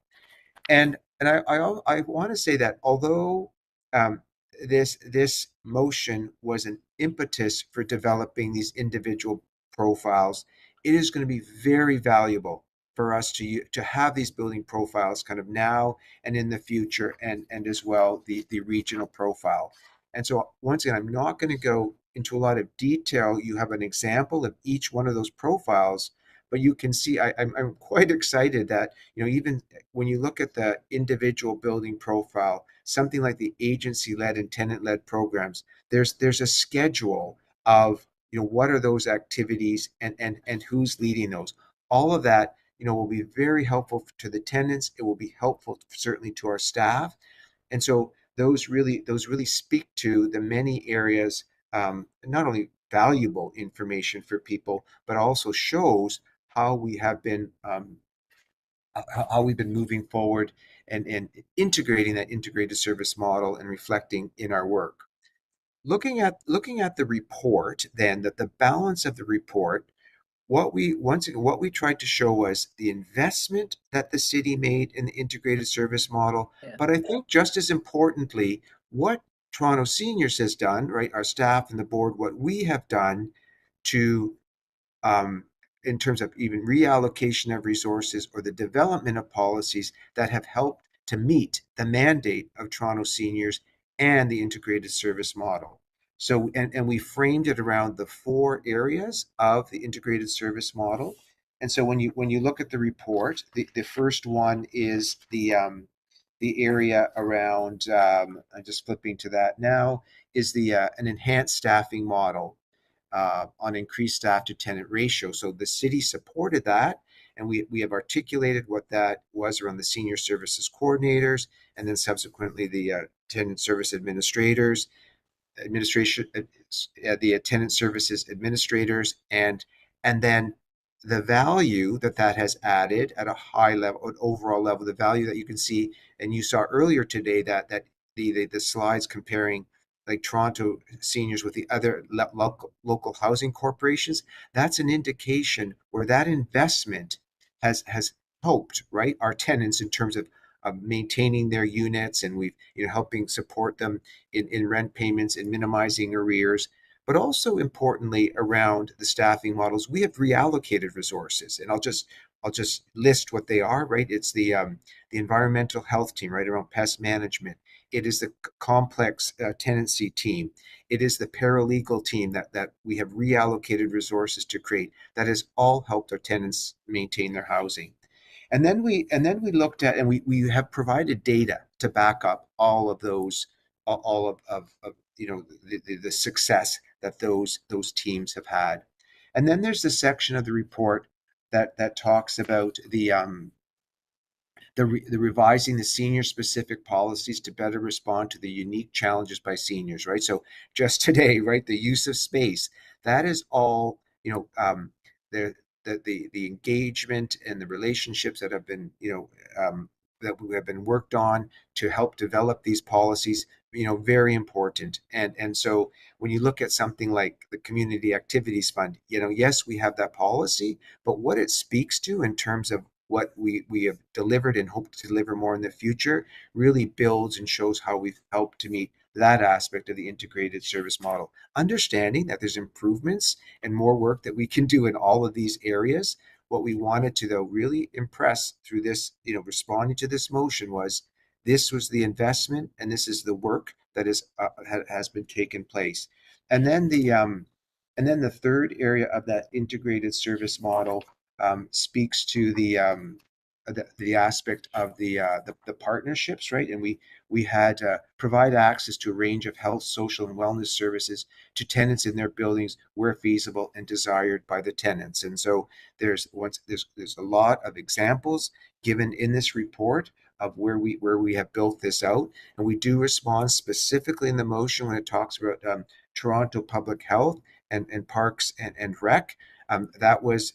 And I want to say that although um, this motion was an impetus for developing these individual profiles, it is going to be very valuable for us to have these building profiles kind of now and in the future, and as well the regional profile. And so once again, I'm not going to go into a lot of detail. You have an example of each one of those profiles, but you can see I'm quite excited that, even when you look at the individual building profile, something like the agency-led and tenant-led programs, there's a schedule of, what are those activities, and who's leading those. All of that, will be very helpful to the tenants. It will be helpful certainly to our staff. And so those really speak to the many areas, not only valuable information for people, but also shows how we have been how we've been moving forward, and integrating that integrated service model and reflecting in our work. Looking at the report, then, that the balance of the report, what we tried to show was the investment that the city made in the integrated service model. Yeah. But I think just as importantly, what Toronto Seniors has done, right, our staff and the board, what we have done to in terms of even reallocation of resources or the development of policies that have helped to meet the mandate of Toronto Seniors and the integrated service model. So, and we framed it around the 4 areas of the integrated service model. And so when you look at the report, the first one is the area around, I'm just flipping to that now, is the an enhanced staffing model on increased staff to tenant ratio. So the city supported that, and we have articulated what that was around the senior services coordinators, and then subsequently the tenant service administrators, the tenant services administrators, and then the value that has added at a high level, an overall level, the value that you can see, and you saw earlier today that the slides comparing like Toronto Seniors with the other local housing corporations. That's an indication where that investment has helped, right, our tenants in terms of maintaining their units, and we've helping support them in rent payments and minimizing arrears. But also importantly, around the staffing models, we have reallocated resources, and I'll just list what they are. Right, it's the environmental health team, right, around pest management. It is the complex tenancy team. It is the paralegal team that we have reallocated resources to create. That has all helped our tenants maintain their housing. And then we looked at, and we have provided data to back up all of those, all of the success that those teams have had. And then there's the section of the report that talks about the revising the senior specific policies to better respond to the unique challenges by seniors, right? So just today, right, the use of space, that is all, the engagement and the relationships that have been, that we have been worked on to help develop these policies, very important. And so when you look at something like the Community Activities Fund, yes, we have that policy, but what it speaks to in terms of what we have delivered and hope to deliver more in the future really builds and shows how we've helped to meet that aspect of the integrated service model. Understanding that there's improvements and more work that we can do in all of these areas, what we wanted to, though, really impress through this, responding to this motion was this was the investment and this is the work that has been taken place. And then the third area of that integrated service model speaks to the aspect of the partnerships, right? And we had provide access to a range of health, social, and wellness services to tenants in their buildings where feasible and desired by the tenants. And so there's a lot of examples given in this report of where we have built this out, and we do respond specifically in the motion when it talks about Toronto Public Health and Parks and Rec. That was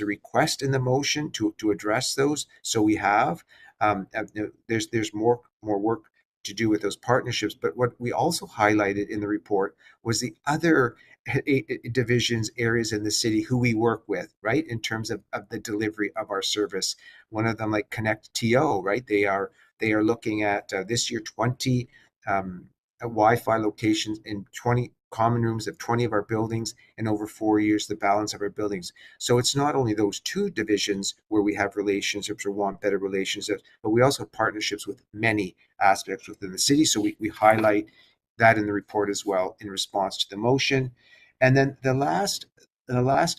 a request in the motion to address those. So we have there's more work to do with those partnerships. But what we also highlighted in the report was the other divisions, areas in the city who we work with, right, in terms of the delivery of our service. One of them, like Connect TO, right? They are looking at this year 20 Wi-Fi locations in 20 common rooms of 20 of our buildings, and over 4 years the balance of our buildings. So it's not only those two divisions where we have relationships or want better relationships, but we also have partnerships with many aspects within the city. So we highlight that in the report as well in response to the motion. And then the last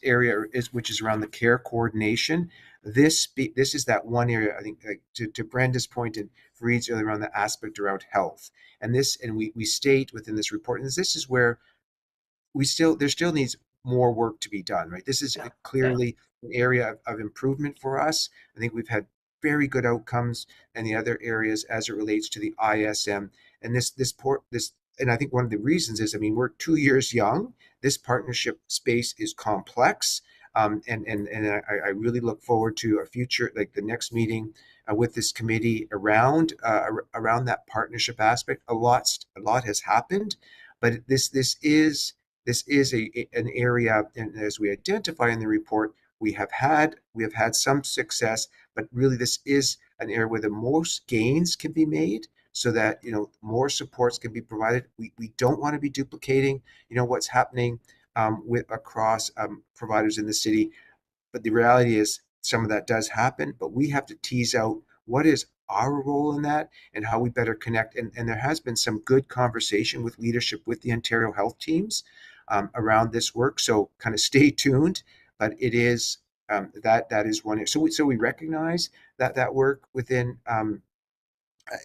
area which is around the care coordination. This is that one area, I think, to Brenda's point and Fareed's earlier, around the aspect around health. And we state within this report, and this is where there still needs more work to be done, right? This is clearly an area of improvement for us. I think we've had very good outcomes in the other areas as it relates to the ISM. And and I think one of the reasons is, we're 2 years young. This partnership space is complex. And I really look forward to a future, like the next meeting with this committee around that partnership aspect. A lot has happened, but this is an area, and as we identify in the report, we have had some success, but really this is an area where the most gains can be made, so that more supports can be provided. We don't want to be duplicating what's happening across providers in the city, but the reality is some of that does happen, but we have to tease out what is our role in that and how we better connect. And there has been some good conversation with leadership with the Ontario health teams around this work. So kind of stay tuned, but it is that is one. So we recognize that work within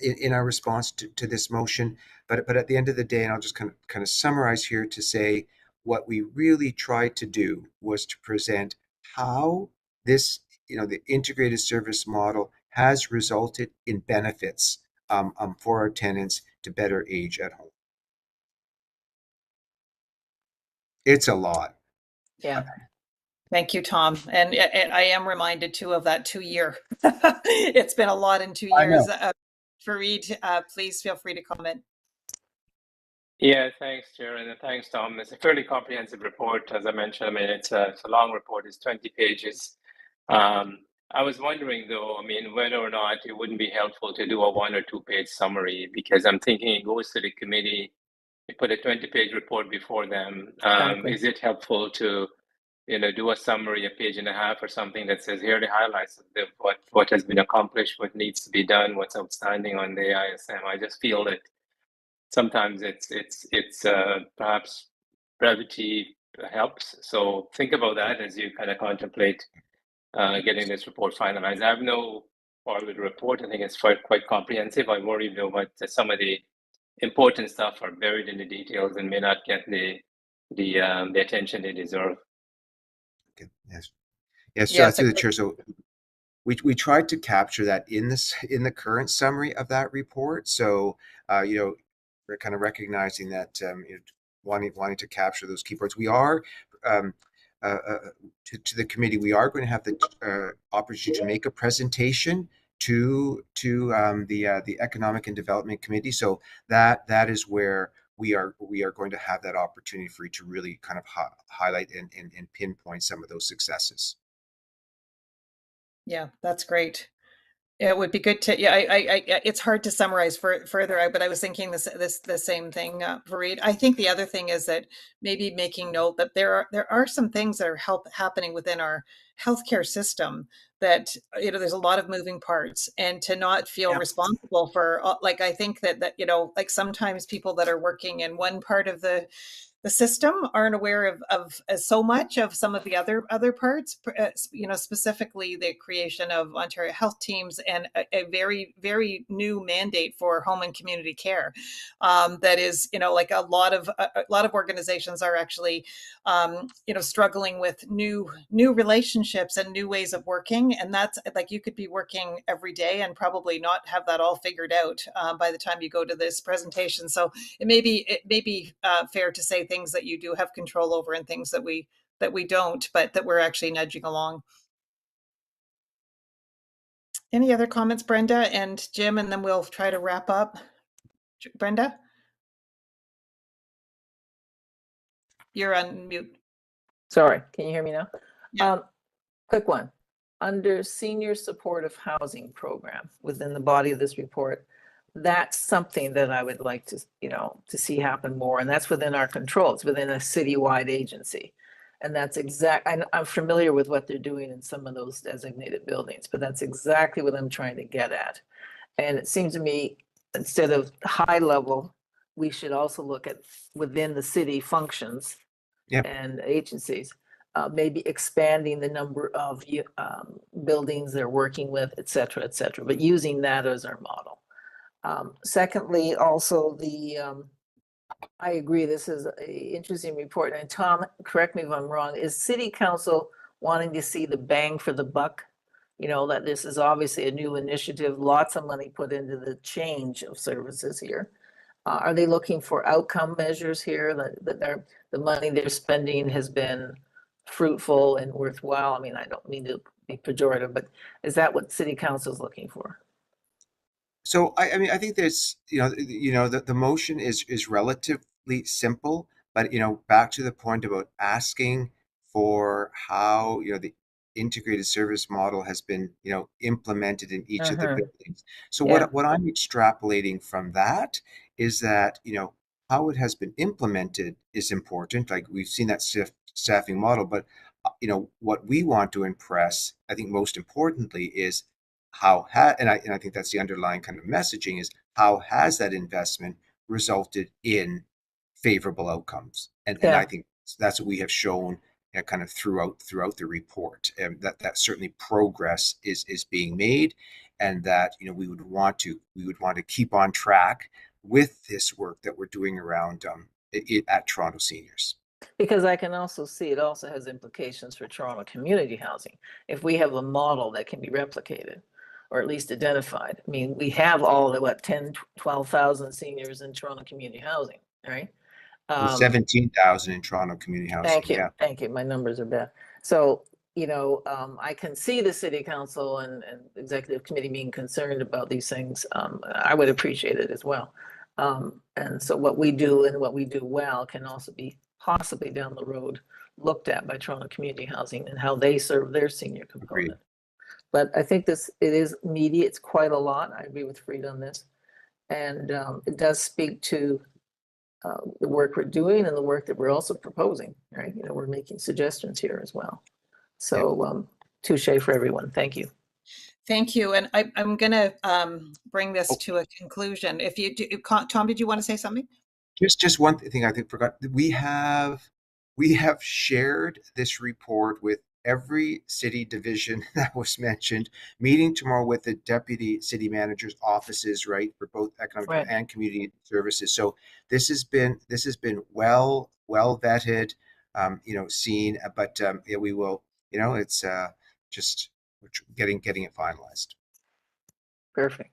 in our response to this motion. But at the end of the day, and I'll just kind of summarize here to say, what we really tried to do was to present how this, the integrated service model has resulted in benefits for our tenants to better age at home. It's a lot. Yeah. Thank you, Tom. And I am reminded too of that 2 year. It's been a lot in 2 years. Fareed, please feel free to comment. Yeah, thanks, Chair, and thanks, Tom. It's a fairly comprehensive report, as I mentioned. It's a long report. It's 20 pages. I was wondering, though, whether or not it wouldn't be helpful to do a 1 or 2 page summary, because I'm thinking it goes to the committee, you put a 20-page report before them. Exactly. Is it helpful to do a summary, a page and a half or something that says, here are the highlights of what has been accomplished, what needs to be done, what's outstanding on the ISM? I just feel that sometimes it's perhaps brevity helps. So think about that as you kind of contemplate getting this report finalized. I have no problem with the report. I think it's quite comprehensive. I worry though that some of the important stuff are buried in the details and may not get the attention they deserve. Okay. Yes. Through the chair. So we tried to capture that in the current summary of that report. So we're kind of recognizing that wanting to capture those key parts. We are to the committee. We are going to have the opportunity to make a presentation to the Economic and Development Committee. So that is where we are going to have that opportunity for you to really kind of highlight and pinpoint some of those successes. Yeah, that's great. Yeah, it would be good to, yeah, it's hard to summarize further out, but I was thinking the same thing, Fareed. I think the other thing is that maybe making note that there are some things that are happening within our healthcare system that, you know, there's a lot of moving parts, and to not feel Yeah. responsible for, like, I think that, you know, like sometimes people that are working in one part of the system aren't aware of so much of some of the other parts, you know, specifically the creation of Ontario health teams and a very new mandate for home and community care, that is, you know, like a lot of organizations are actually, you know, struggling with new relationships and new ways of working, and that's like, you could be working every day and probably not have that all figured out by the time you go to this presentation. So it may be fair to say things that you do have control over and things that we don't, but that we're actually nudging along. Any other comments, Brenda and Jim, and then we'll try to wrap up. Brenda, you're on mute. Sorry, can you hear me now? Yeah. Quick one. Under senior supportive housing program within the body of this report, that's something that I would like to, you know, to see happen more. And that's within our control. It's within a citywide agency. And that's I'm familiar with what they're doing in some of those designated buildings, but that's exactly what I'm trying to get at. And it seems to me, instead of high level, we should also look at within the city functions and agencies, maybe expanding the number of buildings they're working with, et cetera, but using that as our model. Secondly, also I agree, this is an interesting report. And Tom, correct me if I'm wrong, is City Council wanting to see the bang for the buck? You know, that this is obviously a new initiative, lots of money put into the change of services here. Are they looking for outcome measures here, that the money they're spending has been fruitful and worthwhile? I mean, I don't mean to be pejorative, but is that what City Council is looking for? So I mean, I think there's, the motion is relatively simple, but, back to the point about asking for how, the integrated service model has been, implemented in each of the buildings. So what I'm extrapolating from that is that, how it has been implemented is important. Like, we've seen that staffing model, but, what we want to impress, I think most importantly, is and I think that's the underlying kind of messaging, is how has that investment resulted in favorable outcomes? And I think that's what we have shown, kind of throughout the report, and that certainly progress is being made, and that, we would want to keep on track with this work that we're doing around at Toronto Seniors. Because I can also see it also has implications for Toronto community housing. If we have a model that can be replicated, or at least identified. I mean, we have all the, 10, 12,000 seniors in Toronto community housing, right? 17,000 in Toronto community housing. Thank you. Yeah. Thank you. My numbers are bad. So, I can see the city council and executive committee being concerned about these things. I would appreciate it as well. And so what we do and what we do well can also be possibly down the road looked at by Toronto community housing and how they serve their senior component. Agreed. But I think it is meaty. It's quite a lot. I agree with Fried on this. And it does speak to the work we're doing and the work that we're also proposing, right? We're making suggestions here as well. So touche for everyone. Thank you. Thank you. And I'm going to bring this to a conclusion. If you do, Tom, did you want to say something? Just one thing I think forgot. We have shared this report with every city division that was mentioned, meeting tomorrow with the deputy city manager's offices, right, for both economic and community services. So this has been well vetted, seen, but we will, it's just getting it finalized. Perfect.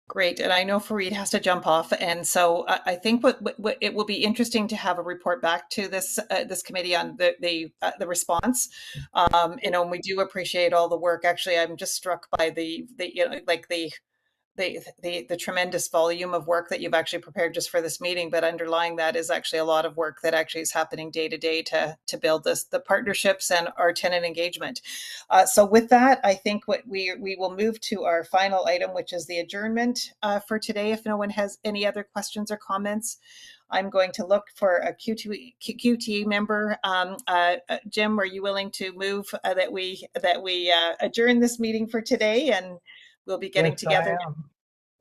Great. And I know Fareed has to jump off. And so I think what it will be interesting to have a report back to this committee on the response. And we do appreciate all the work. Actually, I'm just struck by the the tremendous volume of work that you've actually prepared just for this meeting, but underlying that is actually a lot of work that actually is happening day to day to build the partnerships and our tenant engagement. So with that, I think what we will move to our final item, which is the adjournment for today. If no one has any other questions or comments, I'm going to look for a QT member. Jim, are you willing to move that we adjourn this meeting for today, and we'll be getting Yes, together? I am.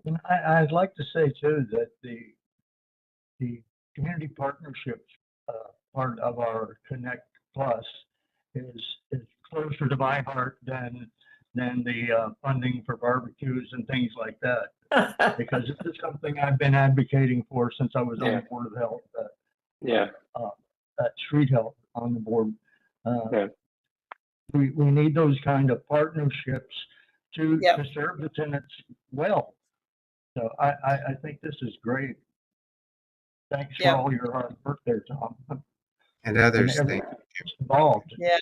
And I'd like to say too that the community partnerships part of our Connect Plus is closer to my heart than the funding for barbecues and things like that, because this is something I've been advocating for since I was on the Board of Health. At Street Health on the board. We need those kind of partnerships to serve the tenants well. So I think this is great. Thanks for all your hard work there, Tom. And others. And Thank you. Involved. Yeah.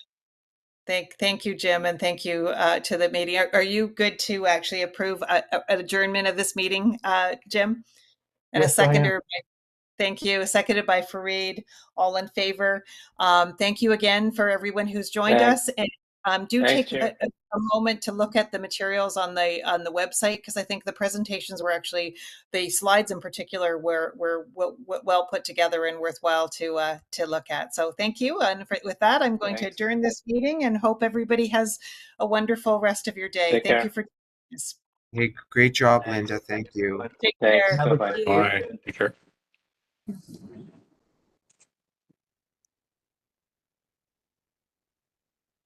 Thank you, Jim, and thank you to the meeting. Are you good to actually approve an adjournment of this meeting, Jim? And yes, a seconder. Thank you. Seconded by Fareed. All in favor. Thank you again for everyone who's joined us. And do take a moment to look at the materials on the website, because I think the presentations were actually, the slides in particular were well put together and worthwhile to look at. So thank you. And with that, I'm going to adjourn this meeting and hope everybody has a wonderful rest of your day. Thank you for joining us. Hey, great job, Linda. Thank you. Take care. Bye-bye. Bye. Take care.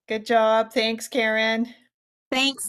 Good job. Thanks, Karen. Thanks.